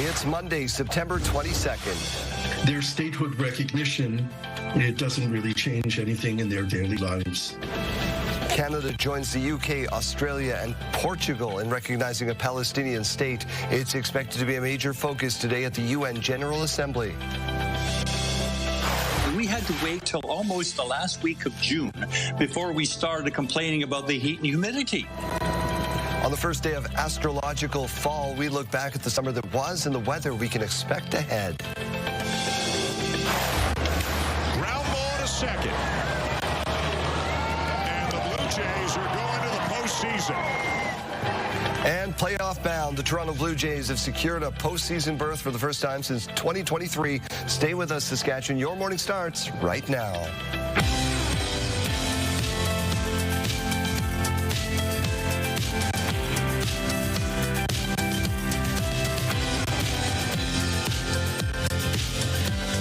It's Monday, September 22nd. Their statehood recognition, it doesn't really change anything in their daily lives. Canada joins the UK, Australia, and Portugal in recognizing a Palestinian state. It's expected to be a major focus today at the UN General Assembly. We had to wait till almost the last week of June before we started complaining about the heat and humidity. On the first day of astrological fall, we look back at the summer that was and the weather we can expect ahead. Ground ball to second. And the Blue Jays are going to the postseason. And playoff bound, the Toronto Blue Jays have secured a postseason berth for the first time since 2023. Stay with us, Saskatchewan. Your morning starts right now.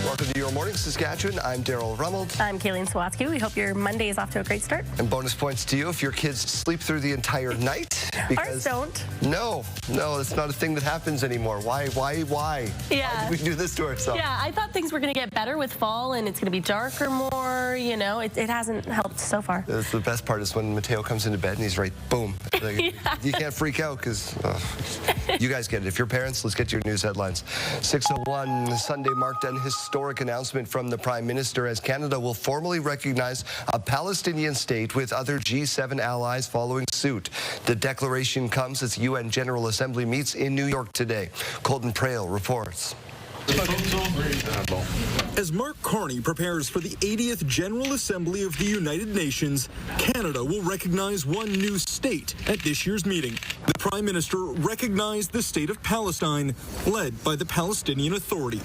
Welcome to Your Morning Saskatchewan. I'm Daryl Rummeld. I'm Kayleen Sawatsky. We hope your Monday is off to a great start. And bonus points to you if your kids sleep through the entire night. Ours don't. No, it's not a thing that happens anymore. Why? Yeah. Why did we do this to ourselves? Yeah, I thought things were going to get better with fall and it's going to be darker more. You know, it hasn't helped so far. The best part is when Mateo comes into bed and he's right, boom. Like, Yeah. You can't freak out because you guys get it. If you're parents, let's get to your news headlines. 6:01 Sunday marked an historic announcement from the Prime Minister as Canada will formally recognize a Palestinian state with other G7 allies following suit. The declaration comes as the UN General Assembly meets in New York today. Colton Prail reports. As Mark Carney prepares for the 80th General Assembly of the United Nations, Canada will recognize one new state at this year's meeting. The Prime Minister recognized the state of Palestine, led by the Palestinian Authority.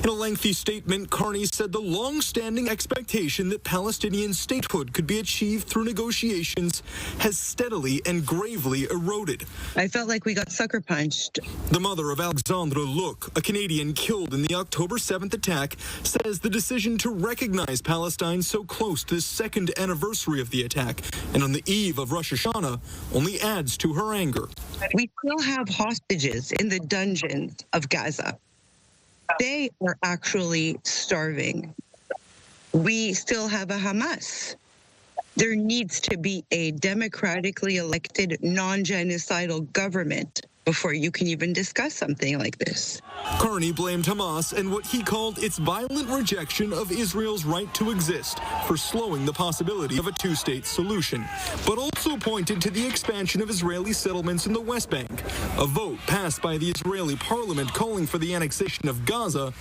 In a lengthy statement, Carney said the long-standing expectation that Palestinian statehood could be achieved through negotiations has steadily and gravely eroded. I felt like we got sucker punched. The mother of Alexandre Luc, a Canadian killed in the October 7th attack, says the decision to recognize Palestine so close to the second anniversary of the attack and on the eve of Rosh Hashanah only adds to her anger. We still have hostages in the dungeons of Gaza. They are actually starving. We still have a Hamas. There needs to be a democratically elected, non-genocidal government before you can even discuss something like this. Carney blamed Hamas and what he called its violent rejection of Israel's right to exist for slowing the possibility of a two-state solution, but also pointed to the expansion of Israeli settlements in the West Bank, a vote passed by the Israeli parliament calling for the annexation of Gaza,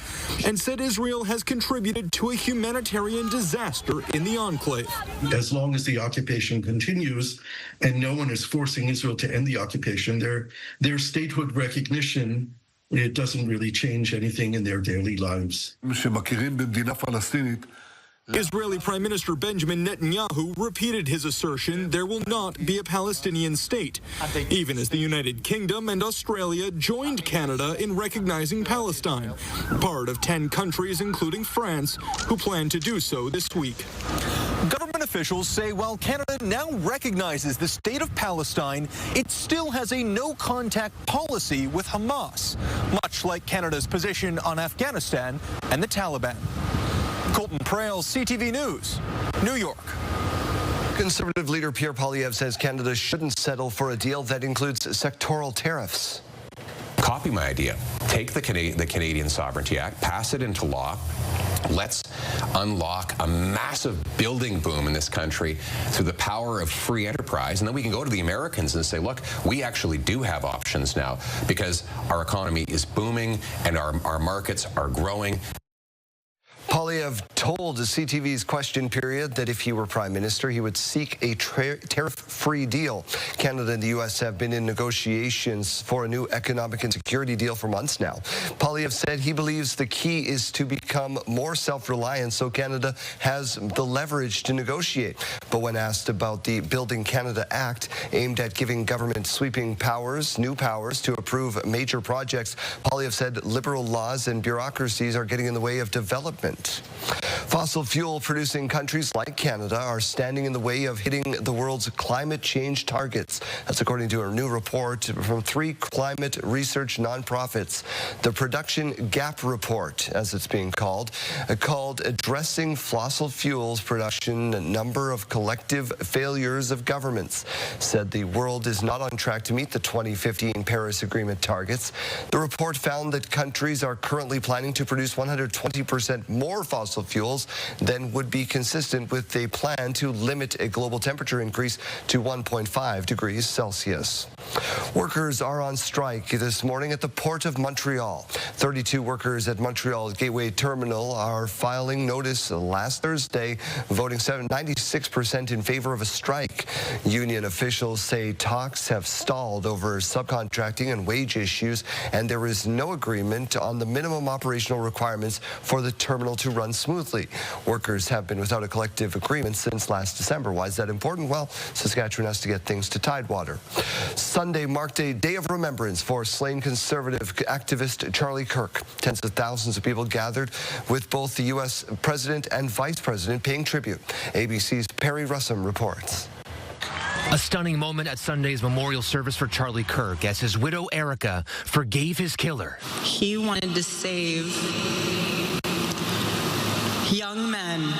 and said Israel has contributed to a humanitarian disaster in the enclave. As long as the occupation continues and no one is forcing Israel to end the occupation, their statehood recognition, it doesn't really change anything in their daily lives. Israeli Prime Minister Benjamin Netanyahu repeated his assertion there will not be a Palestinian state, even as the United Kingdom and Australia joined Canada in recognizing Palestine, part of 10 countries, including France, who plan to do so this week. Government officials say while Canada now recognizes the state of Palestine, it still has a no-contact policy with Hamas, much like Canada's position on Afghanistan and the Taliban. Colton Prail, CTV News, New York. Conservative leader Pierre Poilievre says Canada shouldn't settle for a deal that includes sectoral tariffs. Copy my idea. Take the Canadian Sovereignty Act, pass it into law. Let's unlock a massive building boom in this country through the power of free enterprise. And then we can go to the Americans and say, look, we actually do have options now because our economy is booming and our markets are growing. Poilievre told the CTV's question period that if he were Prime Minister, he would seek a tariff-free deal. Canada and the U.S. have been in negotiations for a new economic and security deal for months now. Poilievre said he believes the key is to become more self-reliant so Canada has the leverage to negotiate. But when asked about the Building Canada Act, aimed at giving government sweeping powers, new powers to approve major projects, Poilievre said liberal laws and bureaucracies are getting in the way of development. Fossil fuel producing countries like Canada are standing in the way of hitting the world's climate change targets. That's according to a new report from 3 climate research nonprofits. The Production Gap Report, as it's being called Addressing Fossil Fuels Production, a number of collective failures of governments, said the world is not on track to meet the 2015 Paris Agreement targets. The report found that countries are currently planning to produce 120% more fossil fuels than would be consistent with a plan to limit a global temperature increase to 1.5 degrees Celsius. Workers are on strike this morning at the Port of Montreal. 32 workers at Montreal's Gateway Terminal are filing notice last Thursday, voting 96% in favor of a strike. Union officials say talks have stalled over subcontracting and wage issues, and there is no agreement on the minimum operational requirements for the terminal to run smoothly. Workers have been without a collective agreement since last December. Why is that important? Well, Saskatchewan has to get things to tidewater. Sunday marked a day of remembrance for slain Conservative activist Charlie Kirk. Tens of thousands of people gathered with both the U.S. President and Vice President paying tribute. ABC's Perry Russum reports. A stunning moment at Sunday's memorial service for Charlie Kirk as his widow Erica forgave his killer. He wanted to save young men,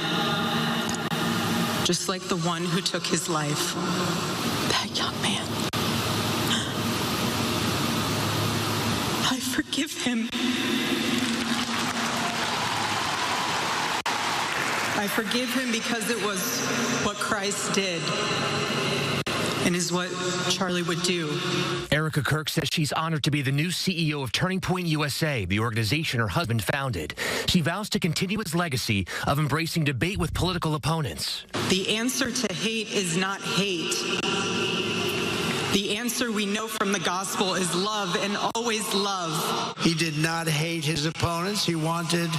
just like the one who took his life. That young man. I forgive him. I forgive him because it was what Christ did and is what Charlie would do. Erica Kirk says she's honored to be the new CEO of Turning Point USA, the organization her husband founded. She vows to continue his legacy of embracing debate with political opponents. The answer to hate is not hate. The answer we know from the gospel is love, and always love. He did not hate his opponents. He wanted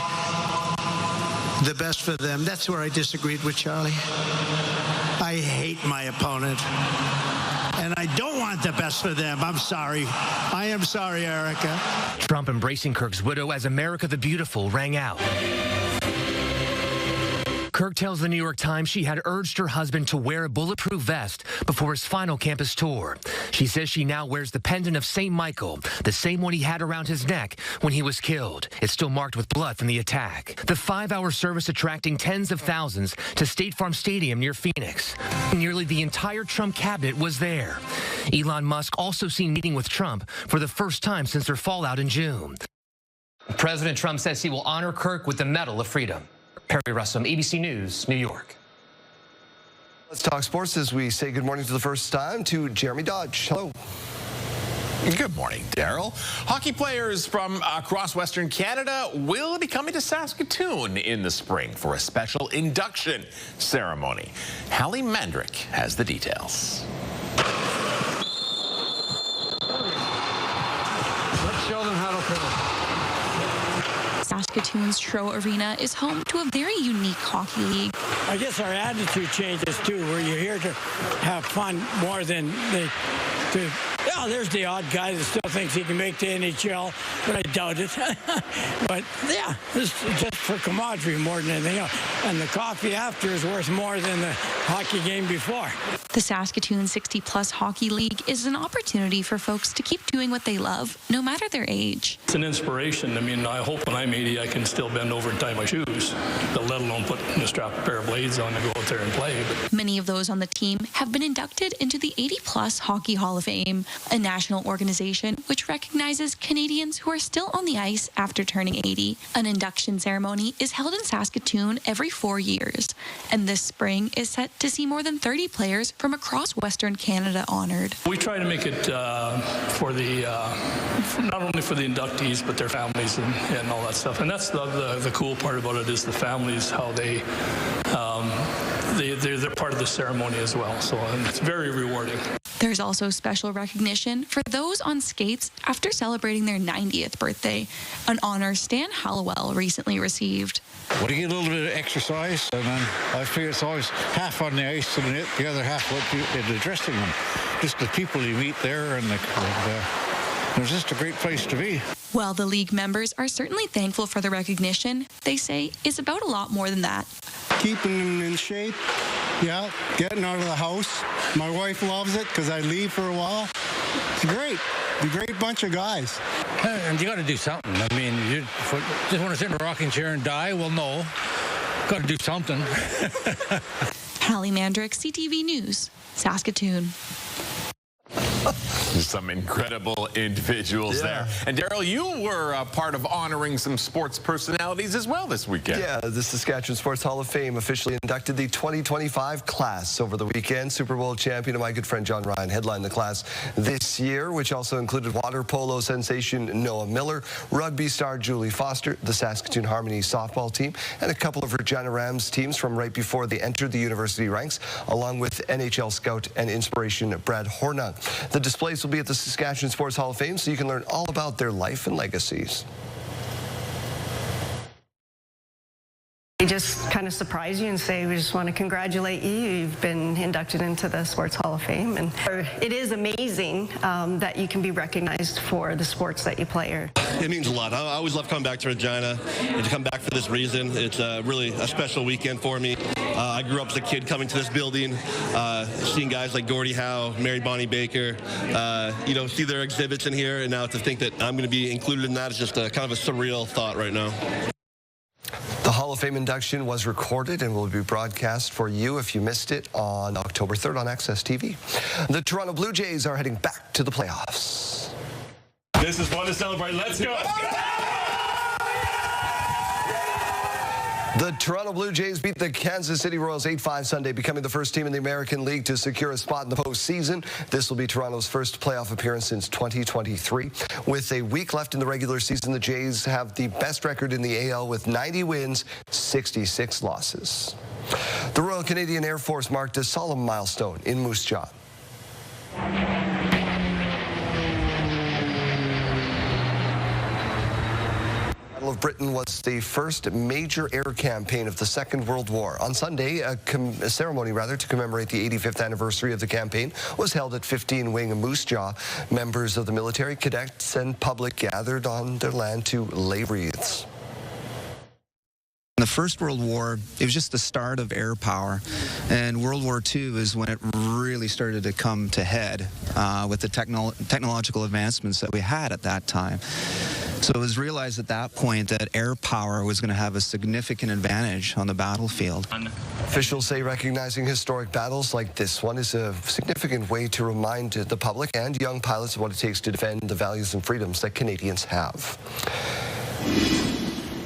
the best for them. That's where I disagreed with Charlie. I hate my opponent, and I don't want the best for them. I'm sorry. I am sorry, Erica. Trump embracing Kirk's widow as America the Beautiful rang out. Kirk tells the New York Times she had urged her husband to wear a bulletproof vest before his final campus tour. She says she now wears the pendant of St. Michael, the same one he had around his neck when he was killed. It's still marked with blood from the attack. The 5-hour service attracting tens of thousands to State Farm Stadium near Phoenix. Nearly the entire Trump cabinet was there. Elon Musk also seen meeting with Trump for the first time since their fallout in June. President Trump says he will honor Kirk with the Medal of Freedom. Perry Russum, ABC News, New York. Let's talk sports as we say good morning for the first time to Jeremy Dodge. Hello. Good morning, Daryl. Hockey players from across Western Canada will be coming to Saskatoon in the spring for a special induction ceremony. Hallie Mandrick has the details. Let's show them how to play. Saskatoon's Tro Arena is home to a very unique hockey league. I guess our attitude changes too, where you're here to have fun more than yeah, there's the odd guy that still thinks he can make the NHL, but I doubt it. But yeah, this is just for camaraderie more than anything else. And the coffee after is worth more than the hockey game before. The Saskatoon 60-plus Hockey League is an opportunity for folks to keep doing what they love, no matter their age. It's an inspiration. I mean, I hope when I'm 80, I can still bend over and tie my shoes, but let alone put a strap a pair of blades on to go out there and play. But many of those on the team have been inducted into the 80-plus Hockey Hall of Fame, a national organization which recognizes Canadians who are still on the ice after turning 80. An induction ceremony is held in Saskatoon every 4 years, and this spring is set to see more than 30 players from across Western Canada honored. we try to make it for the not only for the inductees but their families and all that stuff. And that's the cool part about it is the families, how they're part of the ceremony as well. So and it's very rewarding. There's also special recognition for those on skates after celebrating their 90th birthday, an honor Stan Hallowell recently received. Well, you get a little bit of exercise, and then I figure it's always half on the ice and the other half in the dressing room. Just the people you meet there and It's just a great place to be. While the league members are certainly thankful for the recognition, they say it's about a lot more than that. Keeping them in shape, yeah, getting out of the house. My wife loves it because I leave for a while. It's great. A great bunch of guys. And you got to do something. I mean, you just want to sit in a rocking chair and die? Well, no. Got to do something. Hallie Mandrick, CTV News, Saskatoon. Some incredible individuals there. And Daryl, you were a part of honoring some sports personalities as well this weekend. Yeah, the Saskatchewan Sports Hall of Fame officially inducted the 2025 class over the weekend. Super Bowl champion and my good friend John Ryan headlined the class this year, which also included water polo sensation Noah Miller, rugby star Julie Foster, the Saskatoon Harmony softball team, and a couple of Regina Rams teams from right before they entered the university ranks, along with NHL scout and inspiration Brad Hornung. The displays will be at the Saskatchewan Sports Hall of Fame, so you can learn all about their life and legacies. They just kind of surprise you and say, we just want to congratulate you. You've been inducted into the Sports Hall of Fame. And it is amazing that you can be recognized for the sports that you play. It means a lot. I always love coming back to Regina, and to come back for this reason. It's really a special weekend for me. I grew up as a kid coming to this building, seeing guys like Gordie Howe, Mary Bonnie Baker, see their exhibits in here, and now to think that I'm going to be included in that is just kind of a surreal thought right now. The Hall of Fame induction was recorded and will be broadcast for you if you missed it on October 3rd on Access TV. The Toronto Blue Jays are heading back to the playoffs. This is fun to celebrate. Let's go. The Toronto Blue Jays beat the Kansas City Royals 8-5 Sunday, becoming the first team in the American League to secure a spot in the postseason. This will be Toronto's first playoff appearance since 2023. With a week left in the regular season, the Jays have the best record in the AL with 90 wins, 66 losses. The Royal Canadian Air Force marked a solemn milestone in Moose Jaw. Of Britain was the first major air campaign of the Second World War. On Sunday, a ceremony to commemorate the 85th anniversary of the campaign was held at 15 Wing Moose Jaw. Members of the military, cadets, and public gathered on their land to lay wreaths. In the First World War, it was just the start of air power, and World War II is when it really started to come to head with the technological advancements that we had at that time. So it was realized at that point that air power was going to have a significant advantage on the battlefield. Officials say recognizing historic battles like this one is a significant way to remind the public and young pilots of what it takes to defend the values and freedoms that Canadians have.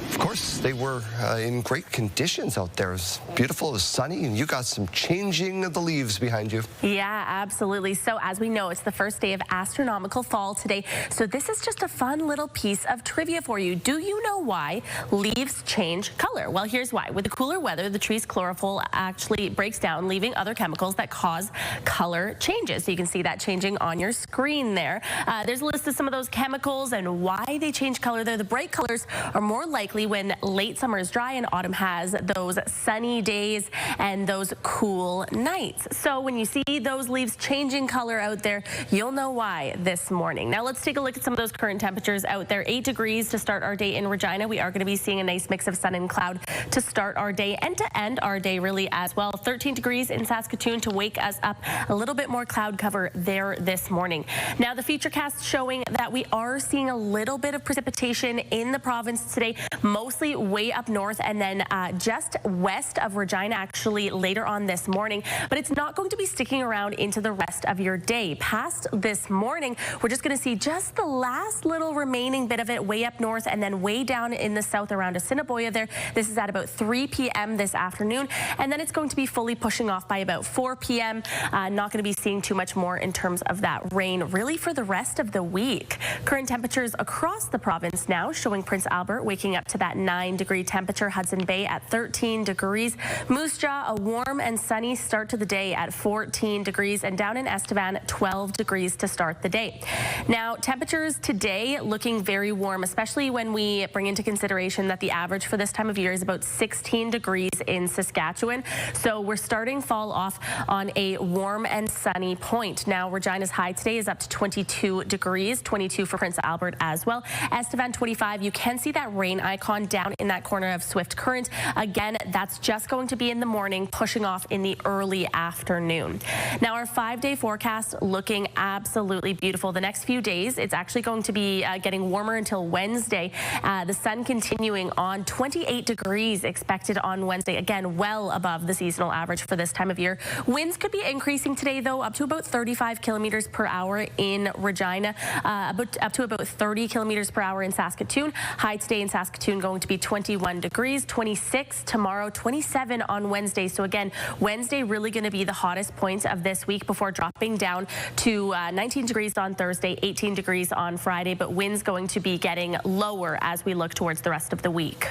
Of course, they were in great conditions out there. It was beautiful, it was sunny, and you got some changing of the leaves behind you. Yeah, absolutely. So as we know, it's the first day of astronomical fall today. So this is just a fun little piece of trivia for you. Do you know why leaves change color? Well, here's why. With the cooler weather, the tree's chlorophyll actually breaks down, leaving other chemicals that cause color changes. So you can see that changing on your screen there. There's a list of some of those chemicals and why they change color there. The bright colors are more likely when late summer is dry and autumn has those sunny days and those cool nights. So when you see those leaves changing color out there, you'll know why this morning. Now let's take a look at some of those current temperatures out there. 8 degrees to start our day in Regina. We are going to be seeing a nice mix of sun and cloud to start our day and to end our day really as well. 13 degrees in Saskatoon to wake us up. A little bit more cloud cover there this morning. Now the futurecast showing that we are seeing a little bit of precipitation in the province today, mostly way up north and then just west of Regina actually later on this morning, but it's not going to be sticking around into the rest of your day. Past this morning, we're just going to see just the last little remaining bit of it way up north and then way down in the south around Assiniboia there. This is at about 3 p.m. this afternoon, and then it's going to be fully pushing off by about 4 p.m. Not going to be seeing too much more in terms of that rain really for the rest of the week. Current temperatures across the province now showing Prince Albert waking up to that that 9-degree temperature. Hudson Bay at 13 degrees. Moose Jaw, a warm and sunny start to the day at 14 degrees. And down in Estevan, 12 degrees to start the day. Now, temperatures today looking very warm, especially when we bring into consideration that the average for this time of year is about 16 degrees in Saskatchewan. So we're starting fall off on a warm and sunny point. Now, Regina's high today is up to 22 degrees, 22 for Prince Albert as well. Estevan 25. You can see that rain icon down in that corner of Swift Current. Again, that's just going to be in the morning, pushing off in the early afternoon. Now, our 5-day forecast looking absolutely beautiful. The next few days, it's actually going to be getting warmer until Wednesday. The sun continuing on 28 degrees expected on Wednesday. Again, well above the seasonal average for this time of year. Winds could be increasing today, though, up to about 35 kilometers per hour in Regina, up to about 30 kilometers per hour in Saskatoon. High today in Saskatoon going to be 21 degrees, 26 tomorrow, 27 on Wednesday. So again, Wednesday really going to be the hottest point of this week before dropping down to 19 degrees on Thursday, 18 degrees on Friday, but winds going to be getting lower as we look towards the rest of the week.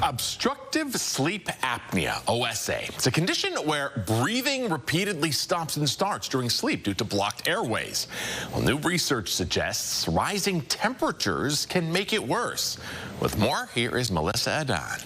Obstructive sleep apnea, OSA. It's a condition where breathing repeatedly stops and starts during sleep due to blocked airways. Well, new research suggests rising temperatures can make it worse. With more, here is Melissa Adan.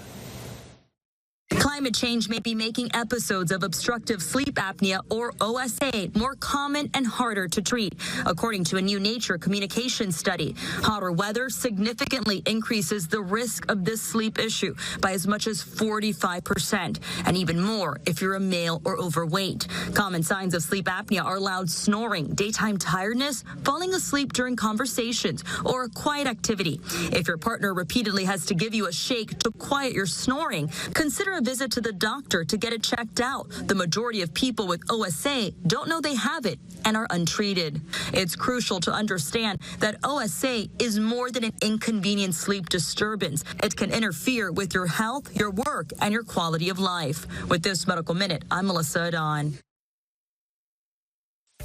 Climate change may be making episodes of obstructive sleep apnea, or OSA, more common and harder to treat, according to a new Nature Communications study. Hotter weather significantly increases the risk of this sleep issue by as much as 45%, and even more if you're a male or overweight. Common signs of sleep apnea are loud snoring, daytime tiredness, falling asleep during conversations, or quiet activity. If your partner repeatedly has to give you a shake to quiet your snoring, consider a visit to the doctor to get it checked out. The majority of people with OSA don't know they have it and are untreated. It's crucial to understand that OSA is more than an inconvenient sleep disturbance. It can interfere with your health, your work, and your quality of life. With this Medical Minute, I'm Melissa Adan.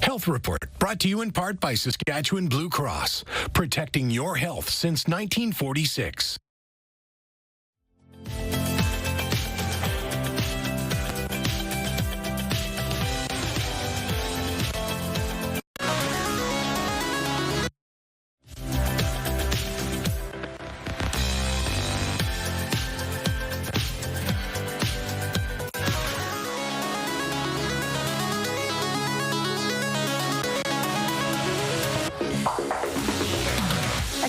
Health Report, brought to you in part by Saskatchewan Blue Cross, protecting your health since 1946.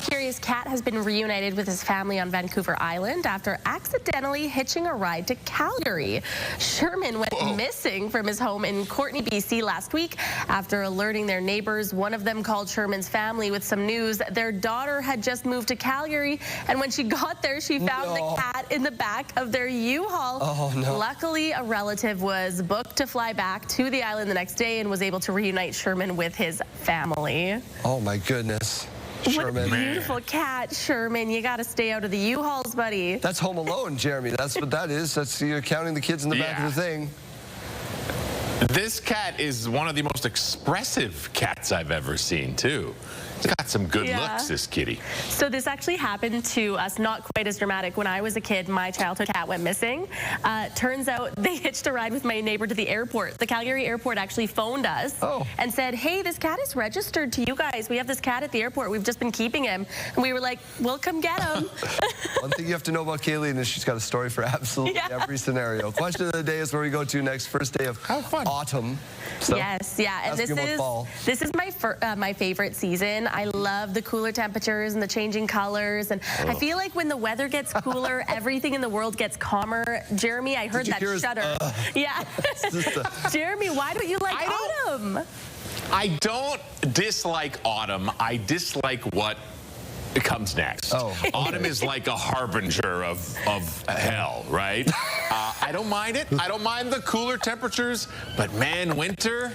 Curious cat has been reunited with his family on Vancouver Island after accidentally hitching a ride to Calgary. Sherman went missing from his home in Courtenay, BC last week. After alerting their neighbors, one of them called Sherman's family with some news. Their daughter had just moved to Calgary, and when she got there, she found the cat in the back of their U-Haul. Oh, no. Luckily, a relative was booked to fly back to the island the next day and was able to reunite Sherman with his family. Oh, my goodness. Sherman. What a beautiful cat, Sherman. You got to stay out of the U-Hauls, buddy. That's Home Alone, Jeremy. That's what that is. That's you're counting the kids in the back of the thing. This cat is one of the most expressive cats I've ever seen, too. It's got some good looks, this kitty. So this actually happened to us, not quite as dramatic. When I was a kid, my childhood cat went missing. Turns out they hitched a ride with my neighbor to the airport. The Calgary airport actually phoned us and said, hey, this cat is registered to you guys. We have this cat at the airport. We've just been keeping him. And we were like, we'll come get him. One thing you have to know about Kayleen is she's got a story for absolutely every scenario. Question of the day is where we go to next. First day of autumn. So yes, and this is my favorite season. I love the cooler temperatures and the changing colors, and I feel like when the weather gets cooler, everything in the world gets calmer. Jeremy, I heard that shudder. Jeremy, why don't you like autumn? I don't dislike autumn. I dislike what comes next. Autumn is like a harbinger of hell, right? I don't mind it. I don't mind the cooler temperatures, but man, winter.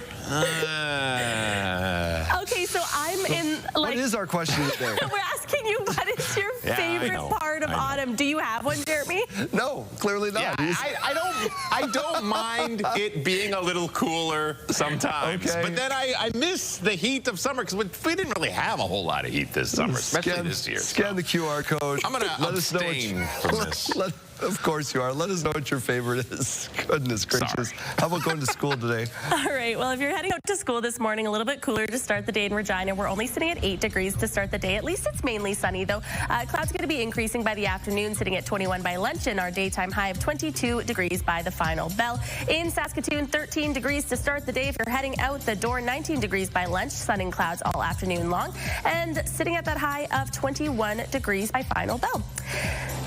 Okay, so I'm in like. What is our question today? We're asking you what is your favorite part of autumn. Do you have one, Jeremy? No, clearly not. Yeah, I don't mind it being a little cooler sometimes. Okay. But then I miss the heat of summer because we didn't really have a whole lot of heat this summer, especially this year. Scan the QR code. I'm going to abstain from this. Of course you are. Let us know what your favorite is. Goodness gracious. How about going to school today? All right. Well, if you're heading out to school this morning, a little bit cooler to start the day in Regina. We're only sitting at 8 degrees to start the day. At least it's mainly sunny, though. Clouds going to be increasing by the afternoon, sitting at 21 by lunch, and our daytime high of 22 degrees by the final bell. In Saskatoon, 13 degrees to start the day. If you're heading out the door, 19 degrees by lunch, sun and clouds all afternoon long, and sitting at that high of 21 degrees by final bell.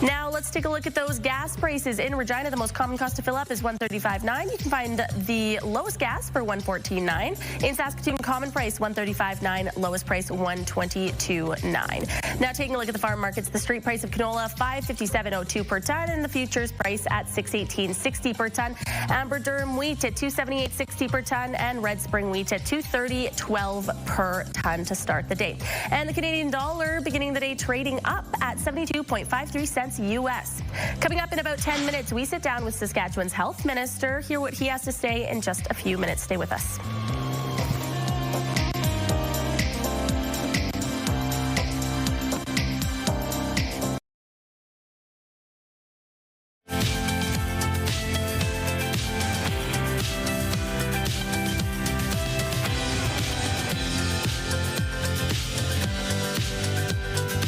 Now, let's take a look at those gas prices in Regina. The most common cost to fill up is $135.9. You can find the lowest gas for $114.9. In Saskatoon, common price $135.9, lowest price $122.9. Now, taking a look at the farm markets, the street price of canola $557.02 per ton, and the futures price at $618.60 per ton. Amber durum wheat at $278.60 per ton, and red spring wheat at $230.12 per ton to start the day. And the Canadian dollar beginning the day trading up at 72.53 cents U.S. Coming up in about 10 minutes, we sit down with Saskatchewan's health minister, hear what he has to say in just a few minutes. Stay with us.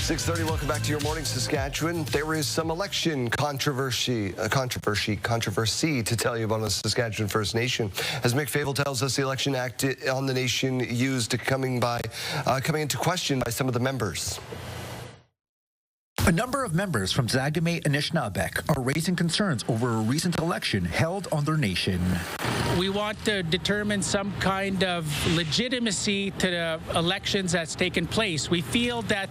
6:30, welcome back to Your Morning Saskatchewan. There is some election controversy to tell you about on the Saskatchewan First Nation. As Mick Favel tells us, the Election Act on the nation used coming into question by some of the members. A number of members from Zagame and Anishinaabeg are raising concerns over a recent election held on their nation. We want to determine some kind of legitimacy to the elections that's taken place. We feel that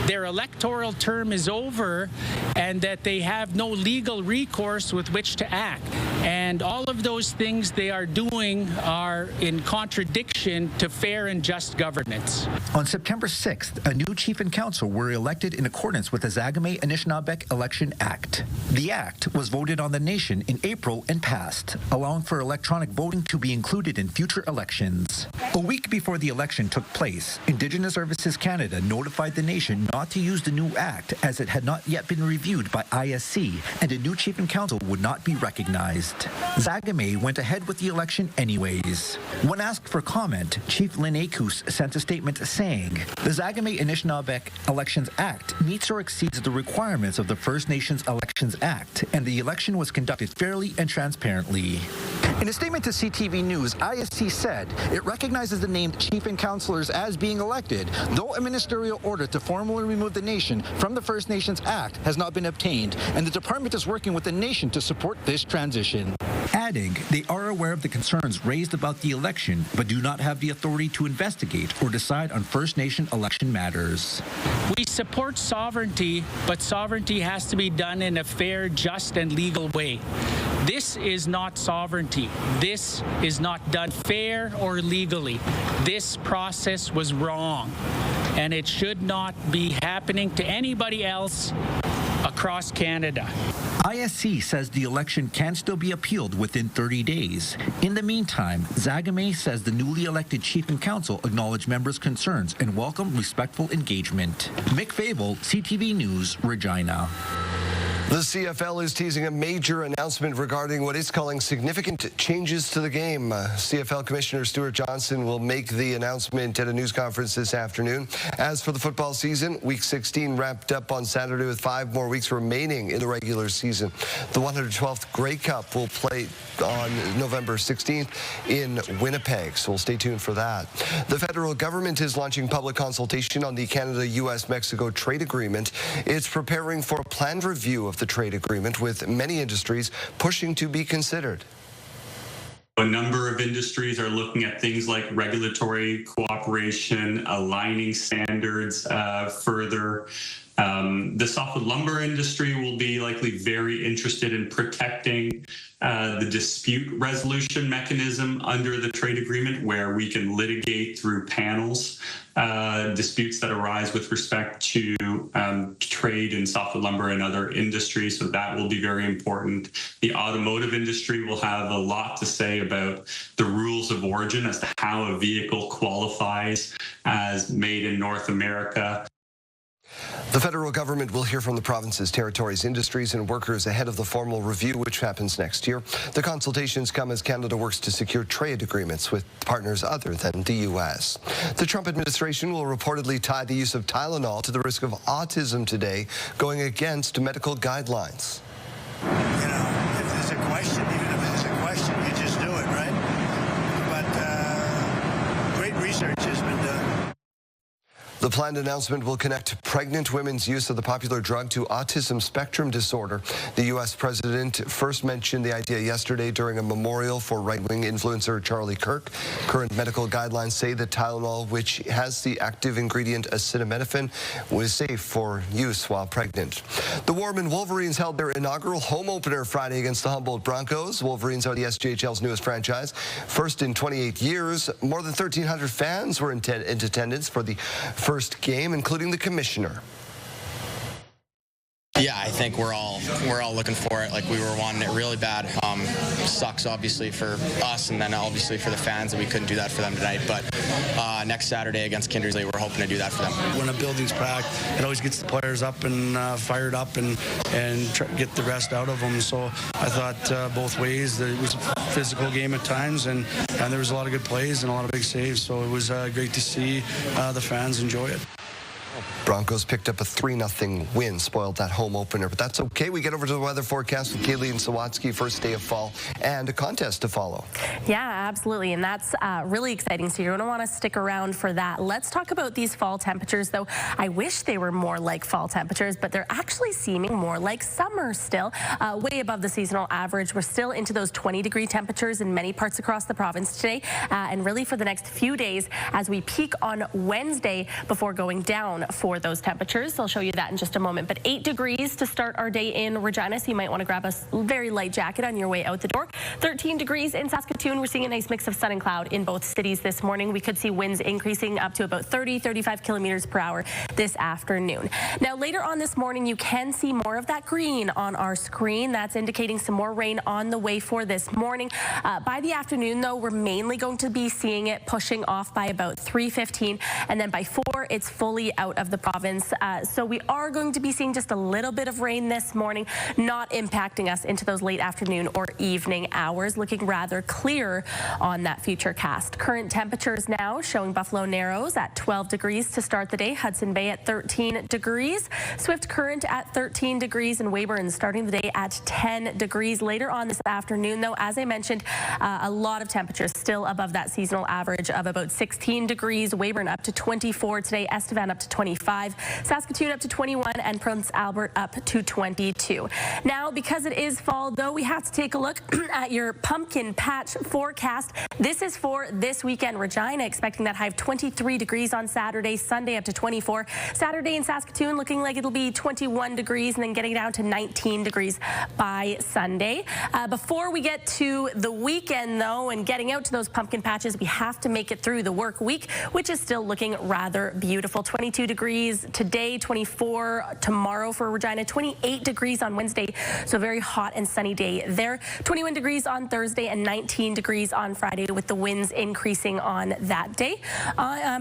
their electoral term is over and that they have no legal recourse with which to act. And all of those things they are doing are in contradiction to fair and just governance. On September 6th, a new chief and council were elected in accordance with the Zagame Anishinaabeg Election Act. The act was voted on the nation in April and passed, allowing for electronic voting to be included in future elections. A week before the election took place, Indigenous Services Canada notified the nation not to use the new act as it had not yet been reviewed by ISC and a new chief and council would not be recognized. Zagame went ahead with the election anyways. When asked for comment, Chief Lynn Akus sent a statement saying, "The Zagame Anishinaabeg Elections Act meets or exceeds the requirements of the First Nations Elections Act, and the election was conducted fairly and transparently." In a statement to CTV News, ISC said it recognizes the named chief and councillors as being elected, though a ministerial order to formally remove the nation from the First Nations Act has not been obtained, and the department is working with the nation to support this transition. Adding, they are aware of the concerns raised about the election, but do not have the authority to investigate or decide on First Nation election matters. We support sovereignty, but sovereignty has to be done in a fair, just, and legal way. This is not sovereignty. This is not done fair or legally. This process was wrong, and it should not be happening to anybody else across Canada. ISC says the election can still be appealed within 30 days. In the meantime, Zagame says the newly elected chief and council acknowledge members' concerns and welcome respectful engagement. Mick Favel, CTV News, Regina. The CFL is teasing a major announcement regarding what it's calling significant changes to the game. CFL Commissioner Stuart Johnson will make the announcement at a news conference this afternoon. As for the football season, Week 16 wrapped up on Saturday with 5 more weeks remaining in the regular season. The 112th Grey Cup will play on November 16th in Winnipeg, so we'll stay tuned for that. The federal government is launching public consultation on the Canada-US-Mexico trade agreement. It's preparing for a planned review of the trade agreement, with many industries pushing to be considered. A number of industries are looking at things like regulatory cooperation, aligning standards further. The softwood lumber industry will be likely very interested in protecting the dispute resolution mechanism under the trade agreement, where we can litigate through panels disputes that arise with respect to trade in softwood lumber and other industries, so that will be very important. The automotive industry will have a lot to say about the rules of origin as to how a vehicle qualifies as made in North America. The federal government will hear from the provinces, territories, industries, and workers ahead of the formal review, which happens next year. The consultations come as Canada works to secure trade agreements with partners other than the U.S. The Trump administration will reportedly tie the use of Tylenol to the risk of autism today, going against medical guidelines. You know, if there's a question, even if there's a question, you just do it, right? But great research has been done. The planned announcement will connect pregnant women's use of the popular drug to autism spectrum disorder. The U.S. president first mentioned the idea yesterday during a memorial for right-wing influencer Charlie Kirk. Current medical guidelines say that Tylenol, which has the active ingredient acetaminophen, was safe for use while pregnant. The Warman Wolverines held their inaugural home opener Friday against the Humboldt Broncos. Wolverines are the SJHL's newest franchise. First in 28 years, more than 1,300 fans were in attendance for the first game, including the commissioner. Yeah, I think we're all looking for it. Like, we were wanting it really bad. Sucks obviously for us, and then obviously for the fans that we couldn't do that for them tonight. But next Saturday against Kindersley, we're hoping to do that for them. When a building's packed, it always gets the players up and fired up and try to get the rest out of them. So I thought both ways that it was a physical game at times, and there was a lot of good plays and a lot of big saves. So it was great to see the fans enjoy it. Broncos picked up a 3-0 win, spoiled that home opener, but that's okay. We get over to the weather forecast with Kayleen Sawatsky, first day of fall, and a contest to follow. Yeah, absolutely, and that's really exciting, so you're going to want to stick around for that. Let's talk about these fall temperatures, though. I wish they were more like fall temperatures, but they're actually seeming more like summer still, way above the seasonal average. We're still into those 20-degree temperatures in many parts across the province today, and really for the next few days as we peak on Wednesday before going down for those temperatures. I'll show you that in just a moment. But 8 degrees to start our day in Regina, so you might want to grab a very light jacket on your way out the door. 13 degrees in Saskatoon. We're seeing a nice mix of sun and cloud in both cities this morning. We could see winds increasing up to about 30-35 kilometers per hour this afternoon. Now, later on this morning, you can see more of that green on our screen. That's indicating some more rain on the way for this morning. By the afternoon, though, we're mainly going to be seeing it pushing off by about 3:15, and then by 4, it's fully out of the province. So we are going to be seeing just a little bit of rain this morning, not impacting us into those late afternoon or evening hours, looking rather clear on that future cast. Current temperatures now showing Buffalo Narrows at 12 degrees to start the day, Hudson Bay at 13 degrees, Swift Current at 13 degrees, and Weyburn starting the day at 10 degrees. Later on this afternoon, though, as I mentioned, a lot of temperatures still above that seasonal average of about 16 degrees. Weyburn up to 24 today, Estevan up to 25, Saskatoon up to 21, and Prince Albert up to 22. Now, because it is fall, though, we have to take a look at your pumpkin patch forecast. This is for this weekend. Regina expecting that high of 23 degrees on Saturday, Sunday up to 24. Saturday in Saskatoon looking like it'll be 21 degrees and then getting down to 19 degrees by Sunday. Before we get to the weekend, though, and getting out to those pumpkin patches, we have to make it through the work week, which is still looking rather beautiful. 22 degrees today, 24 tomorrow for Regina, 28 degrees on Wednesday, so a very hot and sunny day there. 21 degrees on Thursday and 19 degrees on Friday, with the winds increasing on that day.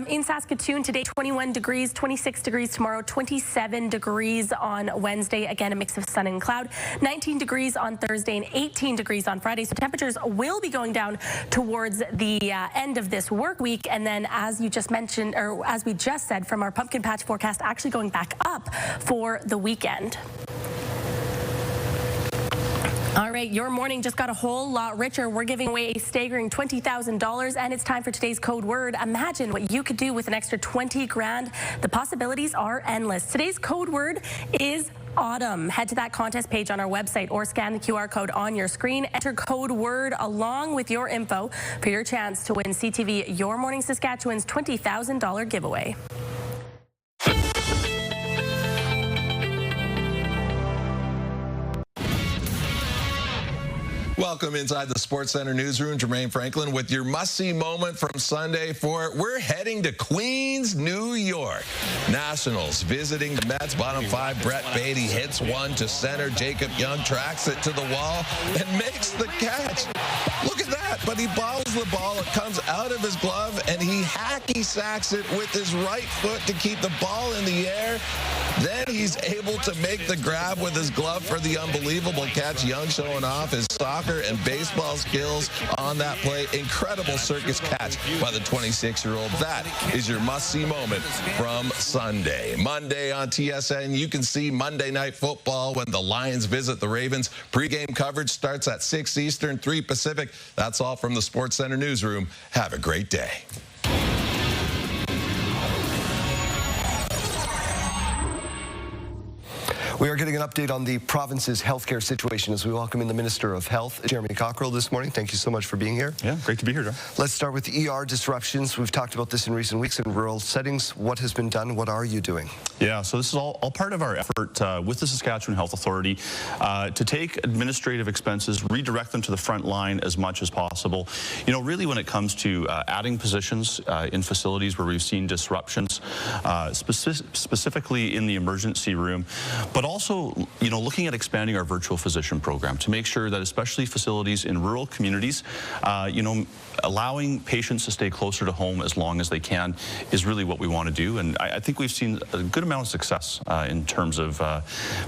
In Saskatoon today, 21 degrees, 26 degrees tomorrow, 27 degrees on Wednesday, again a mix of sun and cloud, 19 degrees on Thursday and 18 degrees on Friday. So temperatures will be going down towards the end of this work week, and then as you just mentioned, or as we just said from our pumpkin patch forecast, actually going back up for the weekend. All right, your morning just got a whole lot richer. We're giving away a staggering $20,000, and it's time for today's code word. Imagine what you could do with an extra 20 grand. The possibilities are endless. Today's code word is autumn. Head to that contest page on our website or scan the QR code on your screen. Enter code word along with your info for your chance to win CTV Your Morning Saskatchewan's $20,000 giveaway. Welcome inside the Sports Center newsroom. Jermaine Franklin with your must-see moment from Sunday for we're heading to Queens, New York. Nationals visiting the Mets. Bottom five, Brett Beatty hits one to center. Jacob Young tracks it to the wall and makes the catch. Look at that, but he bobbles the ball. It comes out of his glove, and he hacky sacks it with his right foot to keep the ball in the air. Then he's able to make the grab with his glove for the unbelievable catch. Young showing off his soccer and baseball skills on that play. Incredible circus catch by the 26-year-old. That is your must-see moment from Sunday. Monday on TSN, you can see Monday Night Football when the Lions visit the Ravens. Pre-game coverage starts at 6 Eastern, 3 Pacific. That's all from the Sports Center newsroom. Have a great day. We are getting an update on the province's healthcare situation as we welcome in the Minister of Health, Jeremy Cockrell, this morning. Thank you so much for being here. Yeah, great to be here, John. Let's start with ER disruptions. We've talked about this in recent weeks in rural settings. What has been done? What are you doing? Yeah, so this is all part of our effort with the Saskatchewan Health Authority to take administrative expenses, redirect them to the front line as much as possible. You know, really when it comes to adding positions in facilities where we've seen disruptions, specifically in the emergency room, but also, you know, looking at expanding our virtual physician program to make sure that especially facilities in rural communities, you know, allowing patients to stay closer to home as long as they can is really what we want to do. And I think we've seen a good amount of success in terms of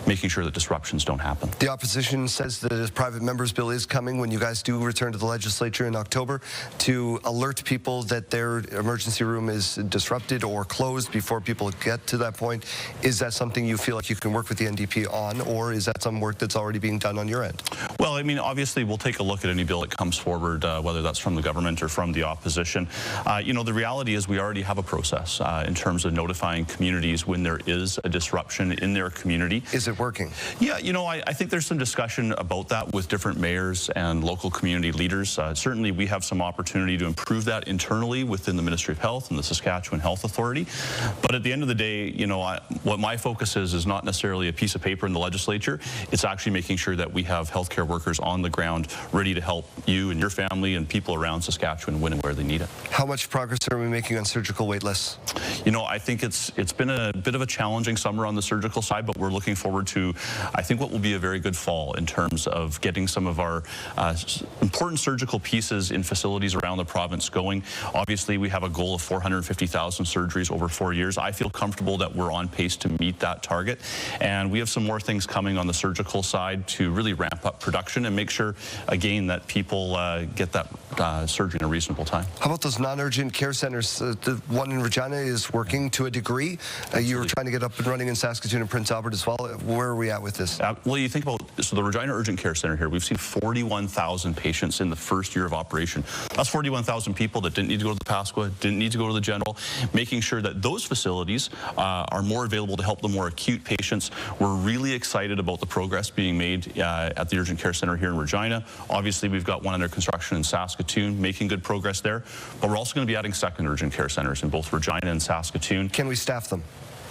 making sure that disruptions don't happen. The opposition says that a private member's bill is coming when you guys do return to the legislature in October to alert people that their emergency room is disrupted or closed before people get to that point. Is that something you feel like you can work with the NDP on, or is that some work that's already being done on your end? Well, I mean, obviously we'll take a look at any bill that comes forward, whether that's from the government or from the opposition. You know, the reality is we already have a process in terms of notifying communities when there is a disruption in their community. Is it working? Yeah, you know, I think there's some discussion about that with different mayors and local community leaders. Certainly we have some opportunity to improve that internally within the Ministry of Health and the Saskatchewan Health Authority. But at the end of the day, you know, what my focus is not necessarily a piece of paper in the legislature. It's actually making sure that we have healthcare workers on the ground ready to help you and your family and people around Saskatchewan when and where they need it. How much progress are we making on surgical wait lists? You know, I think it's been a bit of a challenging summer on the surgical side, but we're looking forward to, I think, what will be a very good fall in terms of getting some of our important surgical pieces in facilities around the province going. Obviously, we have a goal of 450,000 surgeries over 4 years. I feel comfortable that we're on pace to meet that target. And we have some more things coming on the surgical side to really ramp up production and make sure, again, that people get that surgery in a reasonable time. How about those non-urgent care centers? The one in Regina is working to a degree. You were trying to get up and running in Saskatoon and Prince Albert as well. Where are we at with this? Well, you think about, so the Regina Urgent Care Center here, we've seen 41,000 patients in the first year of operation. That's 41,000 people that didn't need to go to the Pasqua, didn't need to go to the general, making sure that those facilities are more available to help the more acute patients. We're really excited about the progress being made at the Urgent Care Center here in Regina. Obviously, we've got one under construction in Saskatoon, making good progress there. But we're also going to be adding second urgent care centers in both Regina and Saskatoon. Can we staff them?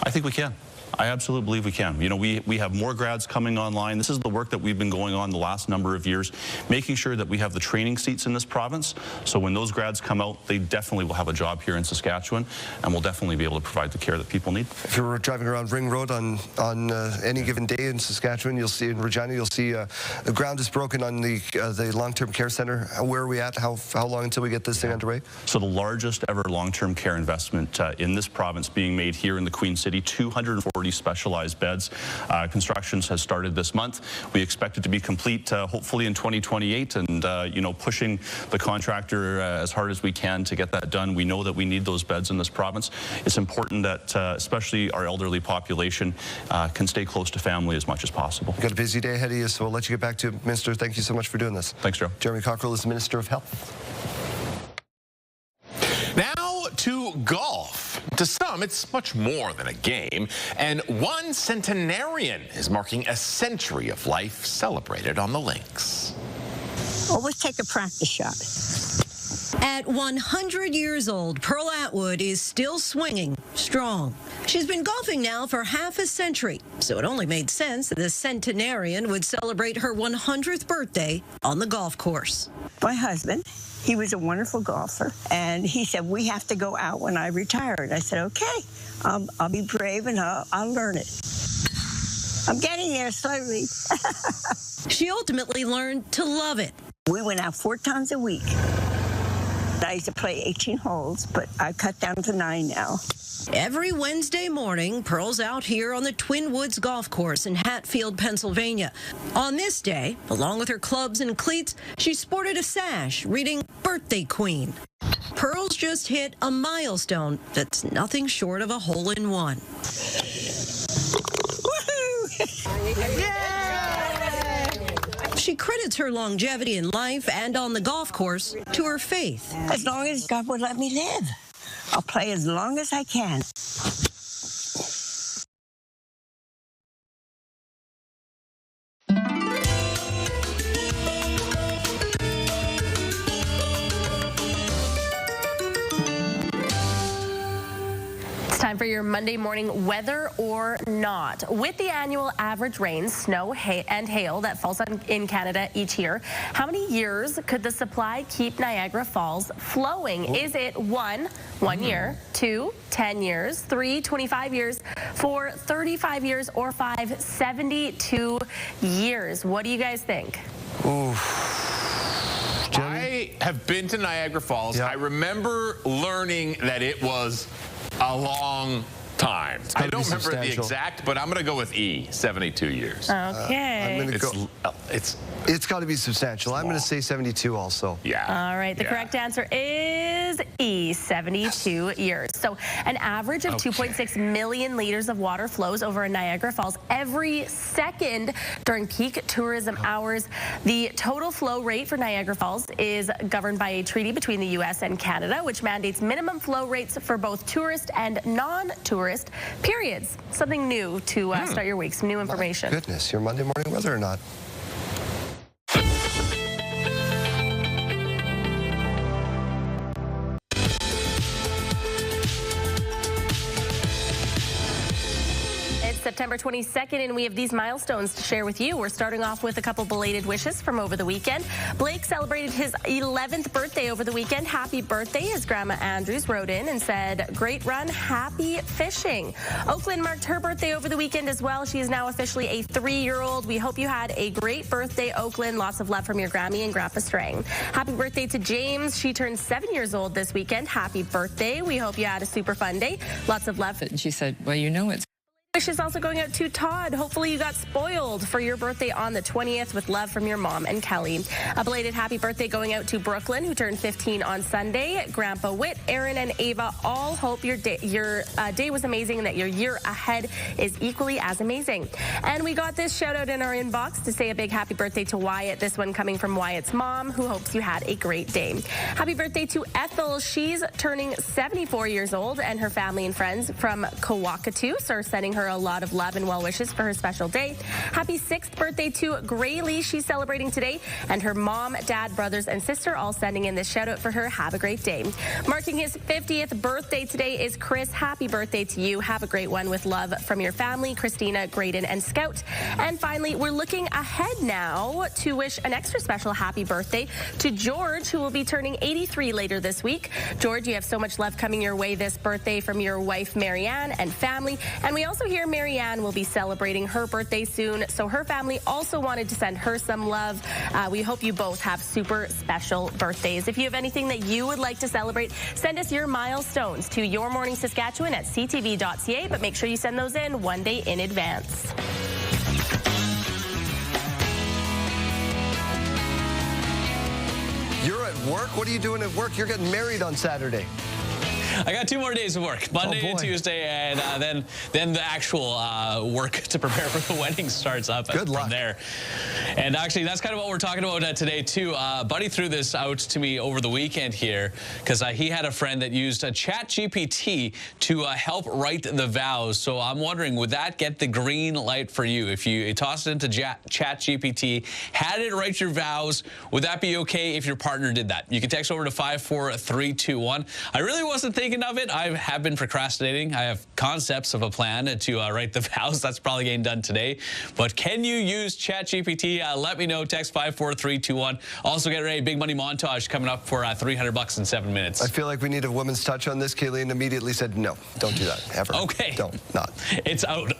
I think we can. I absolutely believe we can. You know, we have more grads coming online. This is the work that we've been going on the last number of years, making sure that we have the training seats in this province. So when those grads come out, they definitely will have a job here in Saskatchewan, and we'll definitely be able to provide the care that people need. If you're driving around Ring Road on any given day in Saskatchewan, you'll see in Regina, you'll see the ground is broken on the long-term care center. Where are we at? How long until we get this thing underway? So the largest ever long-term care investment in this province being made here in the Queen City, 240 specialized beds. Construction has started this month. We expect it to be complete hopefully in 2028, and you know, pushing the contractor as hard as we can to get that done. We know that we need those beds in this province. It's important that especially our elderly population can stay close to family as much as possible. You've got a busy day ahead of you, so we'll let you get back to it. Minister, thank you so much for doing this. Thanks, Joe. Jeremy Cockrell is the Minister of Health. Now to golf. To some, it's much more than a game, and one centenarian is marking a century of life celebrated on the links. Always take a practice shot. At 100 years old, Pearl Atwood is still swinging strong. She's been golfing now for half a century, so it only made sense that the Centenarian would celebrate her 100th birthday on the golf course. My husband, he was a wonderful golfer, and he said, we have to go out when I retire. And I said, okay, I'll be brave and I'll learn it. I'm getting there slowly. She ultimately learned to love it. We went out 4 times a week. I used to play 18 holes, but I cut down to 9 now. Every Wednesday morning, Pearl's out here on the Twin Woods Golf Course in Hatfield, Pennsylvania. On this day, along with her clubs and cleats, she sported a sash reading Birthday Queen. Pearl's just hit a milestone that's nothing short of a hole-in-one. She credits her longevity in life and on the golf course to her faith. As long as God would let me live, I'll play as long as I can. Time for your Monday morning weather or not. With the annual average rain, snow, and hail that falls in Canada each year, how many years could the supply keep Niagara Falls flowing? Is it 1 year, 2, 10 years, 3, 25 years, 4, 35 years, or 5, 72 years? What do you guys think? I have been to Niagara Falls. I remember learning that it was a long time. I don't remember the exact, but I'm going to go with E, 72 years. Okay. I'm going to go. It's got to be substantial. I'm going to say 72 also. Yeah. All right. The correct answer is E, 72 years. So an average of 2.6 million liters of water flows over Niagara Falls every second during peak tourism hours. The total flow rate for Niagara Falls is governed by a treaty between the U.S. and Canada, which mandates minimum flow rates for both tourist and non-tourist periods. Something new to start your week, some new information. Goodness, your Monday morning weather or not? September 22nd, and we have these milestones to share with you. We're starting off with a couple belated wishes from over the weekend. Blake celebrated his 11th birthday over the weekend. Happy birthday. His grandma Andrews wrote in and said, great run, happy fishing. Oakland marked her birthday over the weekend as well. She is now officially a 3-year-old. We hope you had a great birthday, Oakland. Lots of love from your Grammy and Grandpa Strang. Happy birthday to James. She turned 7 years old this weekend. Happy birthday. We hope you had a super fun day. Lots of love. And she said, well, you know it's Wishes also going out to Todd. Hopefully you got spoiled for your birthday on the 20th with love from your mom and Kelly. A belated happy birthday going out to Brooklyn, who turned 15 on Sunday. Grandpa Whit, Aaron, and Ava all hope your day was amazing and that your year ahead is equally as amazing. And we got this shout out in our inbox to say a big happy birthday to Wyatt. This one coming from Wyatt's mom, who hopes you had a great day. Happy birthday to Ethel. She's turning 74 years old, and her family and friends from Kawakatus are sending her a lot of love and well wishes for her special day. Happy 6th birthday to Graylee. She's celebrating today, and her mom, dad, brothers, and sister all sending in this shout out for her. Have a great day. Marking his 50th birthday today is Chris. Happy birthday to you. Have a great one with love from your family, Christina, Graydon, and Scout. And finally, we're looking ahead now to wish an extra special happy birthday to George, who will be turning 83 later this week. George, you have so much love coming your way this birthday from your wife, Marianne, and family. And we also hear Marianne will be celebrating her birthday soon, so her family also wanted to send her some love. We hope you both have super special birthdays. If you have anything that you would like to celebrate, send us your milestones to Your Morning Saskatchewan at ctv.ca, but make sure you send those in one day in advance. You're at work? What are you doing at work? You're getting married on Saturday. I got 2 more days of work, Monday and Tuesday, and then the actual work to prepare for the wedding starts up. Good luck from there. And actually, that's kind of what we're talking about today, too. Buddy threw this out to me over the weekend here because he had a friend that used a ChatGPT to help write the vows. So I'm wondering, would that get the green light for you? If you toss it into ChatGPT, had it write your vows, would that be okay if your partner did that? You can text over to 54321. I really wasn't thinking thinking of it. I have been procrastinating. I have concepts of a plan to write the vows. That's probably getting done today. But can you use ChatGPT? Let me know. Text 54321. Also, get ready. Big money montage coming up for $300 in 7 minutes. I feel like we need a woman's touch on this. Kayleen immediately said, no, don't do that, ever. Okay. Don't, not. It's out.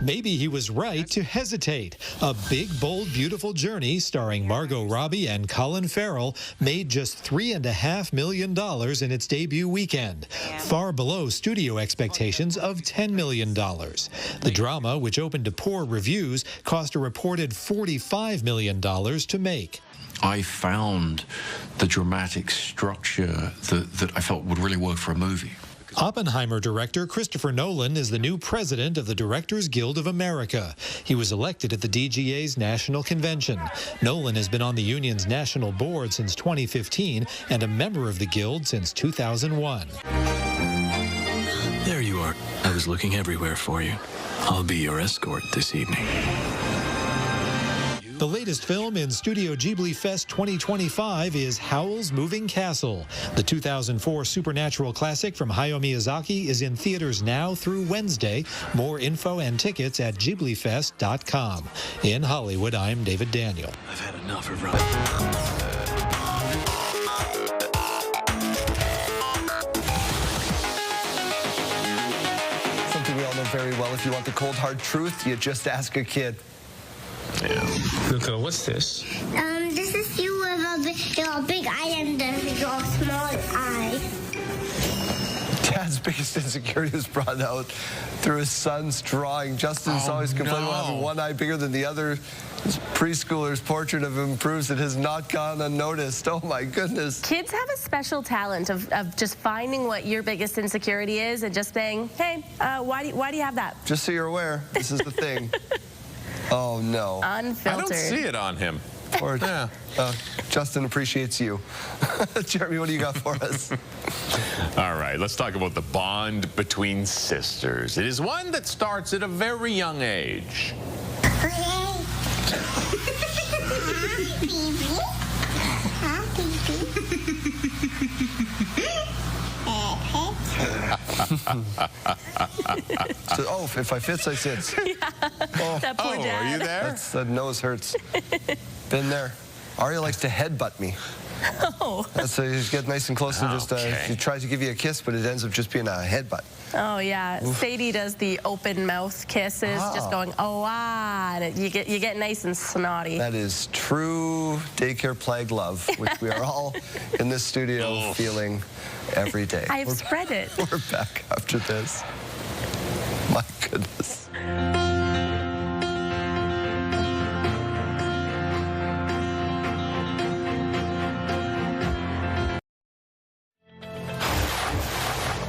Maybe he was right to hesitate. A big, bold, beautiful journey starring Margot Robbie and Colin Farrell made just $3.5 million in its debut weekend, far below studio expectations of $10 million. The drama, which opened to poor reviews, cost a reported $45 million to make. I found the dramatic structure that I felt would really work for a movie. Oppenheimer director Christopher Nolan is the new president of the Directors Guild of America. He was elected at the DGA's national convention. Nolan has been on the union's national board since 2015 and a member of the guild since 2001. There you are. I was looking everywhere for you. I'll be your escort this evening. The latest film in Studio Ghibli Fest 2025 is Howl's Moving Castle. The 2004 supernatural classic from Hayao Miyazaki is in theaters now through Wednesday. More info and tickets at ghiblifest.com. In Hollywood, I'm David Daniel. I've had enough of Something we all know very well. If you want the cold, hard truth, you just ask a kid. Luca, what's this? This is you with your big eye and your small eye. Dad's biggest insecurity was brought out through his son's drawing. Justin's always complaining about having one eye bigger than the other. His preschooler's portrait of him proves it has not gone unnoticed. Oh my goodness. Kids have a special talent of just finding what your biggest insecurity is and just saying, hey, why do you have that? Just so you're aware, this is the thing. Oh, no. Unfiltered. I don't see it on him. Or, Justin appreciates you. Jeremy, what do you got for us? All right, let's talk about the bond between sisters. It is one that starts at a very young age. Oh, if I fits, I sits. Yeah. That poor dad. Are you there? That nose hurts. Been there. Arya likes to headbutt me. Oh. That's you get nice and close and just he tries to give you a kiss, but it ends up just being a headbutt. Oh yeah, Sadie does the open mouth kisses, just going and you get nice and snotty. That is true daycare plague love, which we are all in this studio feeling every day. I've spread it. We're back after this. My goodness.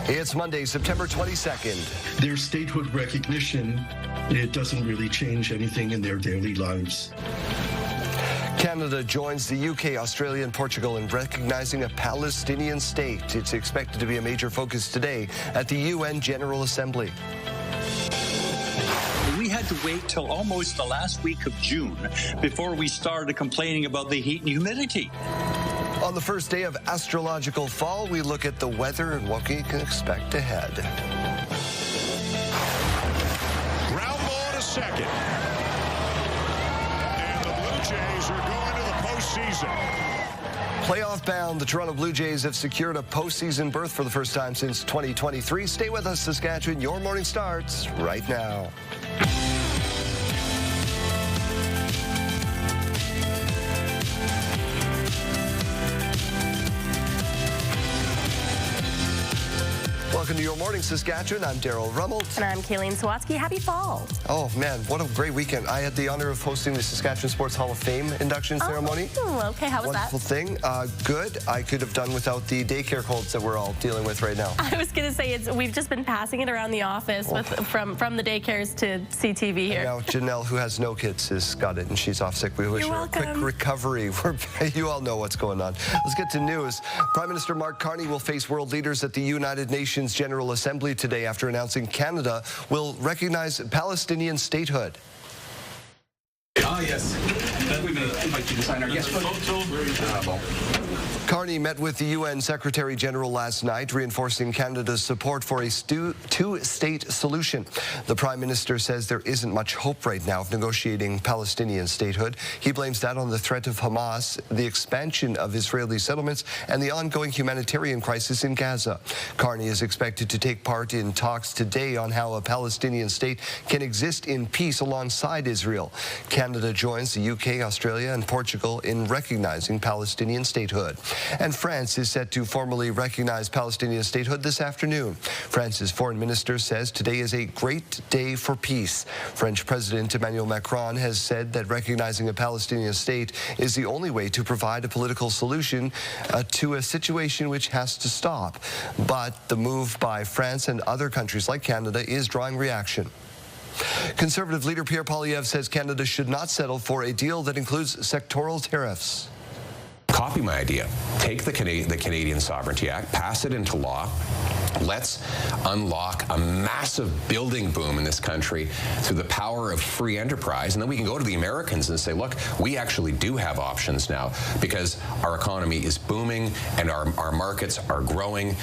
It's Monday, September 22nd. Their statehood recognition, it doesn't really change anything in their daily lives. Canada joins the UK, Australia, and Portugal in recognizing a Palestinian state. It's expected to be a major focus today at the UN General Assembly. We had to wait till almost the last week of June before we started complaining about the heat and humidity. On the first day of astrological fall, we look at the weather and what we can expect ahead. Ground ball to second. And the Blue Jays are going to the postseason. Playoff bound, the Toronto Blue Jays have secured a postseason berth for the first time since 2023. Stay with us, Saskatchewan. Your morning starts right now. Welcome to Your Morning Saskatchewan. I'm Daryl Rummel. And I'm Kayleen Sawatsky. Happy fall. Oh, man, what a great weekend. I had the honor of hosting the Saskatchewan Sports Hall of Fame induction ceremony. Oh, okay. How was Wonderful thing. Good. I could have done without the daycare colds that we're all dealing with right now. I was going to say, we've just been passing it around the office from the daycares to CTV here. And now Janelle, who has no kids, has got it, and she's off sick. We wish her a quick recovery. You all know what's going on. Let's get to news. Prime Minister Carney will face world leaders at the United Nations General Assembly today after announcing Canada will recognize Palestinian statehood. Yes. We're going to invite you to sign our guest photo. Carney met with the UN Secretary General last night, reinforcing Canada's support for a two-state solution. The Prime Minister says there isn't much hope right now of negotiating Palestinian statehood. He blames that on the threat of Hamas, the expansion of Israeli settlements, and the ongoing humanitarian crisis in Gaza. Carney is expected to take part in talks today on how a Palestinian state can exist in peace alongside Israel. Canada joins the UK, Australia, and Portugal in recognizing Palestinian statehood. And France is set to formally recognize Palestinian statehood this afternoon. France's foreign minister says today is a great day for peace. French President Emmanuel Macron has said that recognizing a Palestinian state is the only way to provide a political solution to a situation which has to stop. But the move by France and other countries like Canada is drawing reaction. Conservative leader Pierre Poilievre says Canada should not settle for a deal that includes sectoral tariffs. Copy my idea. Take the Canadian Sovereignty Act, pass it into law. Let's unlock a massive building boom in this country through the power of free enterprise. And then we can go to the Americans and say, look, we actually do have options now because our economy is booming and our markets are growing.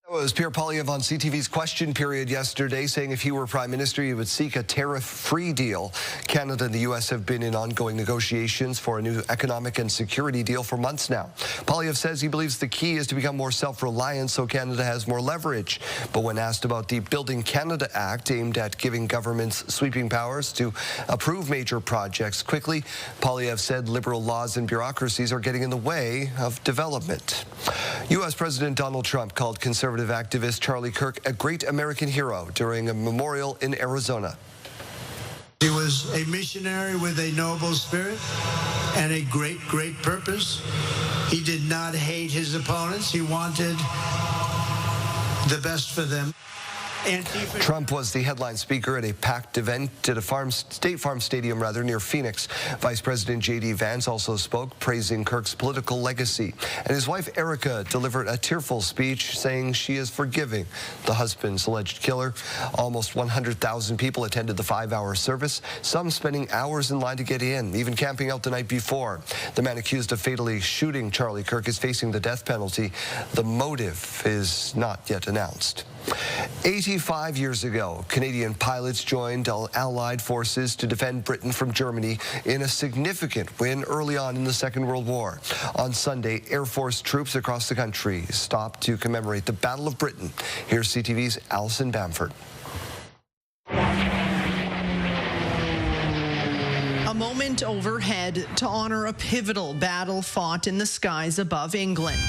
That was Pierre Poilievre on CTV's Question Period yesterday, saying if he were Prime Minister, he would seek a tariff-free deal. Canada and the U.S. have been in ongoing negotiations for a new economic and security deal for months now. Poilievre says he believes the key is to become more self-reliant so Canada has more leverage. But when asked about the Building Canada Act, aimed at giving governments sweeping powers to approve major projects quickly, Poilievre said liberal laws and bureaucracies are getting in the way of development. U.S. President Donald Trump called conservative activist Charlie Kirk a great American hero during a memorial in Arizona. He was a missionary with a noble spirit and a great, great purpose. He did not hate his opponents. He wanted the best for them. Trump was the headline speaker at a packed event at a State Farm Stadium near Phoenix. Vice President J.D. Vance also spoke, praising Kirk's political legacy. And his wife, Erica, delivered a tearful speech saying she is forgiving the husband's alleged killer. Almost 100,000 people attended the 5-hour service, some spending hours in line to get in, even camping out the night before. The man accused of fatally shooting Charlie Kirk is facing the death penalty. The motive is not yet announced. 85 years ago, Canadian pilots joined Allied forces to defend Britain from Germany in a significant win early on in the Second World War. On Sunday, Air Force troops across the country stopped to commemorate the Battle of Britain. Here's CTV's Alison Bamford. A moment overhead to honor a pivotal battle fought in the skies above England.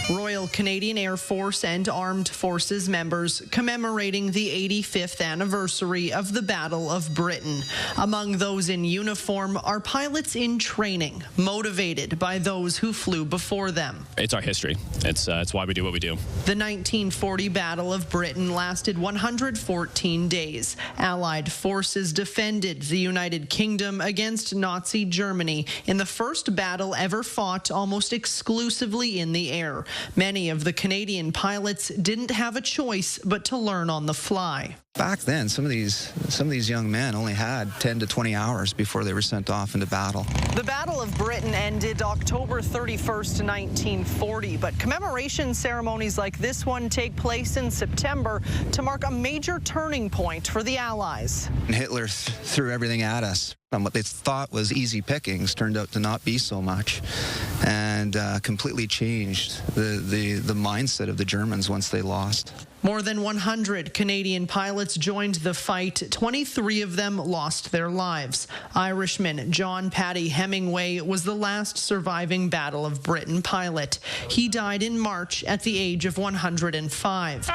Royal Canadian Air Force and Armed Forces members commemorating the 85th anniversary of the Battle of Britain. Among those in uniform are pilots in training, motivated by those who flew before them. It's our history. It's why we do what we do. The 1940 Battle of Britain lasted 114 days. Allied forces defended the United Kingdom against Nazi Germany in the first battle ever fought almost exclusively in the air. Many of the Canadian pilots didn't have a choice but to learn on the fly. Back then, some of these young men only had 10 to 20 hours before they were sent off into battle. The Battle of Britain ended October 31st, 1940, but commemoration ceremonies like this one take place in September to mark a major turning point for the Allies. Hitler threw everything at us. And what they thought was easy pickings turned out to not be so much, and completely changed the mindset of the Germans once they lost. More than 100 Canadian pilots joined the fight. 23 of them lost their lives. Irishman John Paddy Hemingway was the last surviving Battle of Britain pilot. He died in March at the age of 105.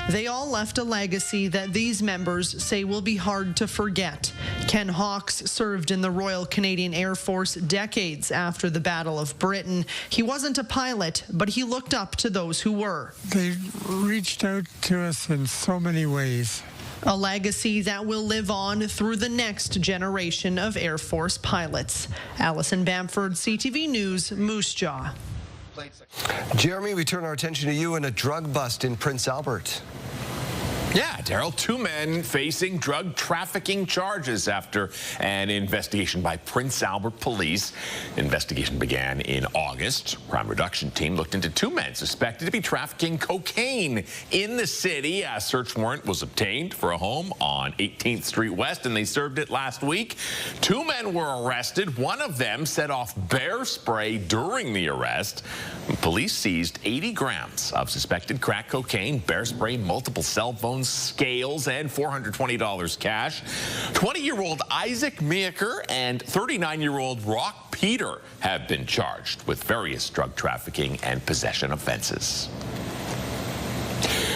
They all left a legacy that these members say will be hard to forget. Ken Hawks served in the Royal Canadian Air Force decades after the Battle of Britain. He wasn't a pilot, but he looked up to those who were. They reached out to us in so many ways. A legacy that will live on through the next generation of Air Force pilots. Allison Bamford, CTV News, Moose Jaw. Jeremy, we turn our attention to you in a drug bust in Prince Albert. Yeah, Daryl, 2 men facing drug trafficking charges after an investigation by Prince Albert police. Investigation began in August. Crime reduction team looked into 2 men suspected to be trafficking cocaine in the city. A search warrant was obtained for a home on 18th Street West, and they served it last week. 2 men were arrested. One of them set off bear spray during the arrest. Police seized 80 grams of suspected crack cocaine, bear spray, multiple cell phones, scales, and $420 cash. 20-year-old Isaac Meeker and 39-year-old Rock Peter have been charged with various drug trafficking and possession offenses.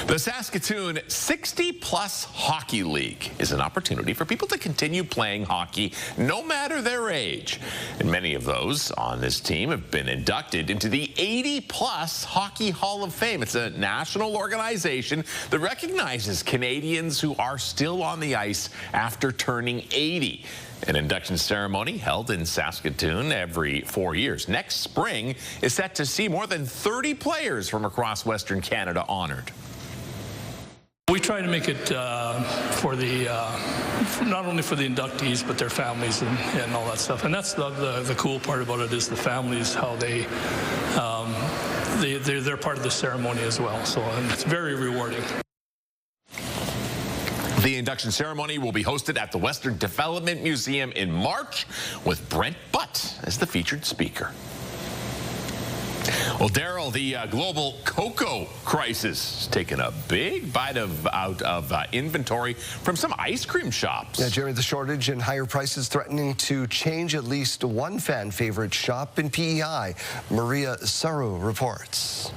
The Saskatoon 60-plus Hockey League is an opportunity for people to continue playing hockey no matter their age. And many of those on this team have been inducted into the 80-plus Hockey Hall of Fame. It's a national organization that recognizes Canadians who are still on the ice after turning 80. An induction ceremony held in Saskatoon every 4 years. Next spring is set to see more than 30 players from across Western Canada honored. We try to make it for the not only for the inductees but their families and all that stuff. And that's the cool part about it, is the families, how they're part of the ceremony as well. So and it's very rewarding. The induction ceremony will be hosted at the Western Development Museum in March, with Brent Butt as the featured speaker. Well, Daryl, the global cocoa crisis has taken a big bite out of inventory from some ice cream shops. Yeah, Jeremy, the shortage and higher prices threatening to change at least one fan favorite shop in PEI. Maria Saru reports.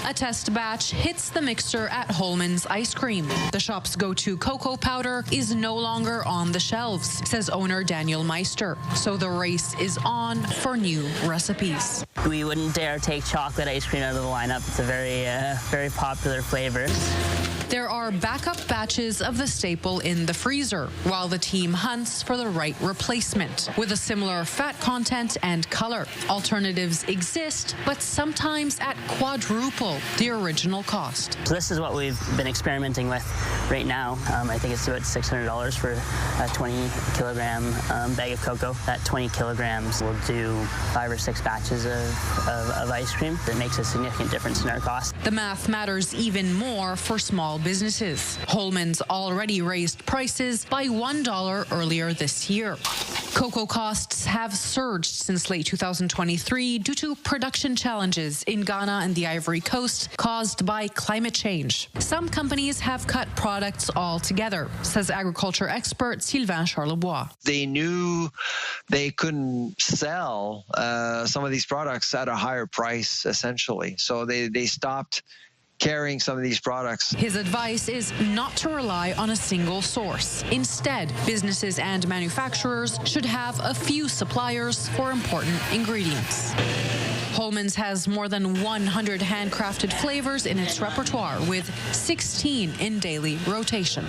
A test batch hits the mixer at Holman's Ice Cream. The shop's go-to cocoa powder is no longer on the shelves, says owner Daniel Meister. So the race is on for new recipes. We wouldn't dare take chocolate ice cream out of the lineup. It's a very popular flavor. There are backup batches of the staple in the freezer, while the team hunts for the right replacement with a similar fat content and color. Alternatives exist, but sometimes at quadruple the original cost. So this is what we've been experimenting with right now. I think it's about $600 for a 20-kilogram bag of cocoa. That 20 kilograms will do 5 or 6 batches of ice cream. It makes a significant difference in our cost. The math matters even more for small businesses. Holman's already raised prices by $1 earlier this year. Cocoa costs have surged since late 2023 due to production challenges in Ghana and the Ivory Coast caused by climate change. Some companies have cut products altogether, says agriculture expert Sylvain Charlebois. They knew they couldn't sell some of these products at a higher price, essentially. So they stopped carrying some of these products. His advice is not to rely on a single source. Instead, businesses and manufacturers should have a few suppliers for important ingredients. Holman's has more than 100 handcrafted flavors in its repertoire, with 16 in daily rotation.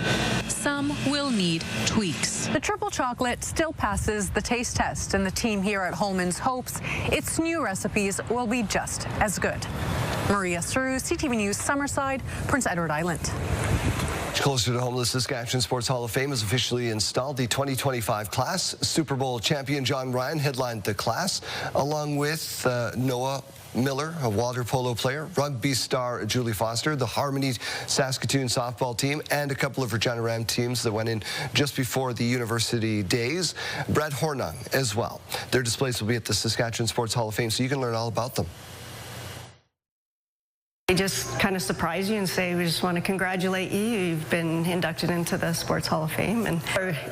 Some will need tweaks. The triple chocolate still passes the taste test, and the team here at Holman's hopes its new recipes will be just as good. Maria Saru, CTV News, Summerside, Prince Edward Island. Closer to home, the Saskatchewan Sports Hall of Fame is officially installed. The 2025 class, Super Bowl champion John Ryan headlined the class, along with Noah Miller, a water polo player, rugby star Julie Foster, the Harmony Saskatoon softball team, and a couple of Regina Ram teams that went in just before the university days. Brett Hornung as well. Their displays will be at the Saskatchewan Sports Hall of Fame, so you can learn all about them. They just kind of surprise you and say, we just want to congratulate you. You've been inducted into the Sports Hall of Fame. And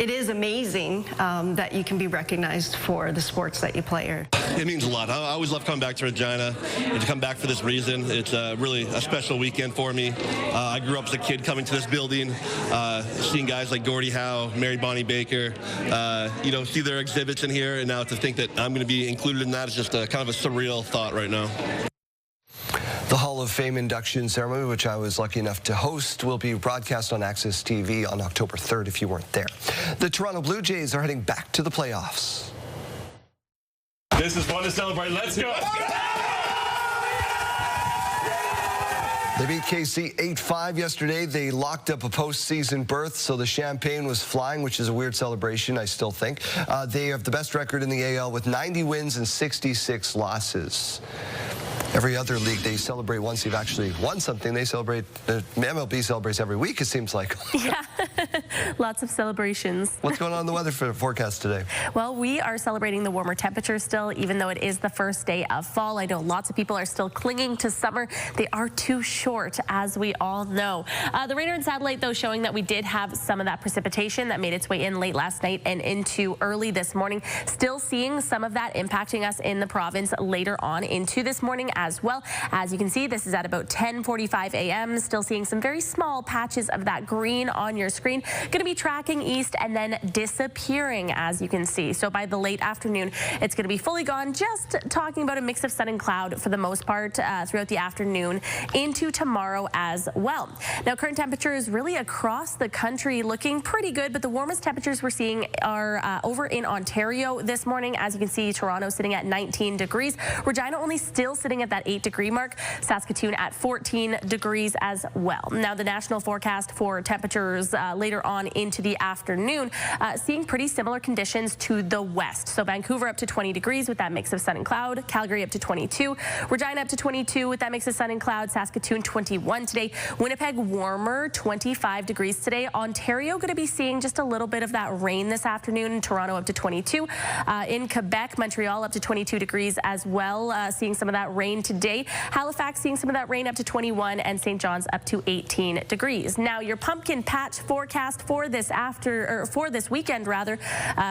it is amazing that you can be recognized for the sports that you play. It means a lot. I always love coming back to Regina, and to come back for this reason. It's really a special weekend for me. I grew up as a kid coming to this building, seeing guys like Gordie Howe, Mary Bonnie Baker, see their exhibits in here, and now to think that I'm going to be included in that is just kind of a surreal thought right now. The Hall of Fame induction ceremony, which I was lucky enough to host, will be broadcast on Access TV on October 3rd if you weren't there. The Toronto Blue Jays are heading back to the playoffs. This is fun to celebrate. Let's go. They beat KC 8-5 yesterday. They locked up a postseason berth, so the champagne was flying, which is a weird celebration, I still think. They have the best record in the AL with 90 wins and 66 losses. Every other league, they celebrate once you've actually won something. They celebrate, the MLB celebrates every week, it seems like. Yeah, lots of celebrations. What's going on in the weather forecast today? Well, we are celebrating the warmer temperatures still, even though it is the first day of fall. I know lots of people are still clinging to summer. They are too short, as we all know. The radar and satellite, though, showing that we did have some of that precipitation that made its way in late last night and into early this morning. Still seeing some of that impacting us in the province later on into this morning as well. As you can see, this is at about 10:45 a.m. Still seeing some very small patches of that green on your screen. Going to be tracking east and then disappearing, as you can see. So by the late afternoon, it's going to be fully gone. Just talking about a mix of sun and cloud for the most part throughout the afternoon into tomorrow as well. Now, current temperatures really across the country looking pretty good, but the warmest temperatures we're seeing are over in Ontario this morning. As you can see, Toronto sitting at 19 degrees. Regina only still sitting at that 8-degree mark. Saskatoon at 14 degrees as well. Now, the national forecast for temperatures later on into the afternoon, seeing pretty similar conditions to the west. So Vancouver up to 20 degrees with that mix of sun and cloud. Calgary up to 22. Regina up to 22 with that mix of sun and cloud. Saskatoon 21 today. Winnipeg warmer, 25 degrees today. Ontario going to be seeing just a little bit of that rain this afternoon. Toronto up to 22. In Quebec, Montreal up to 22 degrees as well. Seeing some of that rain today. Halifax seeing some of that rain up to 21, and St. John's up to 18 degrees. Now, your pumpkin patch forecast for this weekend rather,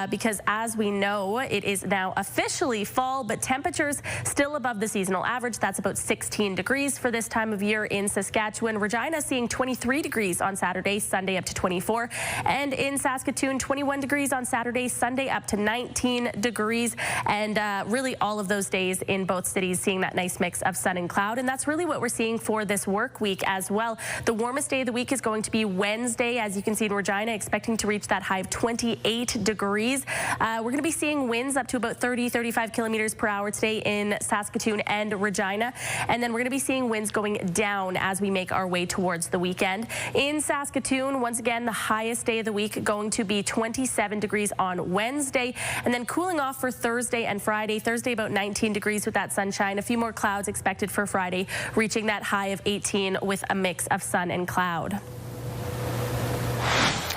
because as we know, it is now officially fall, but temperatures still above the seasonal average. That's about 16 degrees for this time of year in Saskatchewan. Regina seeing 23 degrees on Saturday, Sunday up to 24, and in Saskatoon 21 degrees on Saturday, Sunday up to 19 degrees, and really all of those days in both cities seeing that nice mix of sun and cloud, and that's really what we're seeing for this work week as well. The warmest day of the week is going to be Wednesday, as you can see in Regina, expecting to reach that high of 28 degrees. We're going to be seeing winds up to about 30-35 kilometers per hour today in Saskatoon and Regina, and then we're going to be seeing winds going down as we make our way towards the weekend. In Saskatoon, once again, the highest day of the week going to be 27 degrees on Wednesday, and then cooling off for Thursday and Friday. Thursday about 19 degrees with that sunshine. A few more clouds expected for Friday, reaching that high of 18 with a mix of sun and cloud.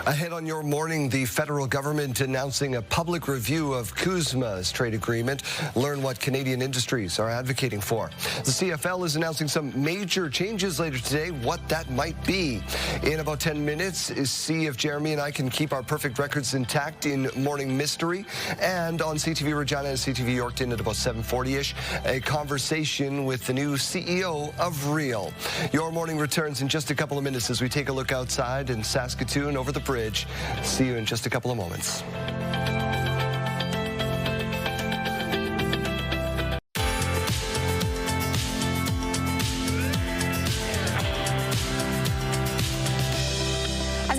Ahead on your morning, the federal government announcing a public review of CUSMA's trade agreement. Learn what Canadian industries are advocating for. The CFL is announcing some major changes later today, what that might be. In about 10 minutes, see if Jeremy and I can keep our perfect records intact in Morning Mystery. And on CTV Regina and CTV Yorkton at about 7:40-ish, a conversation with the new CEO of Real. Your morning returns in just a couple of minutes as we take a look outside in Saskatoon over the bridge. See you in just a couple of moments.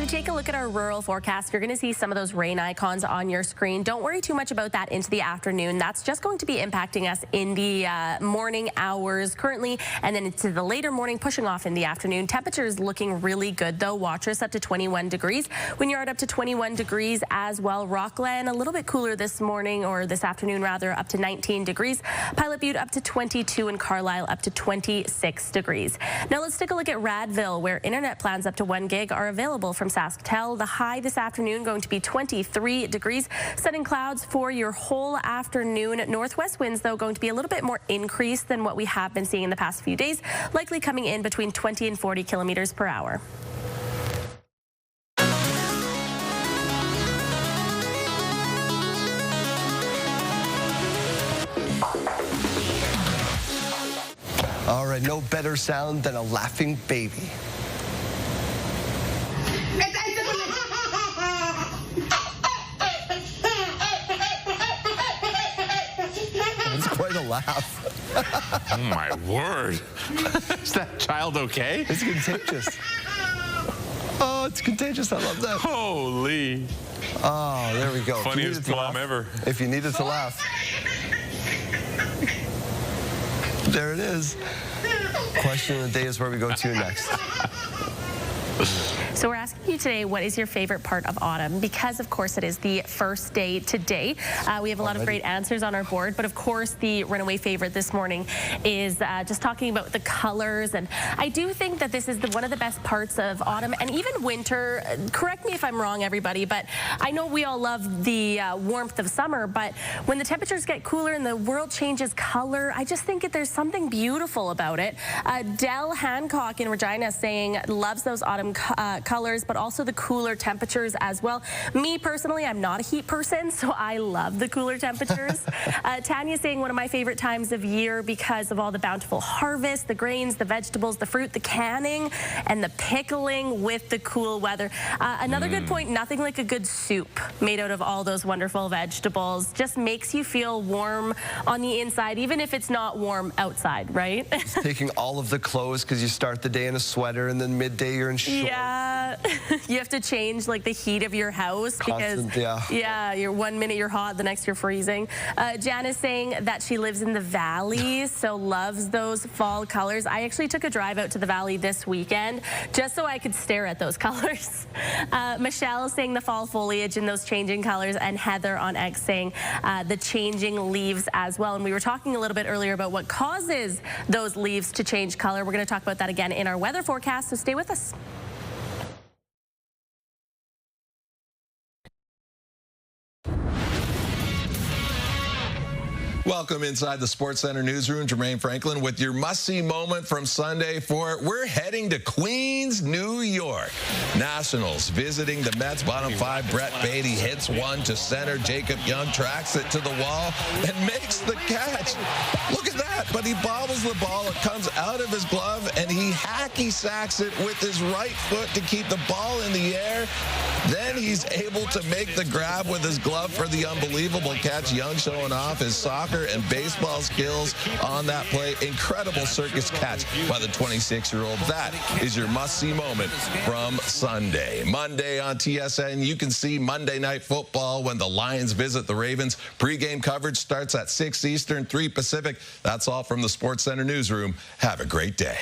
take a look at our rural forecast, you're going to see some of those rain icons on your screen. Don't worry too much about that into the afternoon. That's just going to be impacting us in the morning hours currently, and then into the later morning, pushing off in the afternoon. Temperatures looking really good, though. Watrous up to 21 degrees. When you're up to 21 degrees as well. Rockland a little bit cooler this morning, or this afternoon rather, up to 19 degrees. Pilot Butte up to 22, and Carlisle up to 26 degrees. Now let's take a look at Radville, where internet plans up to 1 gig are available from SaskTel. The high this afternoon going to be 23 degrees. Sunny clouds for your whole afternoon. Northwest winds, though, going to be a little bit more increased than what we have been seeing in the past few days, likely coming in between 20 and 40 kilometers per hour. All right, no better sound than a laughing baby. That's quite a laugh. Oh, my word. Is that child okay? It's contagious. Oh, it's contagious. I love that. Holy. Oh, there we go. Funniest mom ever. If you needed to laugh. There it is. Question of the day is where we go to next. So we're asking you today, what is your favorite part of autumn? Because, of course, it is the first day today. We have a lot of great answers on our board, but, of course, the runaway favorite this morning is just talking about the colors. And I do think that this is one of the best parts of autumn and even winter. Correct me if I'm wrong, everybody, but I know we all love the warmth of summer, but when the temperatures get cooler and the world changes color, I just think that there's something beautiful about it. Dell Hancock in Regina saying loves those autumn colors, but also the cooler temperatures as well. Me personally, I'm not a heat person, so I love the cooler temperatures. Tanya saying one of my favorite times of year because of all the bountiful harvest, the grains, the vegetables, the fruit, the canning, and the pickling with the cool weather. Another good point, nothing like a good soup made out of all those wonderful vegetables. Just makes you feel warm on the inside, even if it's not warm outside, right? Taking all of the clothes because you start the day in a sweater and then midday you're in shorts. Yeah. You have to change like the heat of your house because you're 1 minute you're hot, the next you're freezing. Jan is saying that she lives in the valley, so loves those fall colors. I actually took a drive out to the valley this weekend just so I could stare at those colors. Michelle is saying the fall foliage and those changing colors, and Heather on X saying the changing leaves as well. And we were talking a little bit earlier about what causes those leaves to change color. We're going to talk about that again in our weather forecast, so stay with us. Welcome inside the Sports Center newsroom. Jermaine Franklin with your must-see moment from Sunday we're heading to Queens, New York. Nationals visiting the Mets. Bottom five, Brett Beatty hits one to center. Jacob Young tracks it to the wall and makes the catch. Look at that, but he bobbles the ball. It comes out of his glove, and he hacky sacks it with his right foot to keep the ball in the air. Then he's able to make the grab with his glove for the unbelievable catch. Young showing off his soccer and baseball skills on that play. Incredible circus catch by the 26-year-old. That is your must-see moment from Sunday. Monday on TSN, you can see Monday Night Football when the Lions visit the Ravens. Pre-game coverage starts at 6 Eastern, 3 Pacific. That's all from the Sports Center newsroom. Have a great day.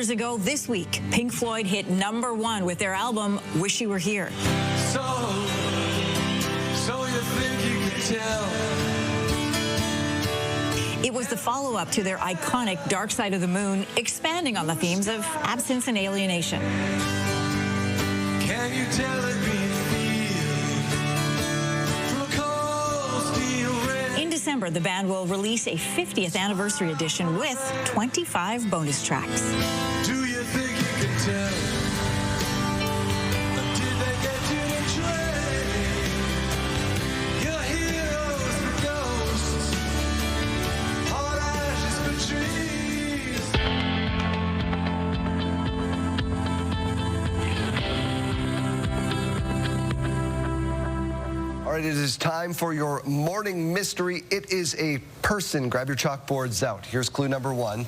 Ago this week, Pink Floyd hit #1 with their album Wish You Were Here. So you think you can tell? It was the follow-up to their iconic Dark Side of the Moon, expanding on the themes of absence and alienation. Can you tell it In December, the band will release a 50th anniversary edition with 25 bonus tracks. Do you think you can tell? Or did they get you to trade your heroes for ghosts, hard ashes for trees? All right, it is time for your morning mystery. It is a person. Grab your chalkboards out. Here's clue number 1.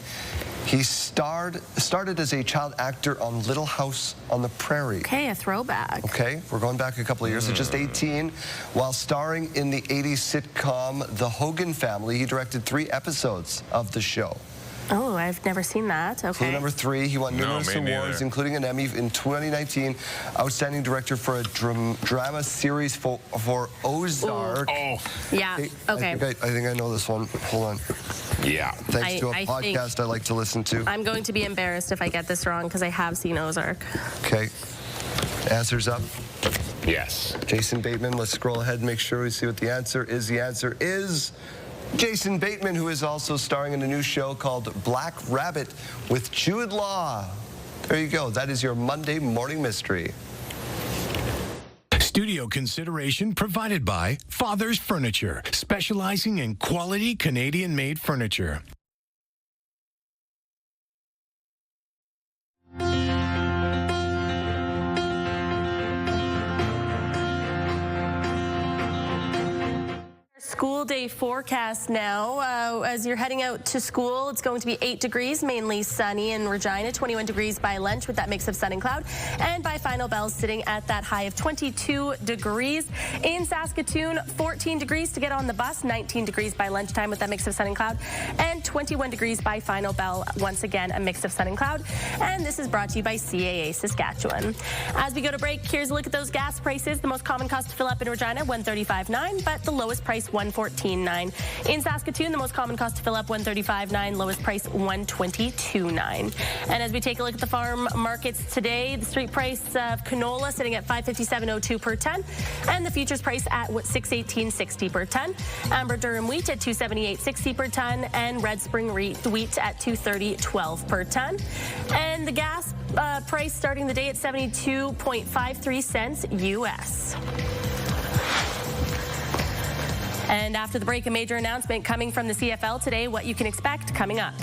He started as a child actor on Little House on the Prairie. Okay, a throwback. Okay, we're going back a couple of years. At just 18, while starring in the 80s sitcom The Hogan Family, he directed 3 episodes of the show. Oh, I've never seen that. Okay. Clue number 3, he won numerous awards, including an Emmy in 2019, Outstanding Director for a drama series for Ozark. Ooh. Oh. Yeah, okay. I think I know this one. Hold on. Yeah. Thanks to a podcast I like to listen to. I'm going to be embarrassed if I get this wrong because I have seen Ozark. Okay. Answers up? Yes. Jason Bateman, let's scroll ahead and make sure we see what the answer is. The answer is Jason Bateman, who is also starring in a new show called Black Rabbit with Jude Law. There you go. That is your Monday morning mystery. Studio consideration provided by Father's Furniture, specializing in quality Canadian-made furniture. School day forecast now. As you're heading out to school, it's going to be 8 degrees, mainly sunny in Regina, 21 degrees by lunch with that mix of sun and cloud, and by final bells sitting at that high of 22 degrees. In Saskatoon, 14 degrees to get on the bus, 19 degrees by lunchtime with that mix of sun and cloud, and 21 degrees by final bell, once again a mix of sun and cloud. And this is brought to you by CAA Saskatchewan. As we go to break, here's a look at those gas prices. The most common cost to fill up in Regina, $135.9, but the lowest price, $114.9. In Saskatoon, the most common cost to fill up, $135.9, lowest price, $122.9. And as we take a look at the farm markets today, the street price of canola sitting at $557.02 per ton, and the futures price at $618.60 per ton. Amber Durum wheat at $278.60 per ton, and Red Spring wheat at $230.12 per ton. And the gas price starting the day at 72.53 cents U.S. And after the break, a major announcement coming from the CFL today, what you can expect coming up.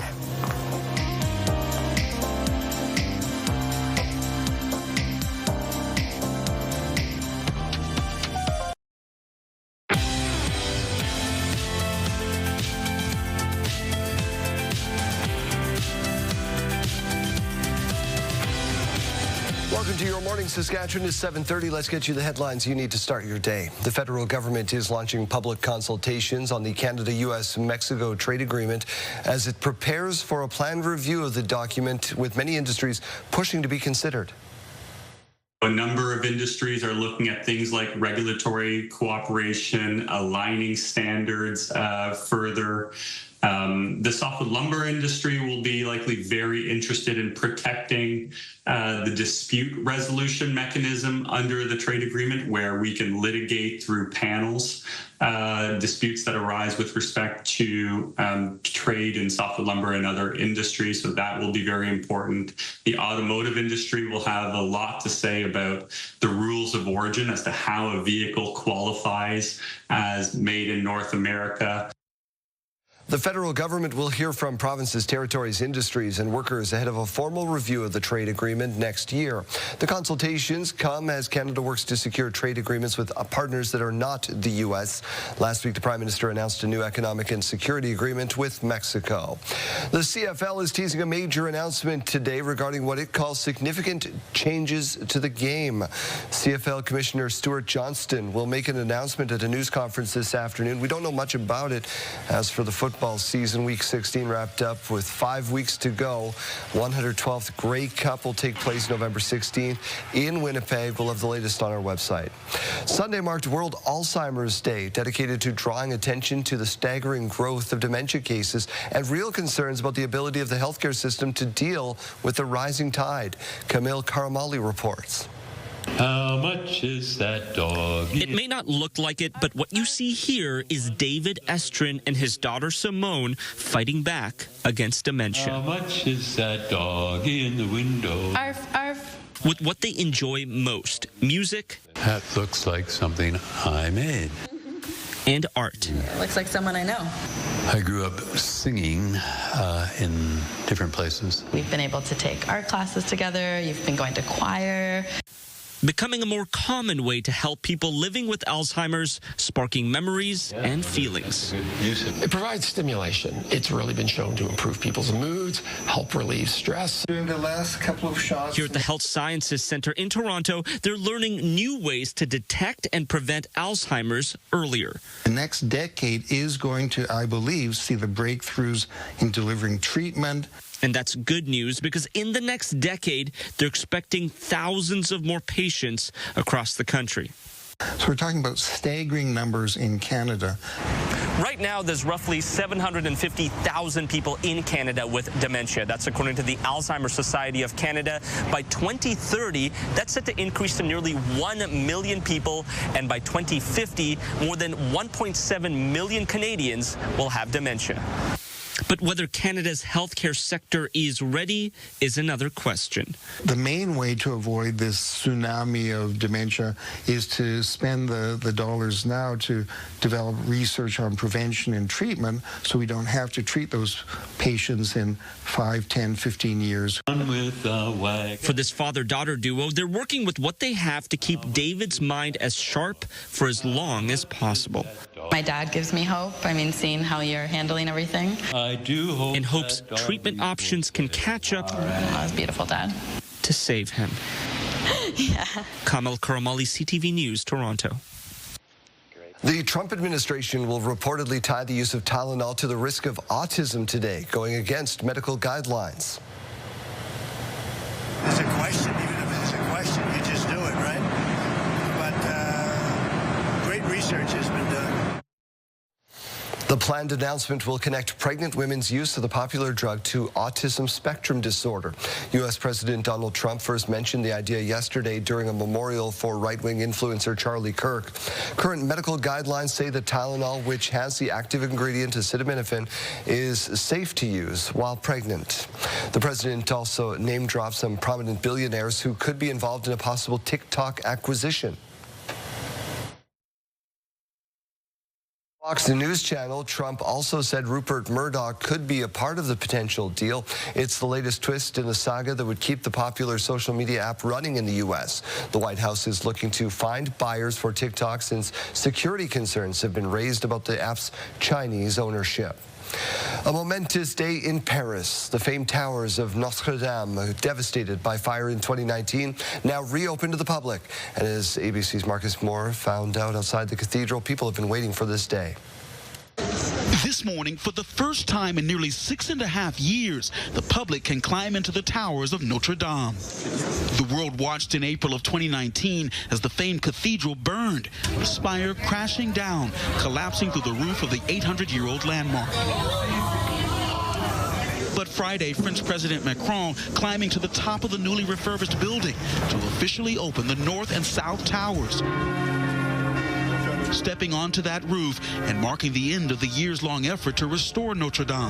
Welcome to Your Morning Saskatchewan. It's 7:30. Let's get you the headlines you need to start your day. The federal government is launching public consultations on the Canada-US-Mexico trade agreement as it prepares for a planned review of the document, with many industries pushing to be considered. A number of industries are looking at things like regulatory cooperation, aligning standards further. The softwood lumber industry will be likely very interested in protecting the dispute resolution mechanism under the trade agreement, where we can litigate through panels disputes that arise with respect to trade in softwood lumber and other industries. So that will be very important. The automotive industry will have a lot to say about the rules of origin as to how a vehicle qualifies as made in North America. The federal government will hear from provinces, territories, industries, and workers ahead of a formal review of the trade agreement next year. The consultations come as Canada works to secure trade agreements with partners that are not the U.S. Last week, the Prime Minister announced a new economic and security agreement with Mexico. The CFL is teasing a major announcement today regarding what it calls significant changes to the game. CFL Commissioner Stuart Johnston will make an announcement at a news conference this afternoon. We don't know much about it. As for the football season, Week 16 wrapped up with 5 weeks to go. 112th Grey Cup will take place November 16th in Winnipeg. We'll have the latest on our website. Sunday marked World Alzheimer's Day, dedicated to drawing attention to the staggering growth of dementia cases and real concerns about the ability of the healthcare system to deal with the rising tide. Camille Karamali reports. How much is that dog? It may not look like it, but what you see here is David Estrin and his daughter Simone fighting back against dementia. How much is that dog in the window? Arf, arf. With what they enjoy most, music. That looks like something I made. And art. It looks like someone I know. I grew up singing in different places. We've been able to take art classes together. You've been going to choir. becoming a more common way to help people living with Alzheimer's, sparking memories and feelings. It provides stimulation. It's really been shown to improve people's moods, help relieve stress. During the last couple of shots. Here at the Health Sciences Centre in Toronto, they're learning new ways to detect and prevent Alzheimer's earlier. The next decade is going to, I believe, see the breakthroughs in delivering treatment. And that's good news because in the next decade, they're expecting thousands of more patients across the country. So we're talking about staggering numbers in Canada. Right now, there's roughly 750,000 people in Canada with dementia. That's according to the Alzheimer's Society of Canada. By 2030, that's set to increase to nearly 1 million people. And by 2050, more than 1.7 million Canadians will have dementia. But whether Canada's healthcare sector is ready is another question. The main way to avoid this tsunami of dementia is to spend the dollars now to develop research on prevention and treatment so we don't have to treat those patients in 5, 10, 15 years. For this father-daughter duo, they're working with what they have to keep David's mind as sharp for as long as possible. My dad gives me hope. I mean, seeing how you're handling everything. I do hope in hopes treatment options can catch up. That was beautiful, Dad. To save him. Yeah. Kamal Karamali, CTV News, Toronto. The Trump administration will reportedly tie the use of Tylenol to the risk of autism today, going against medical guidelines. It's a question. Even if it's a question, you just do it, right? But great research has been done. The planned announcement will connect pregnant women's use of the popular drug to autism spectrum disorder. U.S. President Donald Trump first mentioned the idea yesterday during a memorial for right-wing influencer Charlie Kirk. Current medical guidelines say that Tylenol, which has the active ingredient acetaminophen, is safe to use while pregnant. The president also name-dropped some prominent billionaires who could be involved in a possible TikTok acquisition. Fox News Channel, Trump also said Rupert Murdoch could be a part of the potential deal. It's the latest twist in the saga that would keep the popular social media app running in the U.S. The White House is looking to find buyers for TikTok since security concerns have been raised about the app's Chinese ownership. A momentous day in Paris. The famed towers of Notre Dame, devastated by fire in 2019, now reopened to the public. And as ABC's Marcus Moore found out outside the cathedral, people have been waiting for this day. This morning, for the first time in nearly 6.5 years, the public can climb into the towers of Notre Dame. The world watched in April of 2019 as the famed cathedral burned, the spire crashing down, collapsing through the roof of the 800-year-old landmark. But Friday, French President Macron climbing to the top of the newly refurbished building to officially open the North and South Towers. Stepping onto that roof and marking the end of the years-long effort to restore Notre Dame.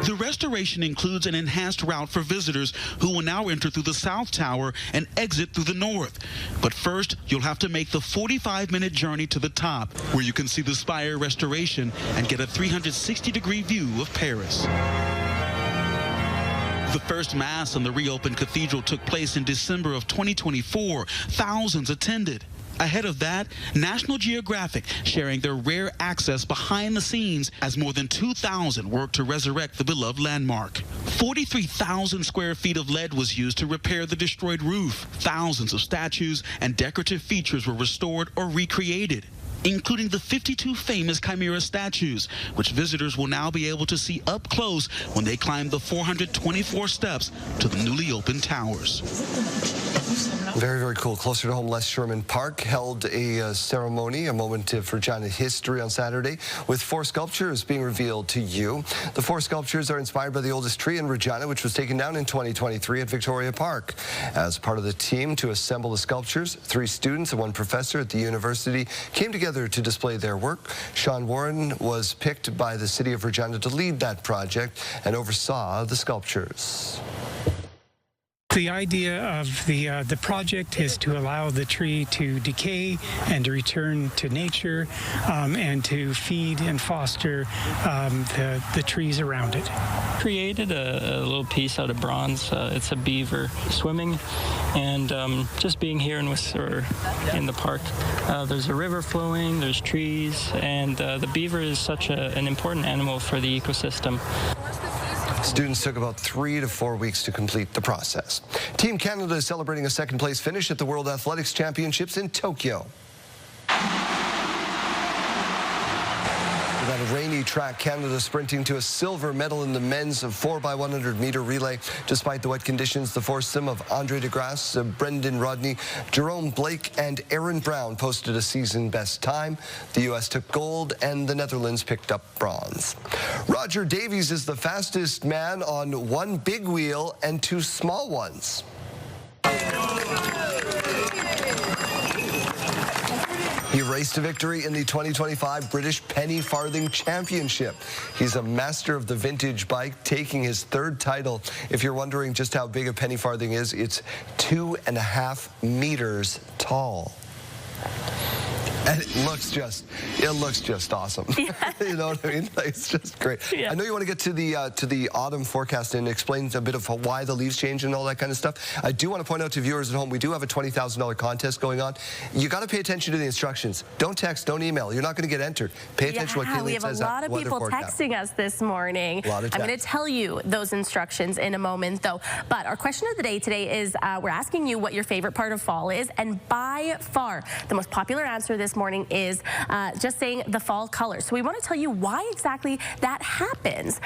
The restoration includes an enhanced route for visitors who will now enter through the South Tower and exit through the North. But first, you'll have to make the 45-minute journey to the top, where you can see the spire restoration and get a 360-degree view of Paris. The first Mass in the reopened cathedral took place in December of 2024. Thousands attended. Ahead of that, National Geographic sharing their rare access behind the scenes as more than 2,000 worked to resurrect the beloved landmark. 43,000 square feet of lead was used to repair the destroyed roof. Thousands of statues and decorative features were restored or recreated, including the 52 famous Chimera statues, which visitors will now be able to see up close when they climb the 424 steps to the newly opened towers. Very, very cool. Closer to home, Les Sherman Park held a ceremony, a moment of Regina history on Saturday, with 4 sculptures being revealed to you. The 4 sculptures are inspired by the oldest tree in Regina, which was taken down in 2023 at Victoria Park. As part of the team to assemble the sculptures, 3 students and 1 professor at the university came together to display their work. Sean Warren was picked by the city of Regina to lead that project and oversaw the sculptures. The idea of the project is to allow the tree to decay and to return to nature and to feed and foster the trees around it. Created a little piece out of bronze. It's a beaver swimming, and just being here in Whistler in the park, there's a river flowing, there's trees, and the beaver is such an important animal for the ecosystem. Students took about 3 to 4 weeks to complete the process. Team Canada is celebrating a second-place finish at the World Athletics Championships in Tokyo. On a rainy track, Canada sprinting to a silver medal in the men's 4x100-meter relay. Despite the wet conditions, the foursome of Andre DeGrasse, Brendan Rodney, Jerome Blake, and Aaron Brown posted a season-best time. The U.S. took gold, and the Netherlands picked up bronze. Roger Davies is the fastest man on one big wheel and 2 small ones. He raced to victory in the 2025 British Penny Farthing Championship. He's a master of the vintage bike, taking his 3rd title. If you're wondering just how big a penny farthing is, it's 2.5 meters tall. And it looks just awesome. Yeah. You know what I mean? Like, it's just great. Yeah. I know you want to get to the autumn forecast and explain a bit of why the leaves change and all that kind of stuff. I do want to point out to viewers at home, we do have a $20,000 contest going on. You got to pay attention to the instructions. Don't text, don't email. You're not going to get entered. Pay attention to what Kayleen says. We have a lot of people texting us this morning. I'm going to tell you those instructions in a moment, though. But our question of the day today is we're asking you what your favorite part of fall is, and by far the most popular answer this morning is just saying the fall colors. So we want to tell you why exactly that happens.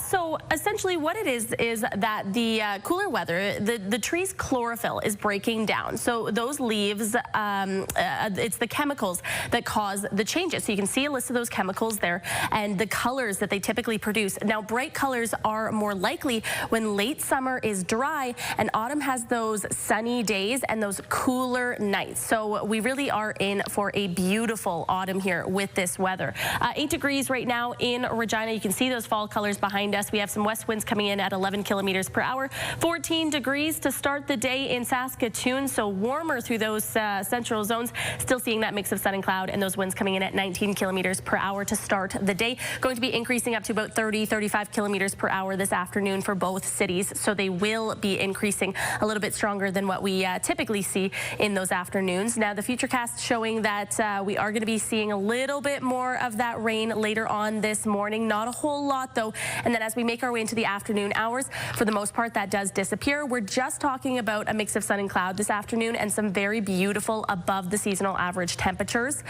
So essentially what it is that the cooler weather, the tree's chlorophyll is breaking down. So those leaves, it's the chemicals that cause the changes. So you can see a list of those chemicals there and the colors that they typically produce. Now, bright colors are more likely when late summer is dry and autumn has those sunny days and those cooler nights. So we really are in for a beautiful autumn here with this weather. 8 degrees right now in Regina. You can see those fall colors behind us. We have some west winds coming in at 11 kilometers per hour. 14 degrees to start the day in Saskatoon, so warmer through those central zones. Still seeing that mix of sun and cloud, and those winds coming in at 19 kilometers per hour to start the day. Going to be increasing up to about 35 kilometers per hour this afternoon for both cities, so they will be increasing a little bit stronger than what we typically see in those afternoons. Now, the futurecast showing that we are going to be seeing a little bit more of that rain later on this morning. Not a whole lot, though. And then as we make our way into the afternoon hours, for the most part, that does disappear. We're just talking about a mix of sun and cloud this afternoon and some very beautiful above the seasonal average temperatures.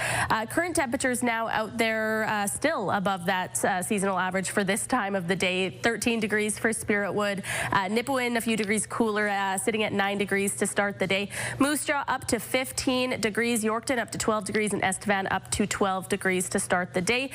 Current temperatures now out there still above that seasonal average for this time of the day. 13 degrees for Spiritwood. Nipawin a few degrees cooler, sitting at 9 degrees to start the day. Moose Jaw up to 15 degrees. Yorkton up to 12 degrees, and Estevan up to 12 degrees to start the day.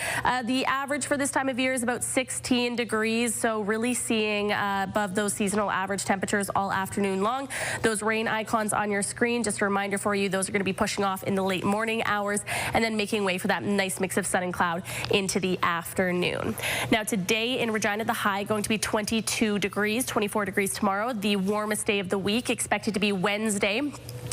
The average for this time of year is about 16 degrees, so really seeing above those seasonal average temperatures all afternoon long. Those rain icons on your screen, just a reminder for you, those are going to be pushing off in the late morning hours and then making way for that nice mix of sun and cloud into the afternoon. Now, today in Regina, the high going to be 22 degrees, 24 degrees tomorrow. The warmest day of the week expected to be Wednesday.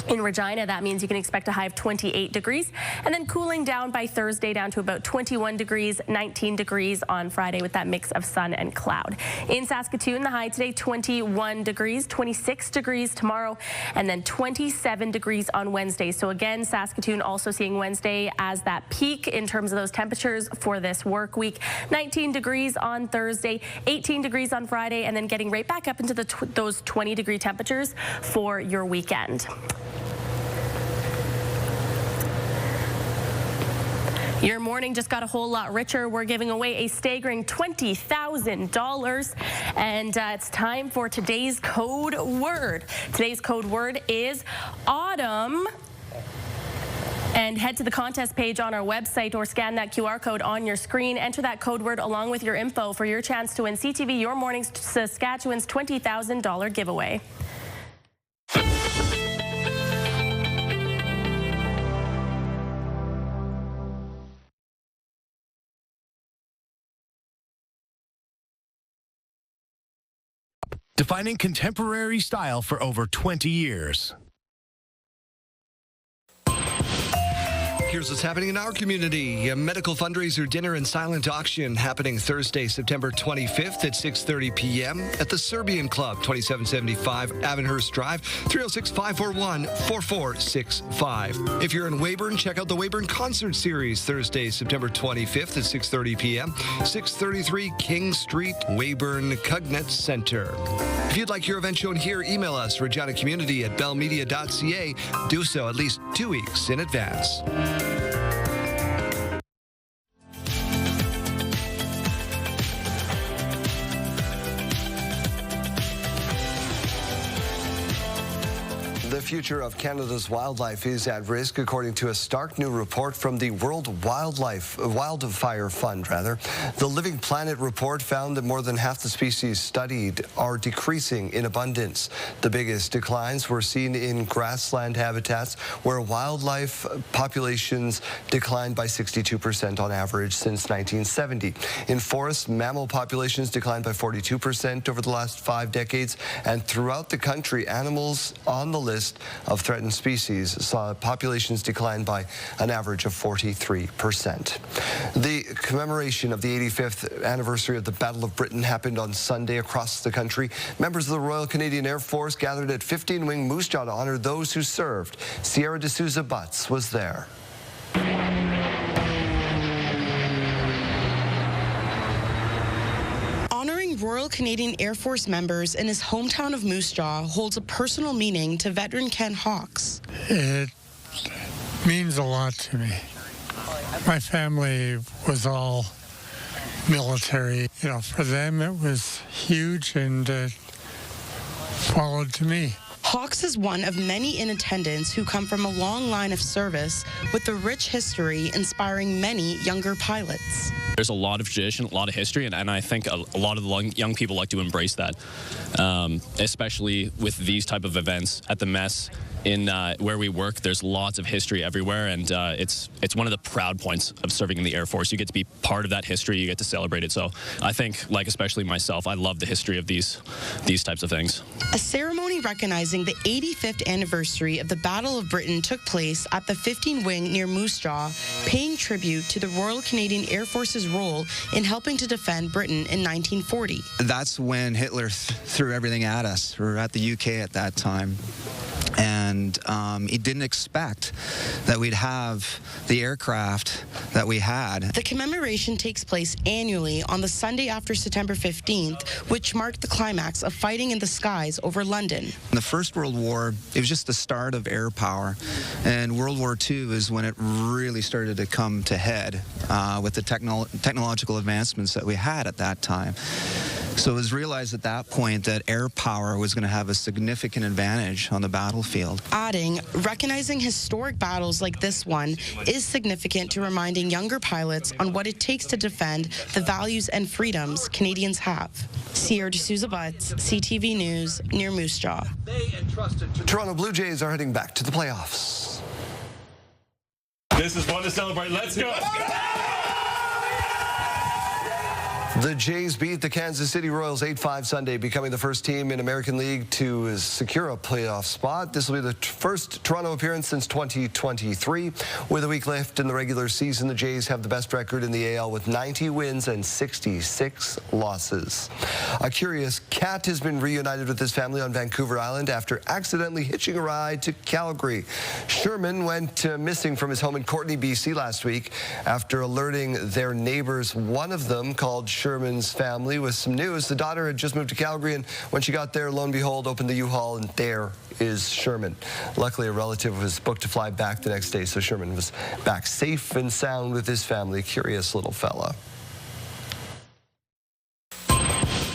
In Regina, that means you can expect a high of 28 degrees, and then cooling down by Thursday down to about 21 degrees, 19 degrees on Friday with that mix of sun and cloud. In Saskatoon, the high today, 21 degrees, 26 degrees tomorrow, and then 27 degrees on Wednesday. So again, Saskatoon also seeing Wednesday as that peak in terms of those temperatures for this work week. 19 degrees on Thursday, 18 degrees on Friday, and then getting right back up into those 20-degree temperatures for your weekend. Your morning just got a whole lot richer. We're giving away a staggering $20,000, and it's time for today's code word. Today's code word is autumn. And head to the contest page on our website or scan that QR code on your screen. Enter that code word along with your info for your chance to win CTV Your Morning Saskatchewan's $20,000 giveaway. defining contemporary style for over 20 years. Here's what's happening in our community. A medical fundraiser dinner and silent auction happening Thursday, September 25th at 6:30 p.m. at the Serbian Club, 2775 Avonhurst Drive, 306-541-4465. If you're in Weyburn, check out the Weyburn Concert Series Thursday, September 25th at 6:30 p.m., 633 King Street, Weyburn Cognet Center. If you'd like your event shown here, email us, reginacommunity@bellmedia.ca. Do so at least 2 weeks in advance. The future of Canada's wildlife is at risk, according to a stark new report from the World Wildfire Fund. The Living Planet report found that more than half the species studied are decreasing in abundance. The biggest declines were seen in grassland habitats, where wildlife populations declined by 62% on average since 1970. In forests, mammal populations declined by 42% over the last 5 decades, and throughout the country, animals on the list of threatened species saw populations decline by an average of 43%. The commemoration of the 85th anniversary of the Battle of Britain happened on Sunday across the country. Members of the Royal Canadian Air Force gathered at 15 Wing Moose Jaw to honor those who served. Sierra D'Souza Butts was there. Honoring Royal Canadian Air Force members in his hometown of Moose Jaw holds a personal meaning to veteran Ken Hawks. It means a lot to me. My family was all military. You know, for them it was huge, and followed to me. Hawks is one of many in attendance who come from a long line of service with a rich history inspiring many younger pilots. There's a lot of tradition, a lot of history, and I think a lot of the young people like to embrace that, especially with these type of events at the mess. In where we work, there's lots of history everywhere, and it's one of the proud points of serving in the Air Force. You get to be part of that history, you get to celebrate it. So I think, like especially myself, I love the history of these types of things. A ceremony recognizing the 85th anniversary of the Battle of Britain took place at the 15 Wing near Moose Jaw, paying tribute to the Royal Canadian Air Force's role in helping to defend Britain in 1940. That's when Hitler threw everything at us. We were at the UK at that time. And he didn't expect that we'd have the aircraft that we had. The commemoration takes place annually on the Sunday after September 15th, which marked the climax of fighting in the skies over London. In the First World War, it was just the start of air power. And World War II is when it really started to come to head with the technological advancements that we had at that time. So it was realized at that point that air power was going to have a significant advantage on the battlefield. Adding, recognizing historic battles like this one is significant to reminding younger pilots on what it takes to defend the values and freedoms Canadians have. Sierra D'Souza Butts, CTV News, near Moose Jaw. Toronto Blue Jays are heading back to the playoffs. This is fun to celebrate. Let's go. The Jays beat the Kansas City Royals 8-5 Sunday, becoming the first team in American League to secure a playoff spot. This will be the first Toronto appearance since 2023. With a week left in the regular season, the Jays have the best record in the AL with 90 wins and 66 losses. A curious cat has been reunited with his family on Vancouver Island after accidentally hitching a ride to Calgary. Sherman went missing from his home in Courtenay, BC last week after alerting their neighbors. One of them called Sherman's family with some news. The daughter had just moved to Calgary, and when she got there, lo and behold, opened the U-Haul, and there is Sherman. Luckily, a relative was booked to fly back the next day, so Sherman was back safe and sound with his family. Curious little fella.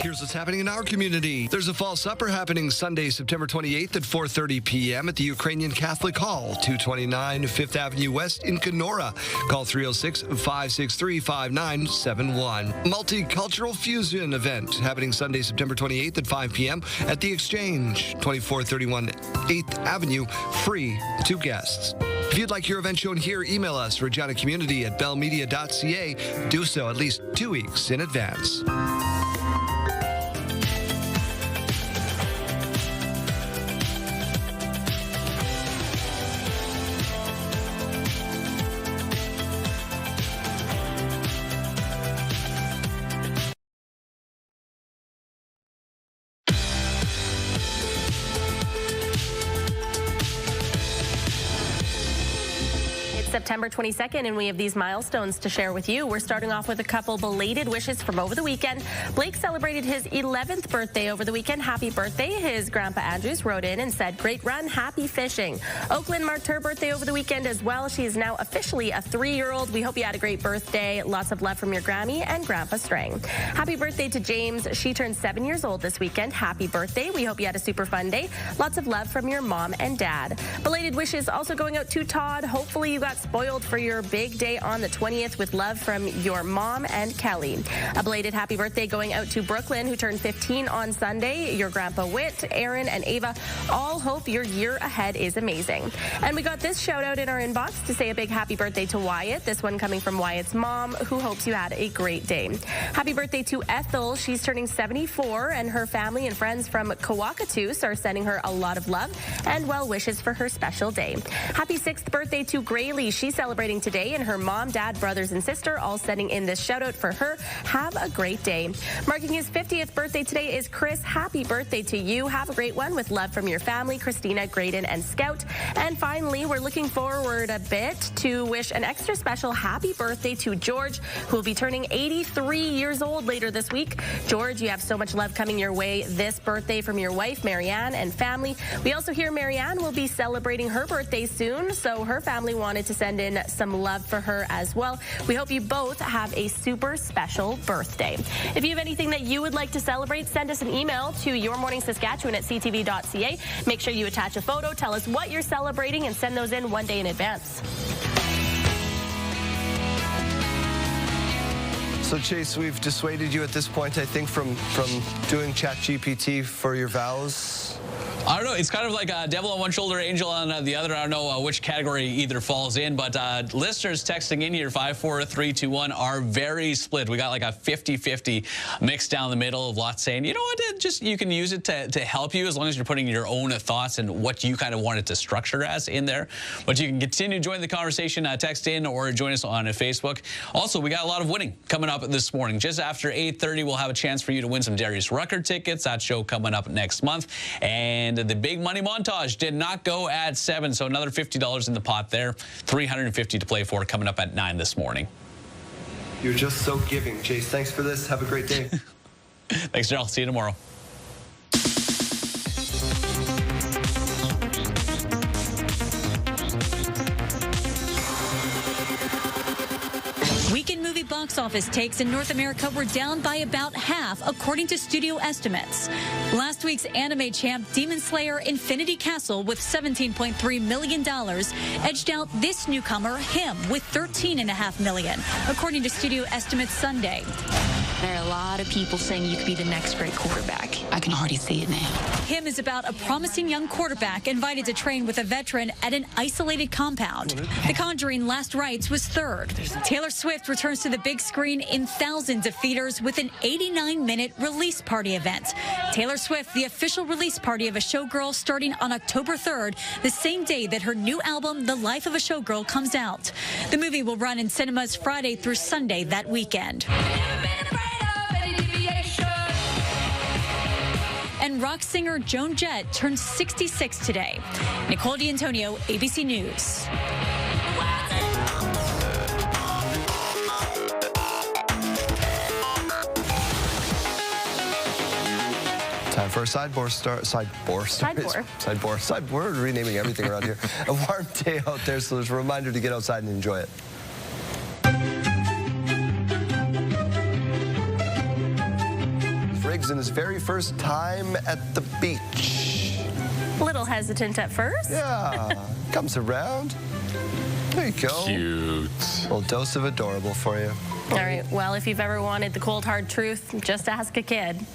Here's what's happening in our community. There's a fall supper happening Sunday, September 28th at 4:30 p.m. at the Ukrainian Catholic Hall, 229 5th Avenue West in Kenora. Call 306-563-5971. Multicultural Fusion event happening Sunday, September 28th at 5 p.m. at the Exchange, 2431 8th Avenue, free to guests. If you'd like your event shown here, email us, reginacommunity@bellmedia.ca. Do so at least 2 weeks in advance. It's September 22nd, and we have these milestones to share with you. We're starting off with a couple belated wishes from over the weekend. Blake celebrated his 11th birthday over the weekend. Happy birthday. His grandpa Andrews wrote in and said, great run, happy fishing. Oakland marked her birthday over the weekend as well. She is now officially a 3-year-old. We hope you had a great birthday. Lots of love from your Grammy and Grandpa Strang. Happy birthday to James. She turned 7 years old this weekend. Happy birthday. We hope you had a super fun day. Lots of love from your mom and dad. Belated wishes also going out to Todd. Hopefully you got spoiled for your big day on the 20th with love from your mom and Kelly. A belated happy birthday going out to Brooklyn, who turned 15 on Sunday. Your Grandpa Whit, Aaron, and Ava all hope your year ahead is amazing. And we got this shout out in our inbox to say a big happy birthday to Wyatt. This one coming from Wyatt's mom, who hopes you had a great day. Happy birthday to Ethel. She's turning 74, and her family and friends from Kawakatus are sending her a lot of love and well wishes for her special day. Happy 6th birthday to Graylee. She's celebrating today, and her mom, dad, brothers, and sister all sending in this shout out for her. Have a great day. Marking his 50th birthday today is Chris. Happy birthday to you. Have a great one with love from your family, Christina, Graydon, and Scout. And finally, we're looking forward a bit to wish an extra special happy birthday to George, who will be turning 83 years old later this week. George, you have so much love coming your way this birthday from your wife, Marianne, and family. We also hear Marianne will be celebrating her birthday soon, so her family wanted to send in some love for her as well. We hope you both have a super special birthday. If you have anything that you would like to celebrate, send us an email to yourmorningsaskatchewan@ctv.ca. Make sure you attach a photo, tell us what you're celebrating, and send those in one day in advance. So, Chase, we've dissuaded you at this point, I think, from doing ChatGPT for your vows. I don't know. It's kind of like a devil on one shoulder, angel on the other. I don't know which category either falls in, but listeners texting in here, 54321, are very split. We got like a 50-50 mix down the middle of lots saying, you know what, just you can use it to help you as long as you're putting your own thoughts and what you kind of want it to structure as in there. But you can continue to join the conversation, text in or join us on Facebook. Also, we got a lot of winning coming up this morning. Just after 8:30, we'll have a chance for you to win some Darius Rucker tickets. That show coming up next month. And the big money montage did not go at 7, so another $50 in the pot there. $350 to play for coming up at 9 this morning. You're just so giving, Chase. Thanks for this. Have a great day. Thanks, Daryl. See you tomorrow. Weekend movie box office takes in North America were down by about half, according to studio estimates. Last week's anime champ Demon Slayer Infinity Castle with $17.3 million edged out this newcomer, Him, with $13.5 million, according to studio estimates Sunday. There are a lot of people saying you could be the next great quarterback. I can already see it now. Him is about a promising young quarterback invited to train with a veteran at an isolated compound. The Conjuring Last Rites was third. Taylor Swift returns to the big screen in thousands of theaters with an 89-minute release party event. Taylor Swift, the official release party of A Showgirl, starting on October 3rd, the same day that her new album, The Life of a Showgirl, comes out. The movie will run in cinemas Friday through Sunday that weekend. And rock singer Joan Jett turned 66 today. Nicole D'Antonio, ABC News. Time for a sideboard. We're renaming everything around here. A warm day out there, so there's a reminder to get outside and enjoy it. Riggs in his very first time at the beach. A little hesitant at first. Yeah, comes around. There you go. Cute. A little dose of adorable for you. All right, well, if you've ever wanted the cold, hard truth, just ask a kid.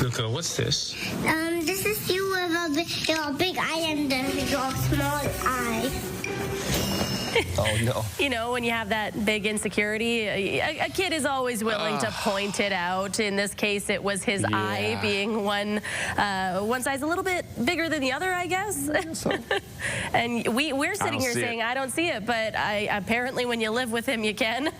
Luca, what's this? This is you with a big eye and a small eye. Oh, no. You know, when you have that big insecurity, a kid is always willing to point it out. In this case, it was his eye being one size a little bit bigger than the other, I guess. And we're sitting here saying, I don't see it, but apparently when you live with him, you can.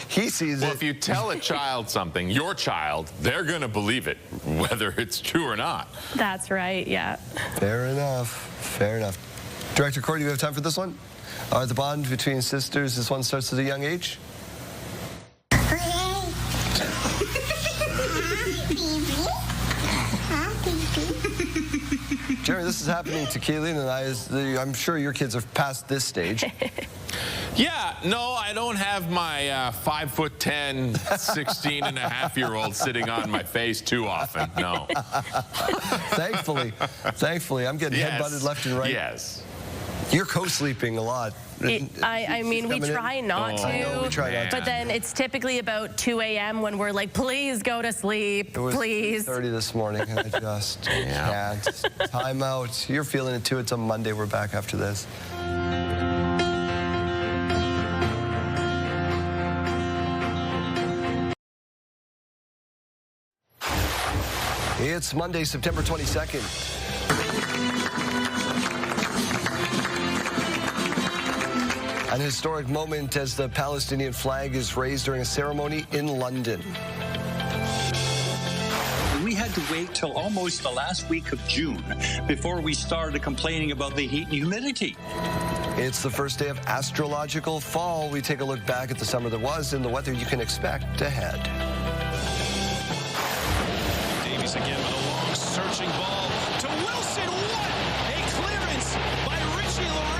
He sees it. Well, if you tell a child something, your child, they're going to believe it, whether it's true or not. That's right, yeah. Fair enough. Fair enough. Director Corey, do you have time for this one? The bond between sisters, this one starts at a young age? Jeremy, this is happening to Kaylin and I. I'm sure your kids are past this stage. Yeah, no, I don't have my 5'10", 16-and-a-half-year-old sitting on my face too often, no. Thankfully, I'm getting headbutted left and right. Yes. You're co-sleeping a lot. I mean, we try not to, we try not to. But then it's typically about 2 a.m. when we're like, please go to sleep, please. 3:30 this morning, and I just can't. Time out. You're feeling it too. It's a Monday. We're back after this. It's Monday, September 22nd. An historic moment as the Palestinian flag is raised during a ceremony in London. We had to wait till almost the last week of June before we started complaining about the heat and humidity. It's the first day of astrological fall. We take a look back at the summer that was and the weather you can expect ahead. Davies again with a long searching ball to Wilson. What a clearance by Richie Larea.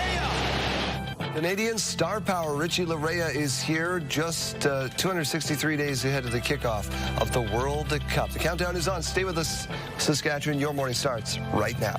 Canadian star power Richie Larea is here just 263 days ahead of the kickoff of the World Cup. The countdown is on. Stay with us, Saskatchewan. Your morning starts right now.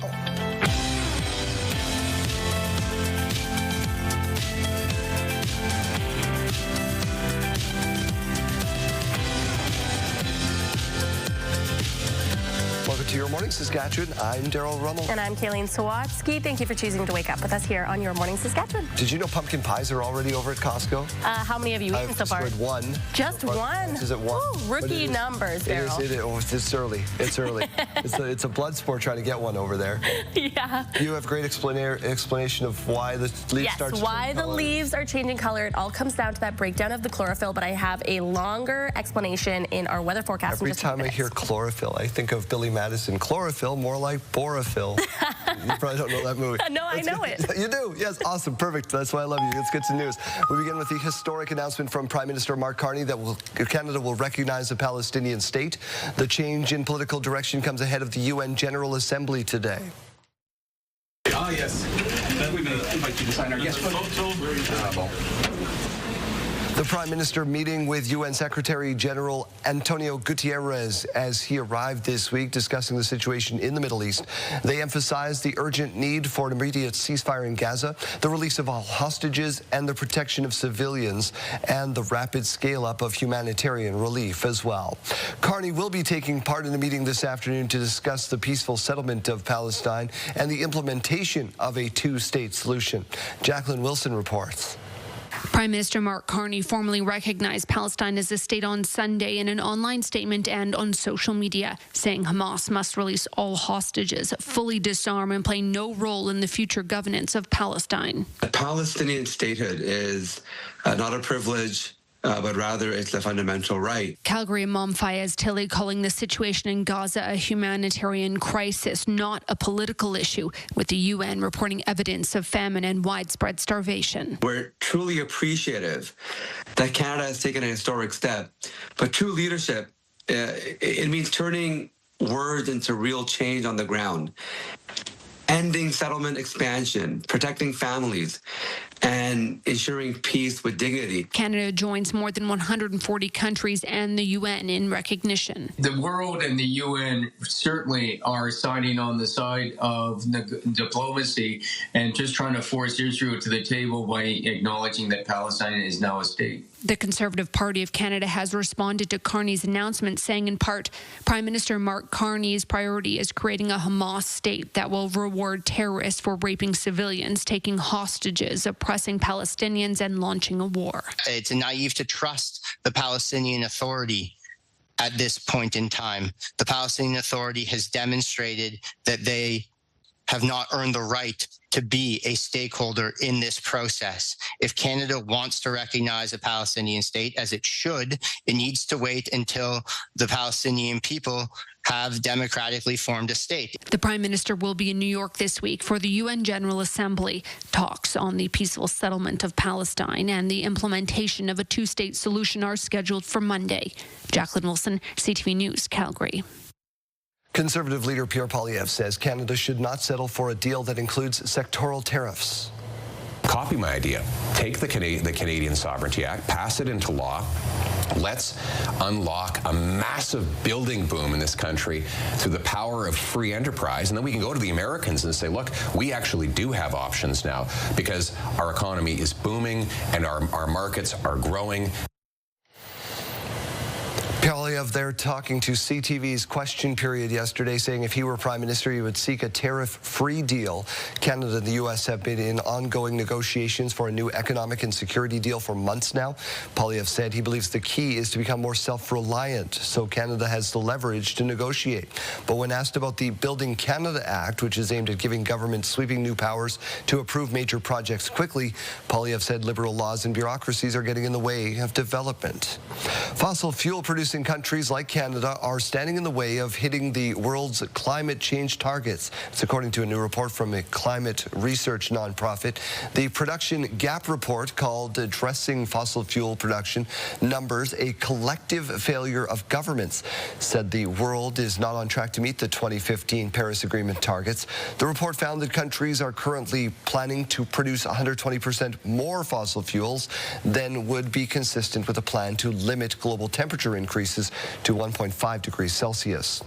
Welcome to Your Morning Saskatchewan. I'm Daryl Rummel. And I'm Kayleen Sawatsky. Thank you for choosing to wake up with us here on Your Morning Saskatchewan. Did you know pumpkin pies are already over at Costco? How many have you eaten so far? I've one. Just one? Is it one? Ooh, rookie numbers, Daryl. It's early. It's early. it's a blood sport trying to get one over there. Yeah. You have great explanation of why the leaves start to change why the leaves are changing color. It all comes down to that breakdown of the chlorophyll, but I have a longer explanation in our weather forecast. Every time I hear chlorophyll, I think of Billy Madison. Chlorophyll, more like borophyll. You probably don't know that movie. No, I know it. You do? Yes, awesome, perfect. That's why I love you. Let's get to news. We begin with the historic announcement from Prime Minister Mark Carney that Canada will recognize a Palestinian state. The change in political direction comes ahead of the UN General Assembly today. Ah, yes. Then we may invite you to sign our guest photo. The Prime Minister meeting with UN Secretary General Antonio Guterres as he arrived this week discussing the situation in the Middle East. They emphasized the urgent need for an immediate ceasefire in Gaza, the release of all hostages, and the protection of civilians, and the rapid scale-up of humanitarian relief as well. Carney will be taking part in a meeting this afternoon to discuss the peaceful settlement of Palestine and the implementation of a two-state solution. Jacqueline Wilson reports. Prime Minister Mark Carney formally recognized Palestine as a state on Sunday in an online statement and on social media, saying Hamas must release all hostages, fully disarm and play no role in the future governance of Palestine. Palestinian statehood is not a privilege, but rather it's a fundamental right. Calgary Imam Fayez Tilley calling the situation in Gaza a humanitarian crisis, not a political issue, with the UN reporting evidence of famine and widespread starvation. We're truly appreciative that Canada has taken a historic step, but true leadership, it means turning words into real change on the ground, ending settlement expansion, protecting families, and ensuring peace with dignity. Canada joins more than 140 countries and the UN in recognition. The world and the UN certainly are siding on the side of diplomacy and just trying to force Israel to the table by acknowledging that Palestine is now a state. The Conservative Party of Canada has responded to Carney's announcement, saying in part, Prime Minister Mark Carney's priority is creating a Hamas state that will reward terrorists for raping civilians, taking hostages, oppressing Palestinians, and launching a war. It's naive to trust the Palestinian Authority at this point in time. The Palestinian Authority has demonstrated that they have not earned the right to be a stakeholder in this process. If Canada wants to recognize a Palestinian state, as it should, it needs to wait until the Palestinian people have democratically formed a state. The Prime Minister will be in New York this week for the UN General Assembly. Talks on the peaceful settlement of Palestine and the implementation of a two-state solution are scheduled for Monday. Jacqueline Wilson, CTV News, Calgary. Conservative leader Pierre Poilievre says Canada should not settle for a deal that includes sectoral tariffs. Copy my idea. Take the Canadian Sovereignty Act, pass it into law. Let's unlock a massive building boom in this country through the power of free enterprise. And then we can go to the Americans and say, look, we actually do have options now because our economy is booming and our markets are growing. Poilievre there talking to CTV's question period yesterday, saying if he were Prime Minister, he would seek a tariff-free deal. Canada and the U.S. have been in ongoing negotiations for a new economic and security deal for months now. Poilievre said he believes the key is to become more self-reliant, so Canada has the leverage to negotiate. But when asked about the Building Canada Act, which is aimed at giving government sweeping new powers to approve major projects quickly, Poilievre said liberal laws and bureaucracies are getting in the way of development. Fossil fuel-producing countries like Canada are standing in the way of hitting the world's climate change targets. It's according to a new report from a climate research nonprofit. The Production Gap Report, called Addressing Fossil Fuel Production Numbers, a collective failure of governments, said the world is not on track to meet the 2015 Paris Agreement targets. The report found that countries are currently planning to produce 120% more fossil fuels than would be consistent with a plan to limit global temperature increases to 1.5 degrees Celsius.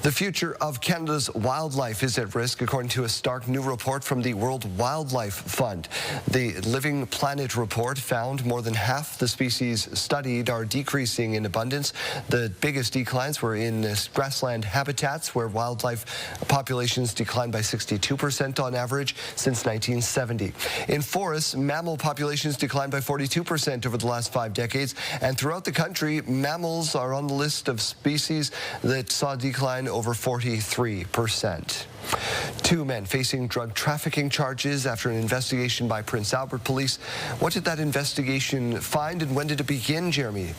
The future of Canada's wildlife is at risk, according to a stark new report from the World Wildlife Fund. The Living Planet report found more than half the species studied are decreasing in abundance. The biggest declines were in grassland habitats, where wildlife populations declined by 62% on average since 1970. In forests, mammal populations declined by 42% over the last 5 decades. And throughout the country, mammals are on the list of species that saw decline over 43%. 2 men facing drug trafficking charges after an investigation by Prince Albert police. What did that investigation find, and when did it begin, Jeremy?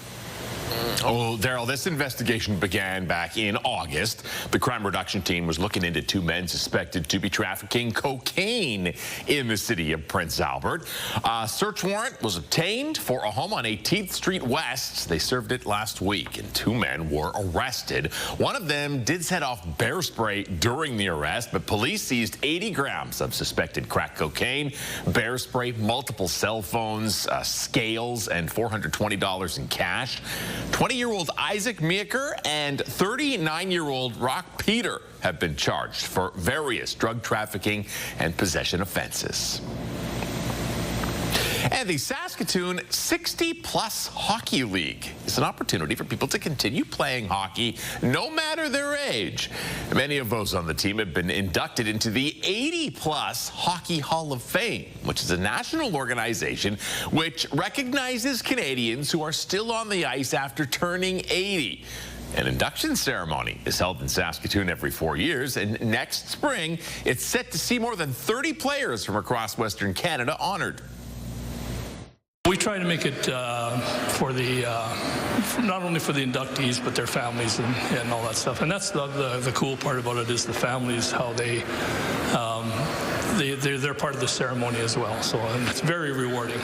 Oh, Daryl, this investigation began back in August. The crime reduction team was looking into 2 men suspected to be trafficking cocaine in the city of Prince Albert. A search warrant was obtained for a home on 18th Street West. They served it last week, and 2 men were arrested. One of them did set off bear spray during the arrest, but police seized 80 grams of suspected crack cocaine, bear spray, multiple cell phones, scales, and $420 in cash. 20-year-old Isaac Meeker and 39-year-old Rock Peter have been charged for various drug trafficking and possession offenses. And the Saskatoon 60-plus Hockey League is an opportunity for people to continue playing hockey no matter their age. Many of those on the team have been inducted into the 80-plus Hockey Hall of Fame, which is a national organization which recognizes Canadians who are still on the ice after turning 80. An induction ceremony is held in Saskatoon every 4 years, and next spring, it's set to see more than 30 players from across Western Canada honored. We try to make it for the not only for the inductees, but their families and all that stuff. And that's the cool part about it, is the families, how they're part of the ceremony as well. So it's very rewarding.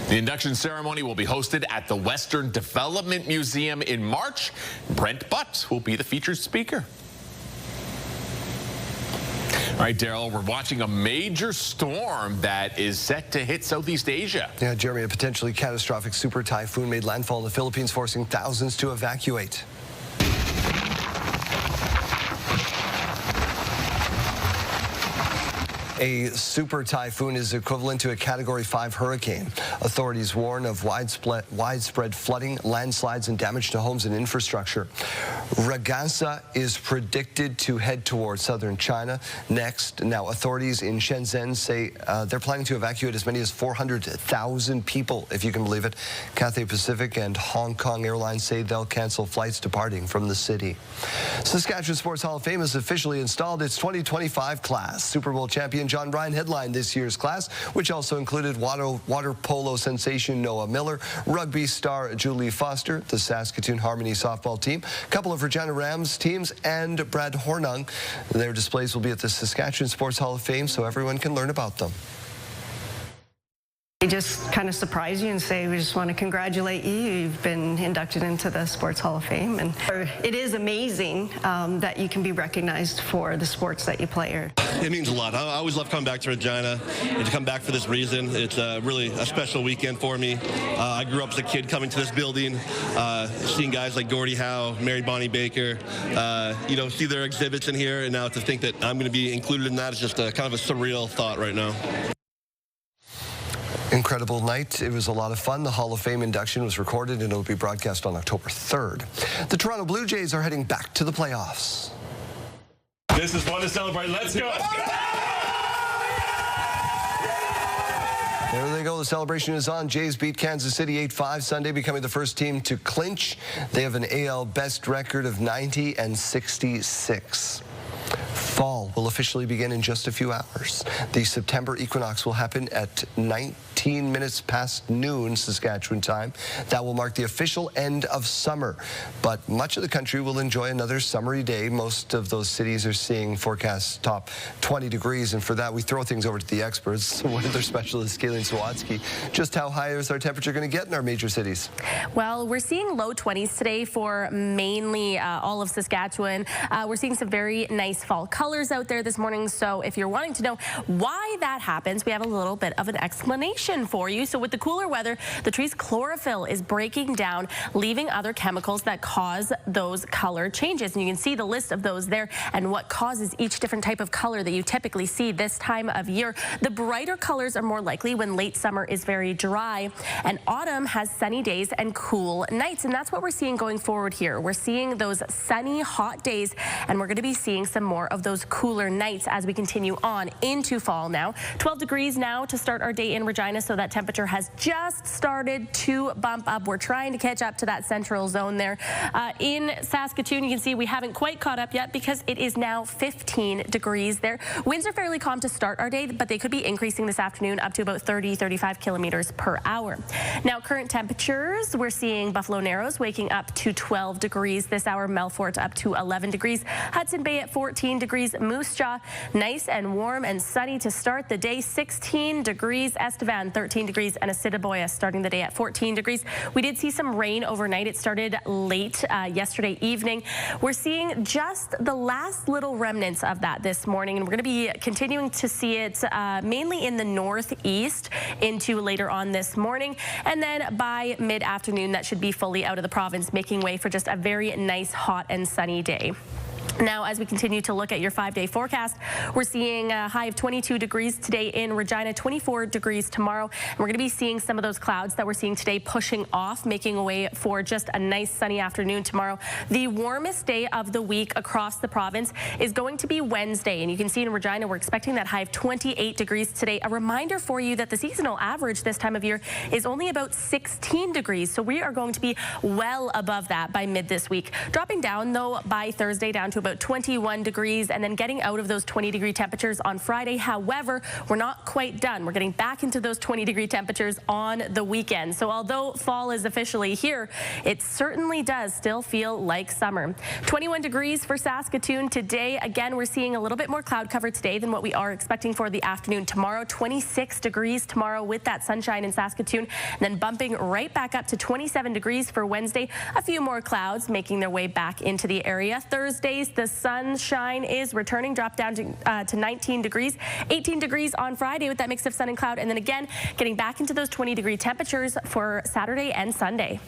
The induction ceremony will be hosted at the Western Development Museum in March. Brent Butt will be the featured speaker. All right, Daryl, we're watching a major storm that is set to hit Southeast Asia. Yeah, Jeremy, a potentially catastrophic super typhoon made landfall in the Philippines, forcing thousands to evacuate. A super typhoon is equivalent to a Category 5 hurricane. Authorities warn of widespread flooding, landslides, and damage to homes and infrastructure. Ragasa is predicted to head towards southern China next. Now, authorities in Shenzhen say they're planning to evacuate as many as 400,000 people, if you can believe it. Cathay Pacific and Hong Kong Airlines say they'll cancel flights departing from the city. Saskatchewan Sports Hall of Fame has officially installed its 2025 class. Super Bowl champion and John Ryan headlined this year's class, which also included water polo sensation Noah Miller, rugby star Julie Foster, the Saskatoon Harmony softball team, a couple of Regina Rams teams, and Brad Hornung. Their displays will be at the Saskatchewan Sports Hall of Fame, so everyone can learn about them. They just kind of surprise you and say, we just want to congratulate you. You've been inducted into the Sports Hall of Fame. And it is amazing that you can be recognized for the sports that you play. It means a lot. I always love coming back to Regina and to come back for this reason. It's really a special weekend for me. I grew up as a kid coming to this building, seeing guys like Gordie Howe, Mary Bonnie Baker, see their exhibits in here. And now to think that I'm going to be included in that is just kind of a surreal thought right now. Incredible night. It was a lot of fun. The Hall of Fame induction was recorded and it will be broadcast on October 3rd. The Toronto Blue Jays are heading back to the playoffs. This is one to celebrate. Let's go. There they go. The celebration is on. Jays beat Kansas City 8-5 Sunday, becoming the first team to clinch. They have an AL best record of 90-66. Fall will officially begin in just a few hours. The September equinox will happen at 19 minutes past noon Saskatchewan time. That will mark the official end of summer. But much of the country will enjoy another summery day. Most of those cities are seeing forecasts top 20 degrees. And for that, we throw things over to the experts. Weather specialist Kayleen Sawatsky. Just how high is our temperature going to get in our major cities? Well, we're seeing low 20s today for mainly all of Saskatchewan. We're seeing some very nice fall colors out there this morning. So if you're wanting to know why that happens, we have a little bit of an explanation for you. So with the cooler weather, the tree's chlorophyll is breaking down, leaving other chemicals that cause those color changes. And you can see the list of those there and what causes each different type of color that you typically see this time of year. The brighter colors are more likely when late summer is very dry and autumn has sunny days and cool nights. And that's what we're seeing going forward here. We're seeing those sunny, hot days, and we're going to be seeing some more of those cooler nights as we continue on into fall now. 12 degrees now to start our day in Regina, so that temperature has just started to bump up. We're trying to catch up to that central zone there. In Saskatoon, you can see we haven't quite caught up yet because it is now 15 degrees there. Winds are fairly calm to start our day, but they could be increasing this afternoon up to about 30-35 kilometers per hour. Now, current temperatures, we're seeing Buffalo Narrows waking up to 12 degrees this hour, Melfort up to 11 degrees, Hudson Bay at 14 degrees, Moose Jaw nice and warm and sunny to start the day, 16 degrees, Estevan 13 degrees, and Assiniboia starting the day at 14 degrees. We did see some rain overnight. It started late yesterday evening. We're seeing just the last little remnants of that this morning, and we're going to be continuing to see it mainly in the northeast into later on this morning, and then by mid-afternoon that should be fully out of the province, making way for just a very nice, hot and sunny day. Now, as we continue to look at your 5-day forecast, we're seeing a high of 22 degrees today in Regina, 24 degrees tomorrow. And we're going to be seeing some of those clouds that we're seeing today pushing off, making a way for just a nice sunny afternoon tomorrow. The warmest day of the week across the province is going to be Wednesday. And you can see in Regina, we're expecting that high of 28 degrees today. A reminder for you that the seasonal average this time of year is only about 16 degrees. So we are going to be well above that by mid this week. Dropping down, though, by Thursday down to about 21 degrees and then getting out of those 20-degree temperatures on Friday. However, we're not quite done. We're getting back into those 20-degree temperatures on the weekend. So although fall is officially here, it certainly does still feel like summer. 21 degrees for Saskatoon today. Again, we're seeing a little bit more cloud cover today than what we are expecting for the afternoon tomorrow. 26 degrees tomorrow with that sunshine in Saskatoon, and then bumping right back up to 27 degrees for Wednesday. A few more clouds making their way back into the area. Thursdays, the sunshine is returning, drop down to 19 degrees, 18 degrees on Friday with that mix of sun and cloud, and then again getting back into those 20-degree temperatures for Saturday and Sunday.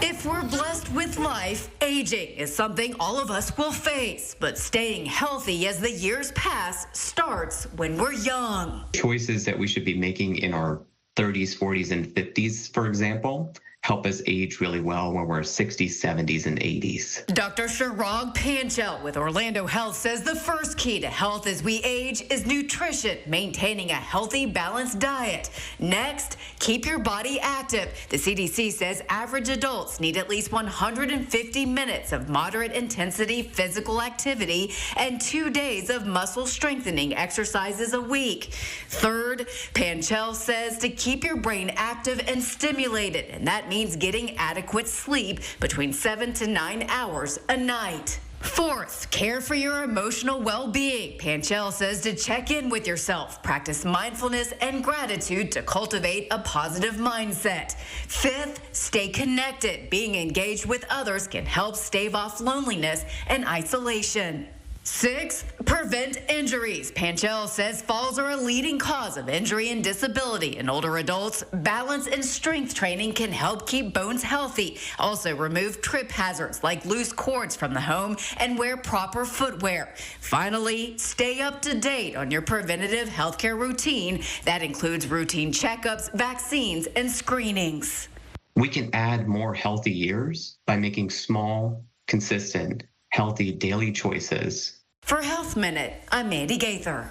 If we're blessed with life, aging is something all of us will face. But staying healthy as the years pass starts when we're young. Choices that we should be making in our 30s, 40s, and 50s, for example, help us age really well when we're 60s, 70s, and 80s. Dr. Chirag Panchal with Orlando Health says the first key to health as we age is nutrition, maintaining a healthy, balanced diet. Next, keep your body active. The CDC says average adults need at least 150 minutes of moderate intensity physical activity and 2 days of muscle strengthening exercises a week. Third, Panchal says to keep your brain active and stimulated, and that means getting adequate sleep between 7 to 9 hours a night. Fourth, care for your emotional well-being. Panchal says to check in with yourself, practice mindfulness and gratitude to cultivate a positive mindset. Fifth, stay connected. Being engaged with others can help stave off loneliness and isolation. Sixth, prevent injuries. Panchal says falls are a leading cause of injury and disability in older adults. Balance and strength training can help keep bones healthy. Also, remove trip hazards like loose cords from the home and wear proper footwear. Finally, stay up to date on your preventative healthcare routine. That includes routine checkups, vaccines, and screenings. We can add more healthy years by making small, consistent, healthy daily choices. For Health Minute, I'm Mandy Gaither.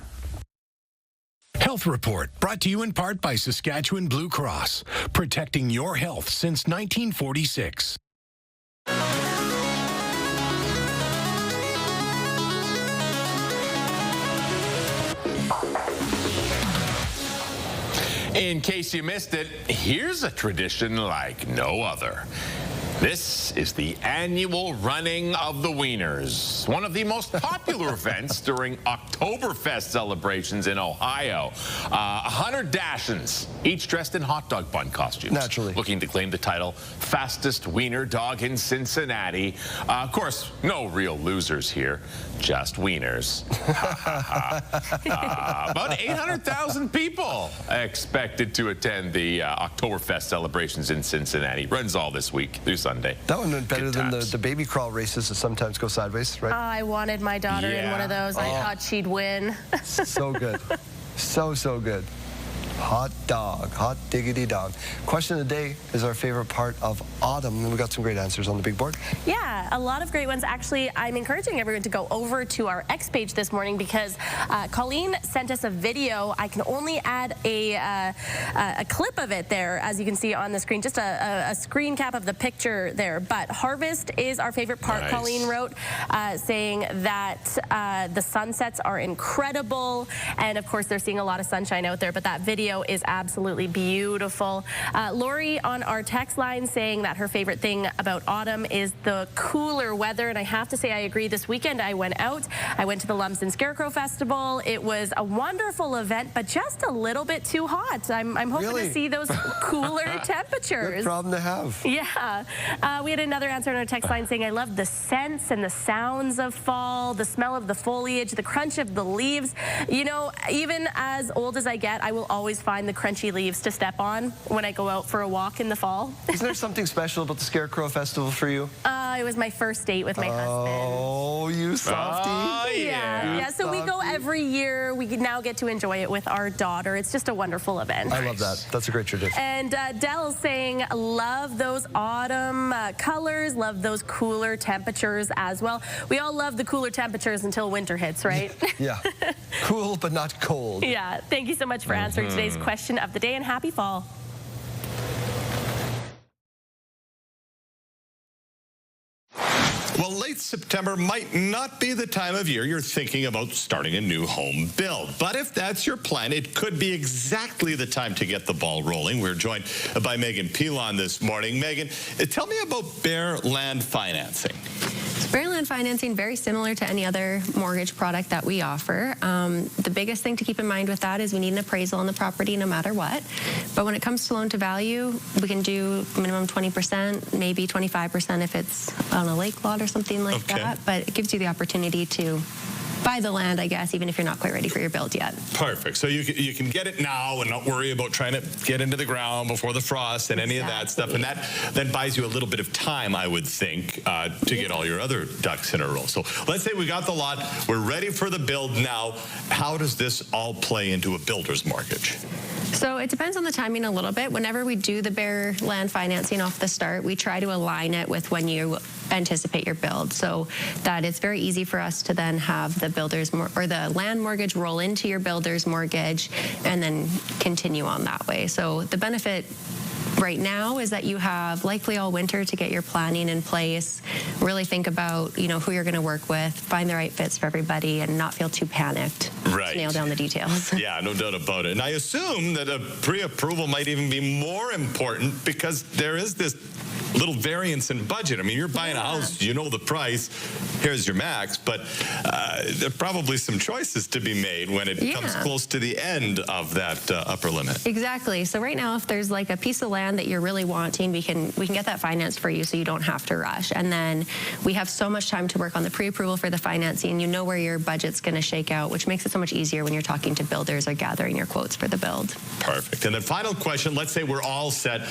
Health Report, brought to you in part by Saskatchewan Blue Cross, protecting your health since 1946. In case you missed it, here's a tradition like no other. This is the annual running of the Wieners, one of the most popular events during Oktoberfest celebrations in Ohio. 100 Dachshunds, each dressed in hot dog bun costumes. Naturally. Looking to claim the title, fastest wiener dog in Cincinnati. Of course, no real losers here, just wieners. About 800,000 people expected to attend the Oktoberfest celebrations in Cincinnati. Runs all this week through Sunday. That one went better than the baby crawl races that sometimes go sideways, right? I wanted my daughter in one of those. I thought she'd win. So good. So good. Hot dog. Hot diggity dog. Question of the day is our favorite part of autumn. And we got some great answers on the big board. Yeah, a lot of great ones. Actually, I'm encouraging everyone to go over to our X page this morning because Colleen sent us a video. I can only add a clip of it there, as you can see on the screen, just a screen cap of the picture there. But harvest is our favorite part, nice. Colleen wrote, saying that the sunsets are incredible. And of course, they're seeing a lot of sunshine out there, but that video is absolutely beautiful. Lori on our text line saying that her favorite thing about autumn is the cooler weather, and I have to say I agree. This weekend I went out. I went to the Lumps and Scarecrow Festival. It was a wonderful event, but just a little bit too hot. I'm hoping to see those cooler temperatures. Good problem to have. Yeah. We had another answer on our text line saying, I love the scents and the sounds of fall, the smell of the foliage, the crunch of the leaves. You know, even as old as I get, I will always find the crunchy leaves to step on when I go out for a walk in the fall. Isn't there something special about the Scarecrow Festival for you? It was my first date with my husband. Oh, you softie. Oh, yeah. So we go every year. We now get to enjoy it with our daughter. It's just a wonderful event. I love that. That's a great tradition. And Dell's saying, love those autumn colors, love those cooler temperatures as well. We all love the cooler temperatures until winter hits, right? Yeah. Cool, but not cold. Yeah. Thank you so much for answering today's question of the day, and happy fall. Well, late September might not be the time of year you're thinking about starting a new home build. But if that's your plan, it could be exactly the time to get the ball rolling. We're joined by Megan Pilon this morning. Megan, tell me about Bare Land Financing. Bare Land Financing, very similar to any other mortgage product that we offer. The biggest thing to keep in mind with that is we need an appraisal on the property no matter what. But when it comes to loan to value, we can do minimum 20%, maybe 25% if it's on a lake lot or something like that. But it gives you the opportunity to buy the land, I guess, even if you're not quite ready for your build yet. Perfect. So you can get it now and not worry about trying to get into the ground before the frost and any of that stuff. And that buys you a little bit of time, I would think, to get all your other ducks in a row. So let's say we got the lot. We're ready for the build now. How does this all play into a builder's mortgage? So it depends on the timing a little bit. Whenever we do the bare land financing off the start, we try to align it with when you anticipate your build, so that it's very easy for us to then have the the land mortgage roll into your builder's mortgage and then continue on that way. So the benefit right now is that you have likely all winter to get your planning in place, really think about, you know, who you're going to work with, find the right fits for everybody, and not feel too panicked. Right. Nail down the details. Yeah, no doubt about it. And I assume that a pre-approval might even be more important because there is this little variance in budget. I mean, you're buying a house, you know the price, here's your max, but there are probably some choices to be made when it comes close to the end of that upper limit. Exactly. So right now, if there's like a piece of land that you're really wanting, we can get that financed for you so you don't have to rush. And then we have so much time to work on the pre-approval for the financing. You know where your budget's going to shake out, which makes it so much easier when you're talking to builders or gathering your quotes for the build. Perfect. And then final question, let's say we're all set,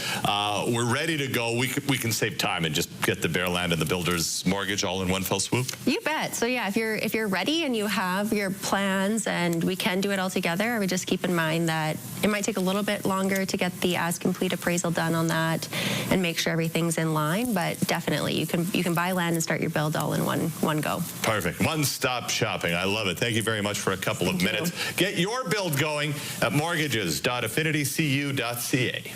we're ready to go, we can save time and just get the bare land and the builder's mortgage all in one fell swoop? You bet. So yeah, if you're ready and you have your plans and we can do it all together, I would just keep in mind that it might take a little bit longer to get the as-complete appraisal done on that and make sure everything's in line, but definitely you can buy land and start your build all in one go. Perfect. One-stop shopping. I love it. Thank you very much for a couple of minutes. Get your build going at mortgages.affinitycu.ca.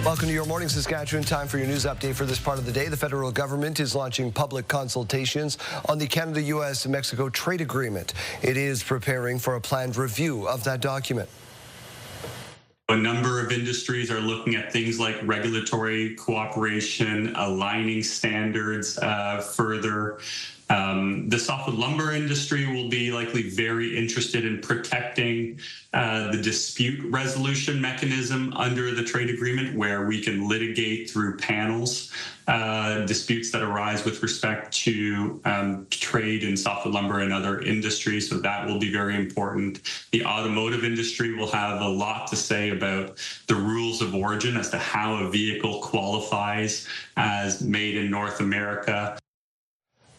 Welcome to Your Morning Saskatchewan. Time for your news update for this part of the day. The federal government is launching public consultations on the Canada-U.S.-Mexico trade agreement. It is preparing for a planned review of that document. A number of industries are looking at things like regulatory cooperation, aligning standards further. The softwood lumber industry will be likely very interested in protecting the dispute resolution mechanism under the trade agreement, where we can litigate through panels disputes that arise with respect to trade in softwood lumber and other industries. So that will be very important. The automotive industry will have a lot to say about the rules of origin as to how a vehicle qualifies as made in North America.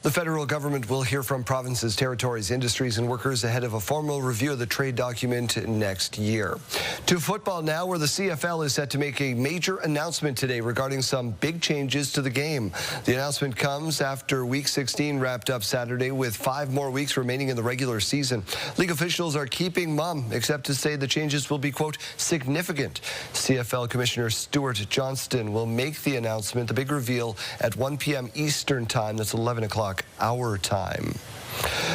The federal government will hear from provinces, territories, industries, and workers ahead of a formal review of the trade document next year. To football now, where the CFL is set to make a major announcement today regarding some big changes to the game. The announcement comes after Week 16 wrapped up Saturday with 5 more weeks remaining in the regular season. League officials are keeping mum, except to say the changes will be, quote, significant. CFL Commissioner Stuart Johnston will make the announcement, the big reveal, at 1 p.m. Eastern Time. That's 11 o'clock our time.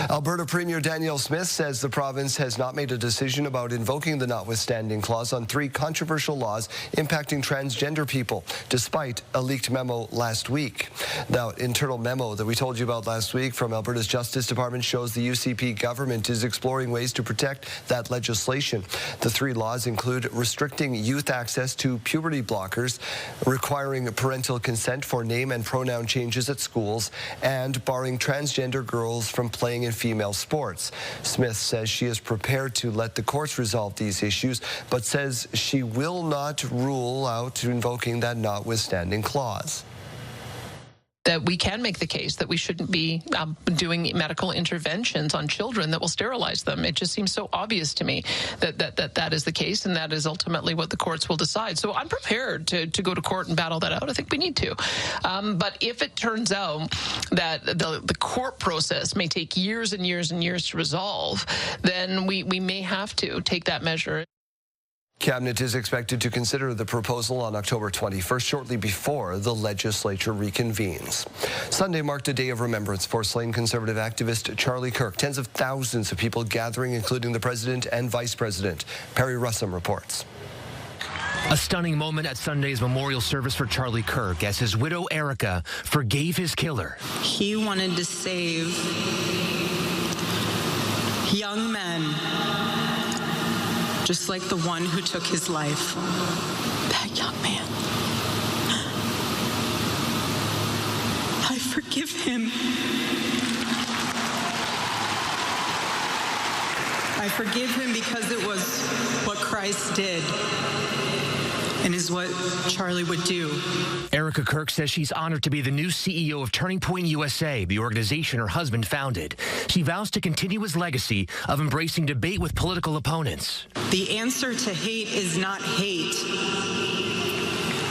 Alberta Premier Danielle Smith says the province has not made a decision about invoking the notwithstanding clause on 3 controversial laws impacting transgender people, despite a leaked memo last week. The internal memo that we told you about last week from Alberta's Justice Department shows the UCP government is exploring ways to protect that legislation. The 3 laws include restricting youth access to puberty blockers, requiring parental consent for name and pronoun changes at schools, and barring transgender girls from playing in female sports. Smith says she is prepared to let the courts resolve these issues, but says she will not rule out invoking that notwithstanding clause. That we can make the case that we shouldn't be doing medical interventions on children that will sterilize them. It just seems so obvious to me that is the case, and that is ultimately what the courts will decide. So I'm prepared to go to court and battle that out. I think we need to. But if it turns out that the court process may take years and years and years to resolve, then we may have to take that measure. Cabinet is expected to consider the proposal on October 21st, shortly before the legislature reconvenes. Sunday marked a day of remembrance for slain Conservative activist Charlie Kirk. Tens of thousands of people gathering, including the President and Vice President. Perry Russum reports. A stunning moment at Sunday's memorial service for Charlie Kirk as his widow Erica forgave his killer. He wanted to save young men, just like the one who took his life. That young man. I forgive him. I forgive him because it was what Christ did and is what Charlie would do. Erica Kirk says she's honored to be the new CEO of Turning Point USA, the organization her husband founded. She vows to continue his legacy of embracing debate with political opponents. The answer to hate is not hate.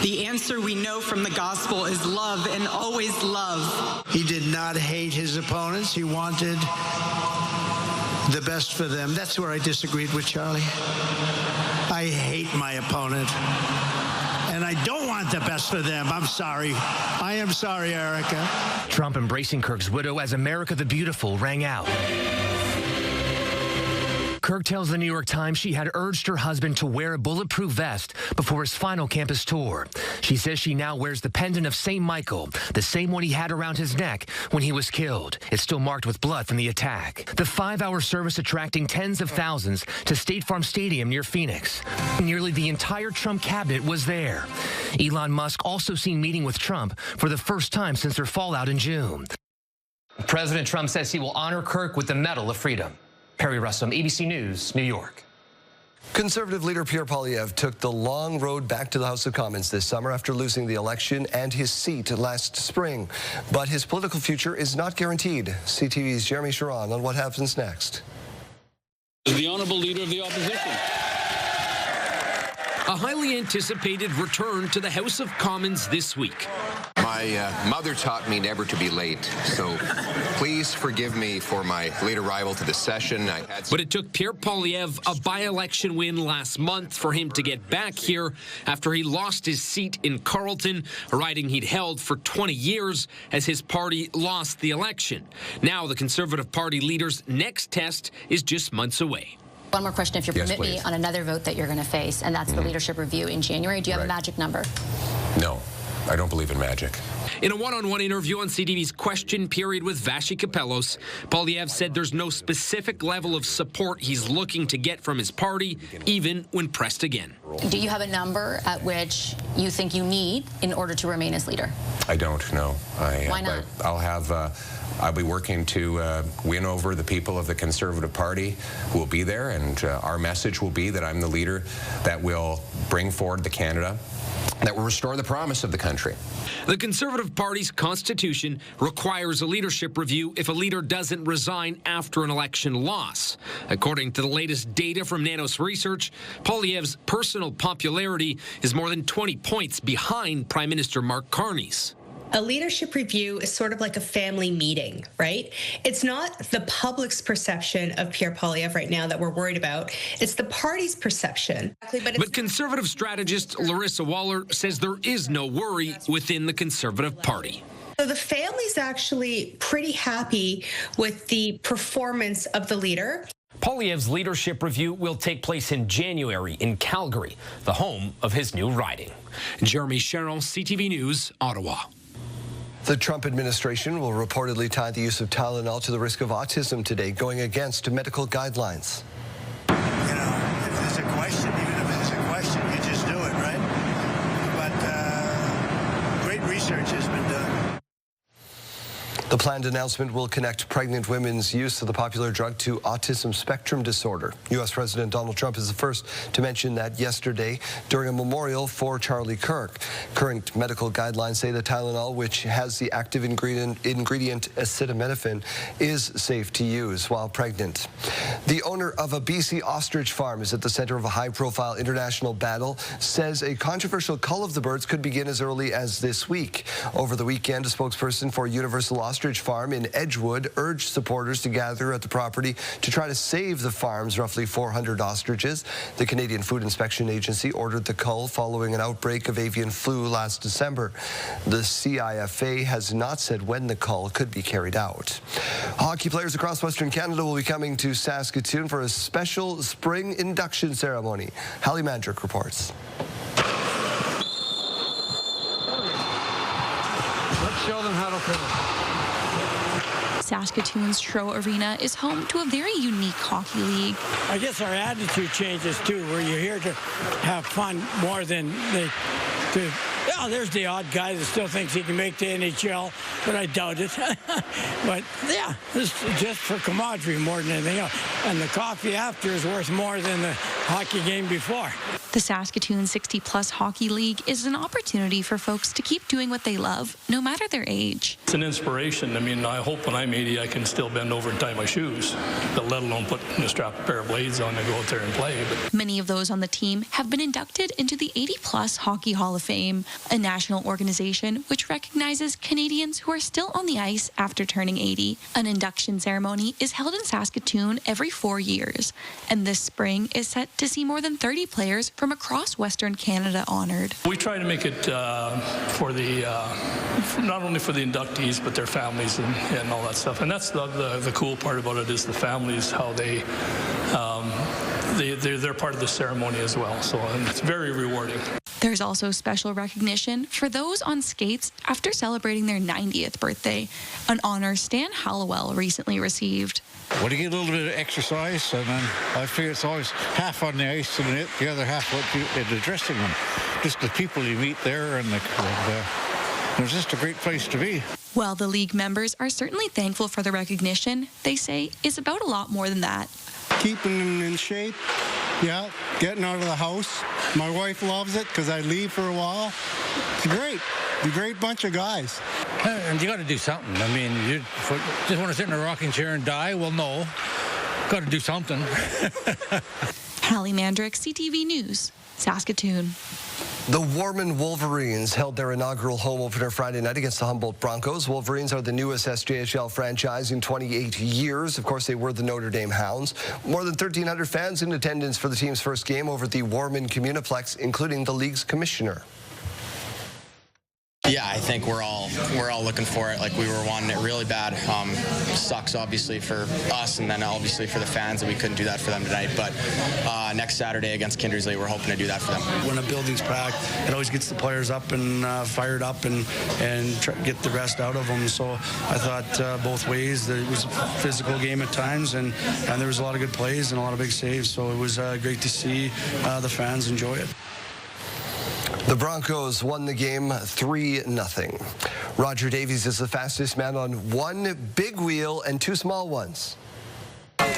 The answer we know from the gospel is love, and always love. He did not hate his opponents. He wanted the best for them. That's where I disagreed with Charlie. I hate my opponent, and I don't want the best for them. I'm sorry. I am sorry, Erica. Trump embracing Kirk's widow as America the Beautiful rang out. Kirk tells the New York Times she had urged her husband to wear a bulletproof vest before his final campus tour. She says she now wears the pendant of St. Michael, the same one he had around his neck when he was killed. It's still marked with blood from the attack. The 5-hour service attracting tens of thousands to State Farm Stadium near Phoenix. Nearly the entire Trump cabinet was there. Elon Musk also seen meeting with Trump for the first time since their fallout in June. President Trump says he will honor Kirk with the Medal of Freedom. Perry Russum, ABC News, New York. Conservative leader Pierre Poilievre took the long road back to the House of Commons this summer after losing the election and his seat last spring. But his political future is not guaranteed. CTV's Jeremy Sharon on what happens next. The honourable leader of the opposition. A highly anticipated return to the House of Commons this week. My mother taught me never to be late, so please forgive me for my late arrival to the session. But it took Pierre Poilievre a by-election win last month for him to get back here after he lost his seat in Carleton, a riding he'd held for 20 years as his party lost the election. Now the Conservative Party leader's next test is just months away. One more question, if you permit me, on another vote that you're going to face, and that's the leadership review in January. Do you have a magic number? No, I don't believe in magic. In a one-on-one interview on CTV's Question Period with Vashi Kapelos, Poilievre said there's no specific level of support he's looking to get from his party, even when pressed again. Do you have a number at which you think you need in order to remain as leader? I don't know. Why not? I'll be working to win over the people of the Conservative Party who will be there, and our message will be that I'm the leader that will bring forward the Canada that will restore the promise of the country. The Conservative Party's constitution requires a leadership review if a leader doesn't resign after an election loss. According to the latest data from Nanos Research, Poilievre's personal popularity is more than 20 points behind Prime Minister Mark Carney's. A leadership review is sort of like a family meeting, right? It's not the public's perception of Pierre Poilievre right now that we're worried about. It's the party's perception. But Conservative strategist Larissa Waller says there is no worry within the Conservative Party. So the family's actually pretty happy with the performance of the leader. Poilievre's leadership review will take place in January in Calgary, the home of his new riding. Jeremy Sharon, CTV News, Ottawa. The Trump administration will reportedly tie the use of Tylenol to the risk of autism today, going against medical guidelines. You know, if there's a question, even if there's a question, you just do it, right? But great research has been done. The planned announcement will connect pregnant women's use of the popular drug to autism spectrum disorder. U.S. President Donald Trump is the first to mention that yesterday during a memorial for Charlie Kirk. Current medical guidelines say that Tylenol, which has the active ingredient acetaminophen, is safe to use while pregnant. The owner of a BC ostrich farm is at the center of a high-profile international battle, says a controversial cull of the birds could begin as early as this week. Over the weekend, a spokesperson for Universal Ostrich Farm in Edgewood urged supporters to gather at the property to try to save the farm's roughly 400 ostriches. The Canadian Food Inspection Agency ordered the cull following an outbreak of avian flu last December. The CIFA has not said when the cull could be carried out. Hockey players across Western Canada will be coming to Saskatoon for a special spring induction ceremony. Hallie Mandrick reports. Let's show them how to finish. Saskatoon's Stroh Arena is home to a very unique hockey league. I guess our attitude changes too, where you're here to have fun more than yeah, there's the odd guy that still thinks he can make the NHL, but I doubt it. But yeah, it's just for camaraderie more than anything else. And the coffee after is worth more than the hockey game before. The Saskatoon 60-plus Hockey League is an opportunity for folks to keep doing what they love, no matter their age. It's an inspiration. I mean, I hope when I'm 80 I can still bend over and tie my shoes, but let alone strap a pair of blades on and go out there and play. But many of those on the team have been inducted into the 80-plus Hockey Hall of Fame, a national organization which recognizes Canadians who are still on the ice after turning 80. An induction ceremony is held in Saskatoon every 4 years, and this spring is set to see more than 30 players from across Western Canada honored. we try to make it for the not only for the inductees but their families and all that stuff. And that's the cool part about it is the families, how they're part of the ceremony as well. So and it's very rewarding. There's also special recognition for those on skates after celebrating their 90th birthday, an honor Stan Hallowell recently received. Well, you get a little bit of exercise, and then I figure it's always half on the ice and the other half in the dressing room. Just the people you meet there, and it's just a great place to be. While the league members are certainly thankful for the recognition, they say it's about a lot more than that. Keeping them in shape, yeah, getting out of the house. My wife loves it because I leave for a while. It's great. A great bunch of guys. And you got to do something. I mean, you just want to sit in a rocking chair and die? Well, no. Got to do something. Hallie Mandrick, CTV News, Saskatoon. The Warman Wolverines held their inaugural home opener Friday night against the Humboldt Broncos. Wolverines are the newest SJHL franchise in 28 years. Of course, they were the Notre Dame Hounds. More than 1,300 fans in attendance for the team's first game over at the Warman Communiplex, including the league's commissioner. Yeah, I think we're all looking for it. Like, we were wanting it really bad. Sucks obviously for us, and then obviously for the fans that we couldn't do that for them tonight. But next Saturday against Kindersley, we're hoping to do that for them. When a building's packed, it always gets the players up and fired up and try to get the rest out of them. So I thought both ways that it was a physical game at times, and there was a lot of good plays and a lot of big saves. So it was great to see the fans enjoy it. The Broncos won the game 3-0. Roger Davies is the fastest man on one big wheel and two small ones. And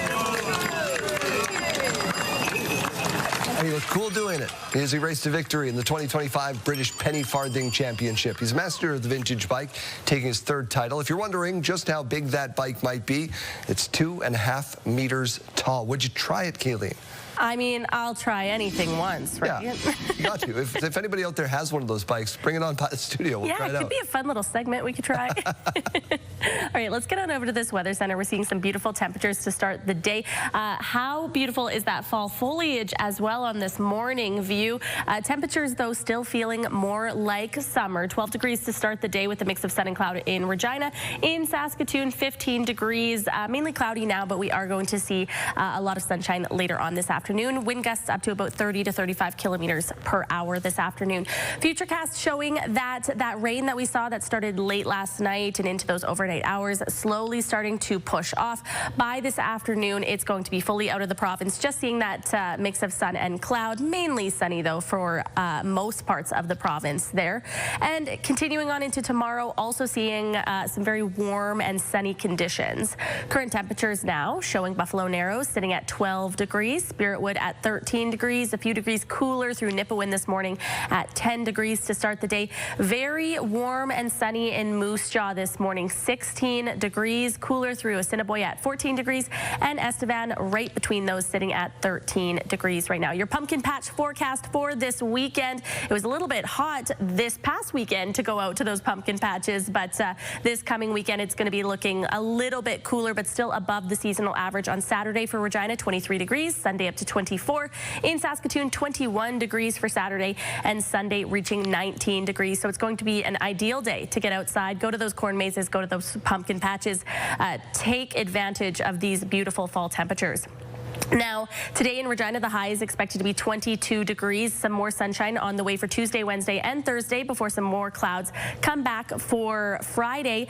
he looked cool doing it as he raced to victory in the 2025 British Penny Farthing Championship. He's master of the vintage bike, taking his third title. If you're wondering just how big that bike might be, it's 2.5 meters tall. Would you try it, Kayleen? I mean, I'll try anything once, right? Yeah, you got to. If anybody out there has one of those bikes, bring it on by the studio. We'll try it out. Yeah, it could be a fun little segment we could try. All right, let's get on over to this weather center. We're seeing some beautiful temperatures to start the day. How beautiful is that fall foliage as well on this morning view? Temperatures, though, still feeling more like summer. 12 degrees to start the day with a mix of sun and cloud in Regina. In Saskatoon, 15 degrees. Mainly cloudy now, but we are going to see a lot of sunshine later on this afternoon. Wind gusts up to about 30 to 35 kilometers per hour this afternoon. Futurecast showing that rain that we saw that started late last night and into those overnight hours slowly starting to push off. By this afternoon, it's going to be fully out of the province. Just seeing that mix of sun and cloud, mainly sunny though for most parts of the province there. And continuing on into tomorrow, also seeing some very warm and sunny conditions. Current temperatures now showing Buffalo Narrows sitting at 12 degrees, Spiritwood at 13 degrees, a few degrees cooler through Nipawin this morning at 10 degrees to start the day. Very warm and sunny in Moose Jaw this morning, 16 degrees, cooler through Assiniboia at 14 degrees, and Estevan right between those sitting at 13 degrees right now. Your pumpkin patch forecast for this weekend. It was a little bit hot this past weekend to go out to those pumpkin patches, but this coming weekend it's going to be looking a little bit cooler, but still above the seasonal average. On Saturday for Regina, 23 degrees, Sunday up to 24. In Saskatoon, 21 degrees for Saturday, and Sunday reaching 19 degrees. So it's going to be an ideal day to get outside, go to those corn mazes, go to those pumpkin patches, take advantage of these beautiful fall temperatures. Now, today in Regina, the high is expected to be 22 degrees. Some more sunshine on the way for Tuesday, Wednesday, and Thursday before some more clouds come back for Friday.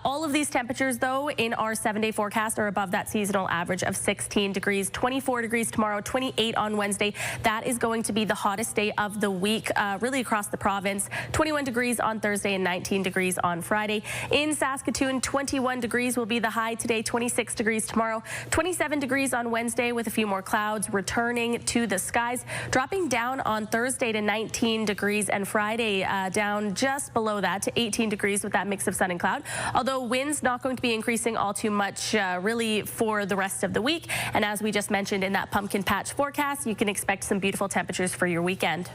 All of these temperatures, though, in our 7-day forecast are above that seasonal average of 16 degrees. 24 degrees tomorrow, 28 on Wednesday. That is going to be the hottest day of the week, really across the province. 21 degrees on Thursday and 19 degrees on Friday. In Saskatoon, 21 degrees will be the high today, 26 degrees tomorrow, 27 degrees on Wednesday with a few more clouds returning to the skies, dropping down on Thursday to 19 degrees and Friday down just below that to 18 degrees with that mix of sun and cloud. Although winds not going to be increasing all too much really for the rest of the week. And as we just mentioned in that pumpkin patch forecast, you can expect some beautiful temperatures for your weekend.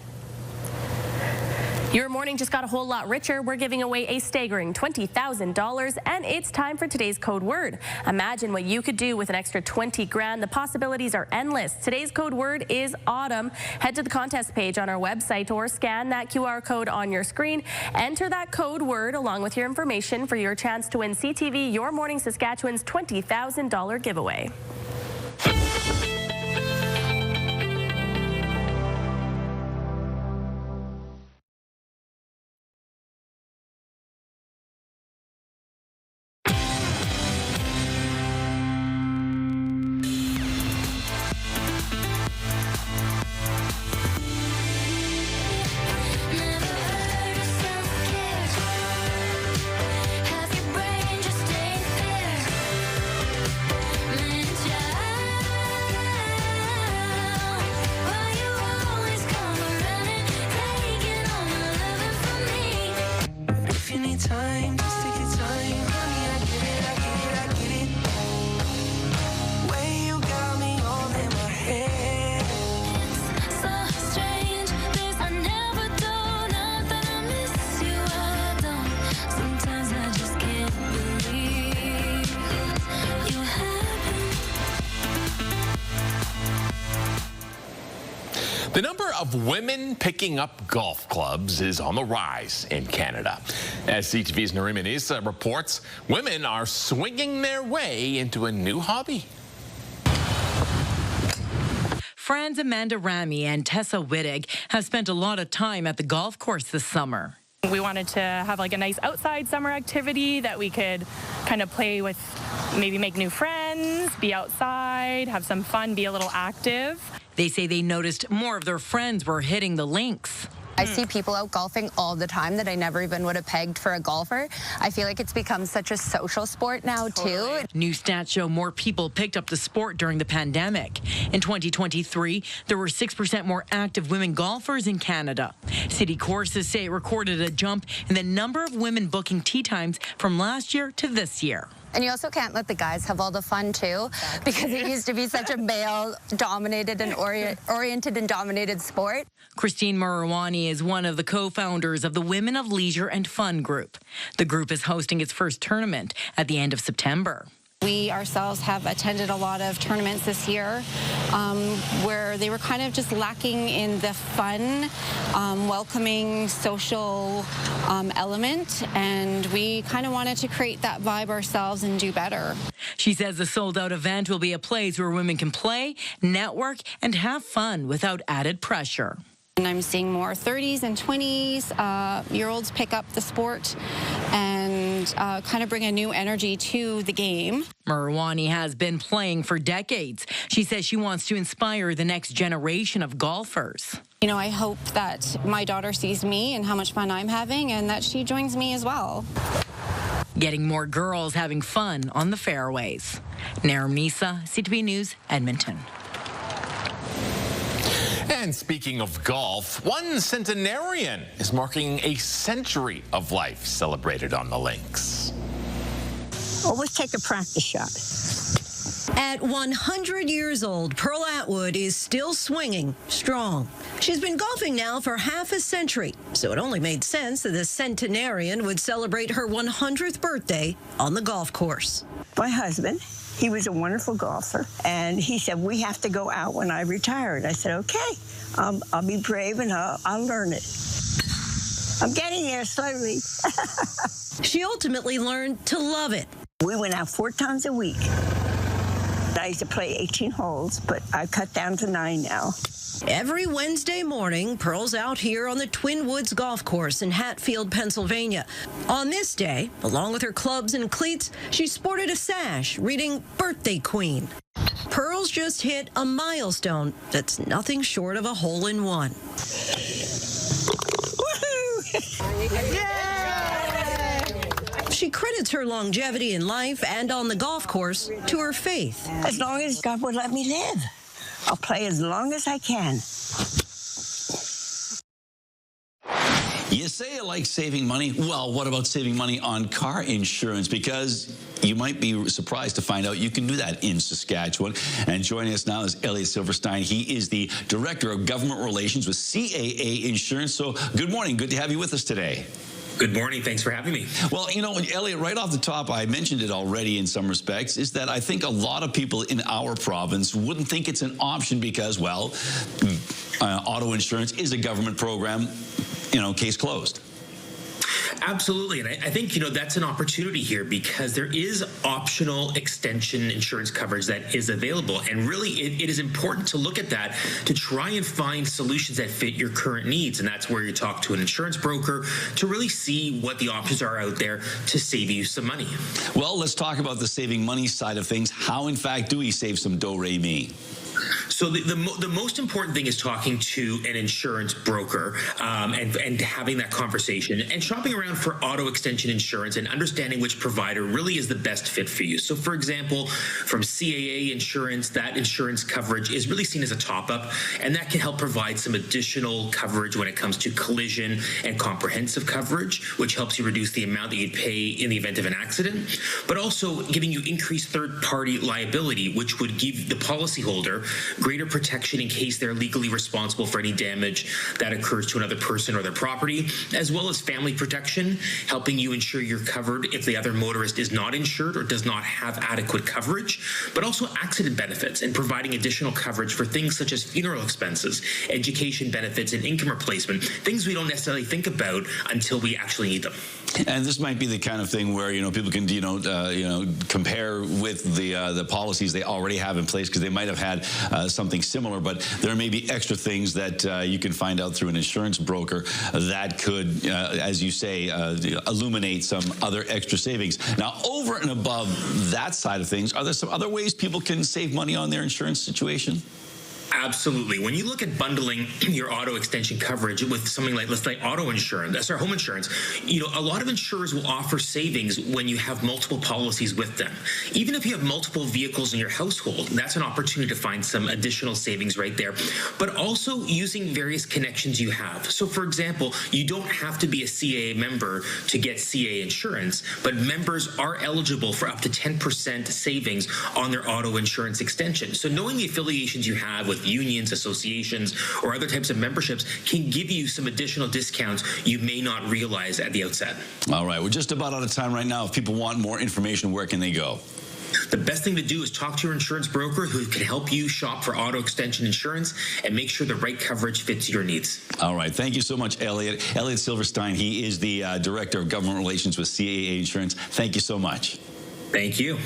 Your morning just got a whole lot richer. We're giving away a staggering $20,000, and it's time for today's code word. Imagine what you could do with an extra 20 grand. The possibilities are endless. Today's code word is autumn. Head to the contest page on our website or scan that QR code on your screen. Enter that code word along with your information for your chance to win CTV Your Morning Saskatchewan's $20,000 giveaway. The number of women picking up golf clubs is on the rise in Canada. As CTV's Narima Nisa reports, women are swinging their way into a new hobby. Friends Amanda Rami and Tessa Wittig have spent a lot of time at the golf course this summer. We wanted to have like a nice outside summer activity that we could kind of play with, maybe make new friends, be outside, have some fun, be a little active. They say they noticed more of their friends were hitting the links. I see people out golfing all the time that I never even would have pegged for a golfer. I feel like it's become such a social sport now, too. New stats show more people picked up the sport during the pandemic. In 2023, there were 6% more active women golfers in Canada. City courses say it recorded a jump in the number of women booking tee times from last year to this year. And you also can't let the guys have all the fun, too, because it used to be such a male-dominated and oriented and dominated sport. Christine Marawani is one of the co-founders of the Women of Leisure and Fun group. The group is hosting its first tournament at the end of September. We ourselves have attended a lot of tournaments this year where they were kind of just lacking in the fun, welcoming, social element, and we kind of wanted to create that vibe ourselves and do better. She says the sold-out event will be a place where women can play, network, and have fun without added pressure. And I'm seeing more 30s and 20s year olds pick up the sport and kind of bring a new energy to the game. Marawani has been playing for decades. She says she wants to inspire the next generation of golfers. You know, I hope that my daughter sees me and how much fun I'm having and that she joins me as well. Getting more girls having fun on the fairways. Narim Nisa, CTV News, Edmonton. And speaking of golf, one Centenarian is marking a century of life celebrated on the links. Always take a practice shot. At 100 years old, Pearl Atwood is still swinging strong. She's been golfing now for half a century, so it only made sense that the Centenarian would celebrate her 100th birthday on the golf course. My husband, he was a wonderful golfer, and he said, we have to go out when I retire. And I said, okay, I'll be brave and I'll learn it. I'm getting there slowly. She ultimately learned to love it. We went out 4 times a week. I used to play 18 holes, but I've cut down to 9 now. Every Wednesday morning, Pearl's out here on the Twin Woods Golf Course in Hatfield, Pennsylvania. On this day, along with her clubs and cleats, she sported a sash reading Birthday Queen. Pearl's just hit a milestone that's nothing short of a hole-in-one. She credits her longevity in life and on the golf course to her faith. As long as God would let me live, I'll play as long as I can. You say you like saving money. Well, what about saving money on car insurance? Because you might be surprised to find out you can do that in Saskatchewan. And joining us now is Elliot Silverstein. He is the Director of Government Relations with CAA Insurance. So good morning. Good to have you with us today. Good morning. Thanks for having me. Well, you know, Elliot, right off the top, I mentioned it already in some respects, is that I think a lot of people in our province wouldn't think it's an option because, well, auto insurance is a government program, you know, case closed. Absolutely. And I think, you know, that's an opportunity here because there is optional extension insurance coverage that is available. And really, it is important to look at that to try and find solutions that fit your current needs. And that's where you talk to an insurance broker to really see what the options are out there to save you some money. Well, let's talk about the saving money side of things. How, in fact, do we save some do-re-mi? So the most important thing is talking to an insurance broker and having that conversation and shopping around for auto extension insurance and understanding which provider really is the best fit for you. So, for example, from CAA Insurance, that insurance coverage is really seen as a top-up, and that can help provide some additional coverage when it comes to collision and comprehensive coverage, which helps you reduce the amount that you'd pay in the event of an accident, but also giving you increased third-party liability, which would give the policyholder greater protection in case they're legally responsible for any damage that occurs to another person or their property, as well as family protection, helping you ensure you're covered if the other motorist is not insured or does not have adequate coverage, but also accident benefits and providing additional coverage for things such as funeral expenses, education benefits, and income replacement, things we don't necessarily think about until we actually need them. And this might be the kind of thing where, you know, people can, compare with the policies they already have in place because they might have had something similar, but there may be extra things that you can find out through an insurance broker that could, as you say, illuminate some other extra savings. Now, over and above that side of things, are there some other ways people can save money on their insurance situation? Absolutely. When you look at bundling your auto extension coverage with something like, let's say, auto insurance, that's our home insurance, you know, a lot of insurers will offer savings when you have multiple policies with them. Even if you have multiple vehicles in your household, that's an opportunity to find some additional savings right there. But also using various connections you have. So, for example, you don't have to be a CAA member to get CAA insurance, but members are eligible for up to 10% savings on their auto insurance extension. So knowing the affiliations you have with unions, associations, or other types of memberships can give you some additional discounts you may not realize at the outset. All right, we're just about out of time right now. If people want more information, where can they go? The best thing to do is talk to your insurance broker who can help you shop for auto extension insurance and make sure the right coverage fits your needs. All right. Thank you so much, Elliot. Elliot Silverstein, he is the Director of Government Relations with CAA Insurance. Thank you so much. Thank you.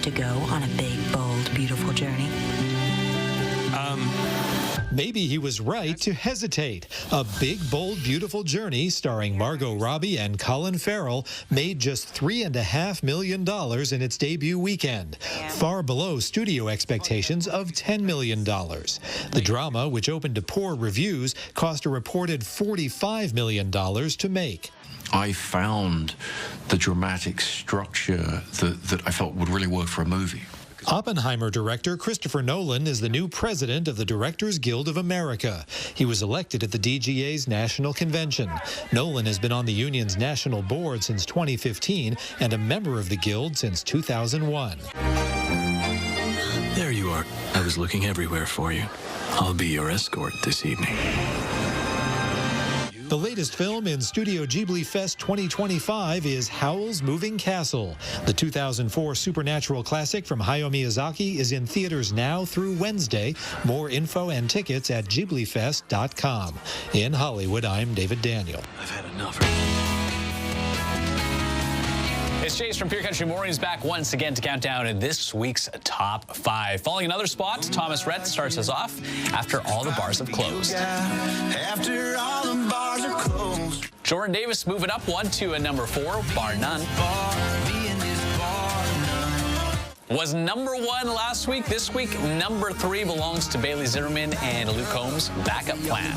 To go on a big, bold, beautiful journey? Maybe he was right to hesitate. A big, bold, beautiful journey starring Margot Robbie and Colin Farrell made just $3.5 million in its debut weekend, far below studio expectations of $10 million. The drama, which opened to poor reviews, cost a reported $45 million to make. I found the dramatic structure that I felt would really work for a movie. Oppenheimer director Christopher Nolan is the new president of the Directors Guild of America. He was elected at the DGA's national convention. Nolan has been on the union's national board since 2015 and a member of the guild since 2001. There you are. I was looking everywhere for you. I'll be your escort this evening. The latest film in Studio Ghibli Fest 2025 is Howl's Moving Castle. The 2004 supernatural classic from Hayao Miyazaki is in theaters now through Wednesday. More info and tickets at ghiblifest.com. In Hollywood, I'm David Daniel. I've had enough. It's Chase from Pure Country Mornings back once again to count down this week's top 5. Falling another spot, Thomas Rhett starts us off after all the bars have closed. After all the bars are closed. Jordan Davis moving up one to a number 4, Bar None. Was number 1 last week. This week, number 3 belongs to Bailey Zimmerman and Luke Combs' Backup Plan.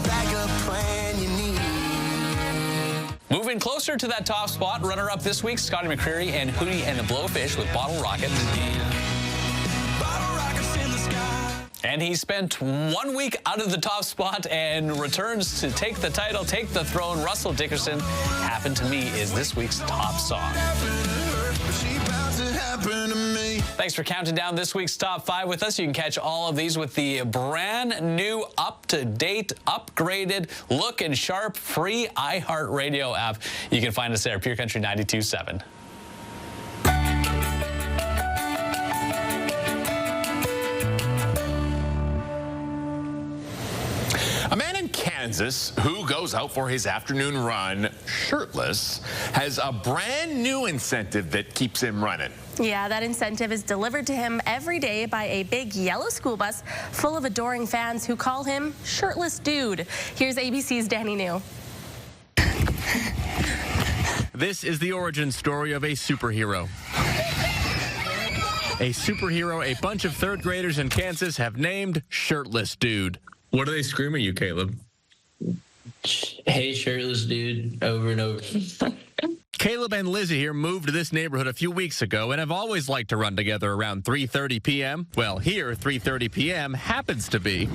Moving closer to that top spot, runner-up this week, Scotty McCreery and Hootie and the Blowfish with Bottle Rocket. And he spent 1 week out of the top spot and returns to take the title, take the throne. Russell Dickerson, Happened to Me, is this week's top song. Thanks for counting down this week's top 5 with us. You can catch all of these with the brand new, up-to-date, upgraded, looking sharp, free iHeartRadio app. You can find us there, Pure Country 92.7. A man in Kansas who goes out for his afternoon run shirtless has a brand new incentive that keeps him running. Yeah, that incentive is delivered to him every day by a big yellow school bus full of adoring fans who call him Shirtless Dude. Here's ABC's Danny New. This is the origin story of a superhero. A superhero a bunch of third graders in Kansas have named Shirtless Dude. What are they screaming at you, Caleb? Hey, shirtless dude, over and over. Caleb and Lizzie here moved to this neighborhood a few weeks ago and have always liked to run together around 3:30 p.m. Well, here, 3:30 p.m. happens to be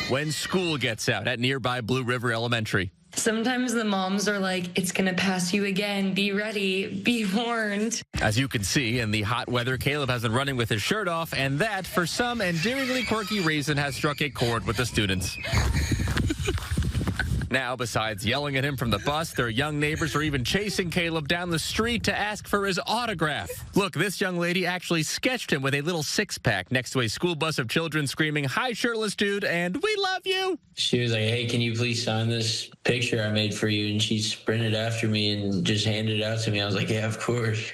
when school gets out at nearby Blue River Elementary. Sometimes the moms are like, it's going to pass you again. Be ready. Be warned. As you can see, in the hot weather, Caleb has been running with his shirt off, and that, for some endearingly quirky reason, has struck a chord with the students. Now, besides yelling at him from the bus, their young neighbors are even chasing Caleb down the street to ask for his autograph. Look, this young lady actually sketched him with a little six-pack next to a school bus of children screaming, "Hi, shirtless dude," and "We love you." She was like, hey, can you please sign this picture I made for you? And she sprinted after me and just handed it out to me. I was like, yeah, of course.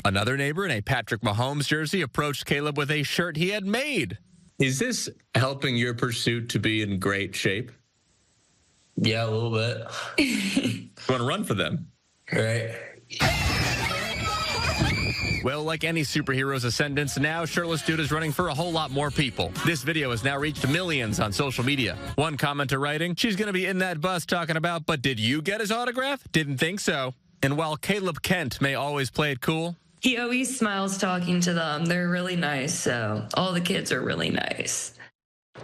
Another neighbor in a Patrick Mahomes jersey approached Caleb with a shirt he had made. Is this helping your pursuit to be in great shape? Yeah, a little bit. You want to run for them? Right. Well, like any superhero's ascendance, now Shirtless Dude is running for a whole lot more people. This video has now reached millions on social media. One commenter writing, "She's going to be in that bus talking about, but did you get his autograph? Didn't think so." And while Caleb Kent may always play it cool, He always smiles talking to them. They're really nice, so all the kids are really nice.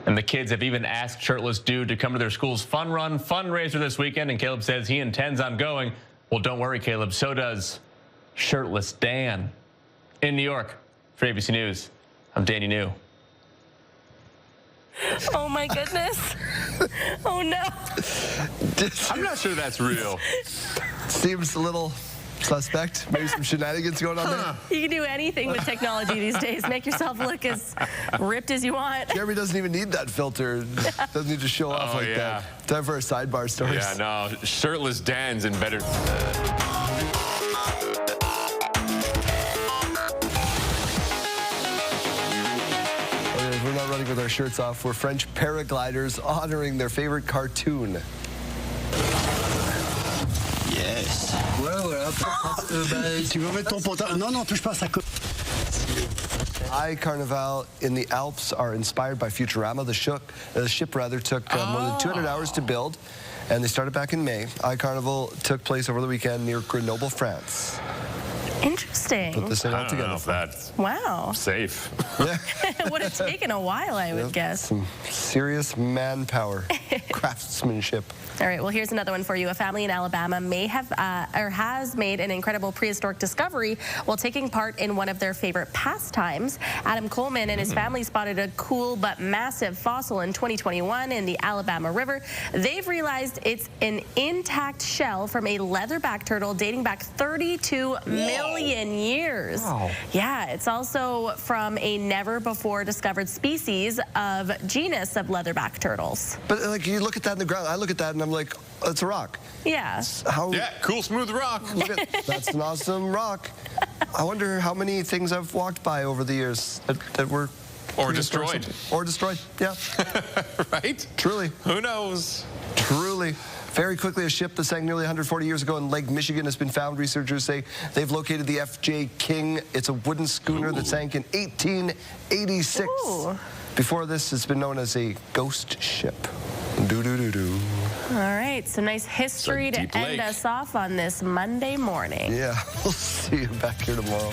and the kids have even asked Shirtless Dude to come to their school's Fun Run fundraiser this weekend, and Caleb says he intends on going. Well, don't worry, Caleb. So does Shirtless Dan. In New York, for ABC News, I'm Danny New. Oh, my goodness. Oh, no. I'm not sure that's real. Seems a little suspect. Maybe some shenanigans going on there. You can do anything with technology these days. Make yourself look as ripped as you want. Jeremy doesn't even need that filter. Doesn't need to show off like that. Time for our sidebar stories. Yeah, no. Shirtless Dan's in better... We're not running with our shirts off. We're French paragliders honoring their favorite cartoon. Yes. Tu veux mettre ton potin? Non, non, touche pas ça. I Carnival in the Alps are inspired by Futurama. The ship took more than 200 hours to build, and they started back in May. I Carnival took place over the weekend near Grenoble, France. Interesting. Put this thing all I don't together. know if that's Wow. safe. Would have taken a while, I would guess. Some serious manpower, craftsmanship. All right, well, here's another one for you. A family in Alabama may have or has made an incredible prehistoric discovery while taking part in one of their favorite pastimes. Adam Coleman and his family spotted a cool but massive fossil in 2021 in the Alabama River. They've realized it's an intact shell from a leatherback turtle dating back 32 million years. Wow. Yeah, it's also from a never-before-discovered species of genus of leatherback turtles. But like you look at that in the ground, I look at that and I'm like, oh, it's a rock. Yeah. Yeah, cool, smooth rock. Look at, that's an awesome rock. I wonder how many things I've walked by over the years that were... Or destroyed. Or destroyed, yeah. Right? Truly. Who knows? Truly. Very quickly, a ship that sank nearly 140 years ago in Lake Michigan has been found. Researchers say they've located the FJ King. It's a wooden schooner that sank in 1886. Ooh. Before this, it's been known as a ghost ship. Do-do-do-do. All right, some nice history to end us off on this Monday morning. Yeah, we'll see you back here tomorrow.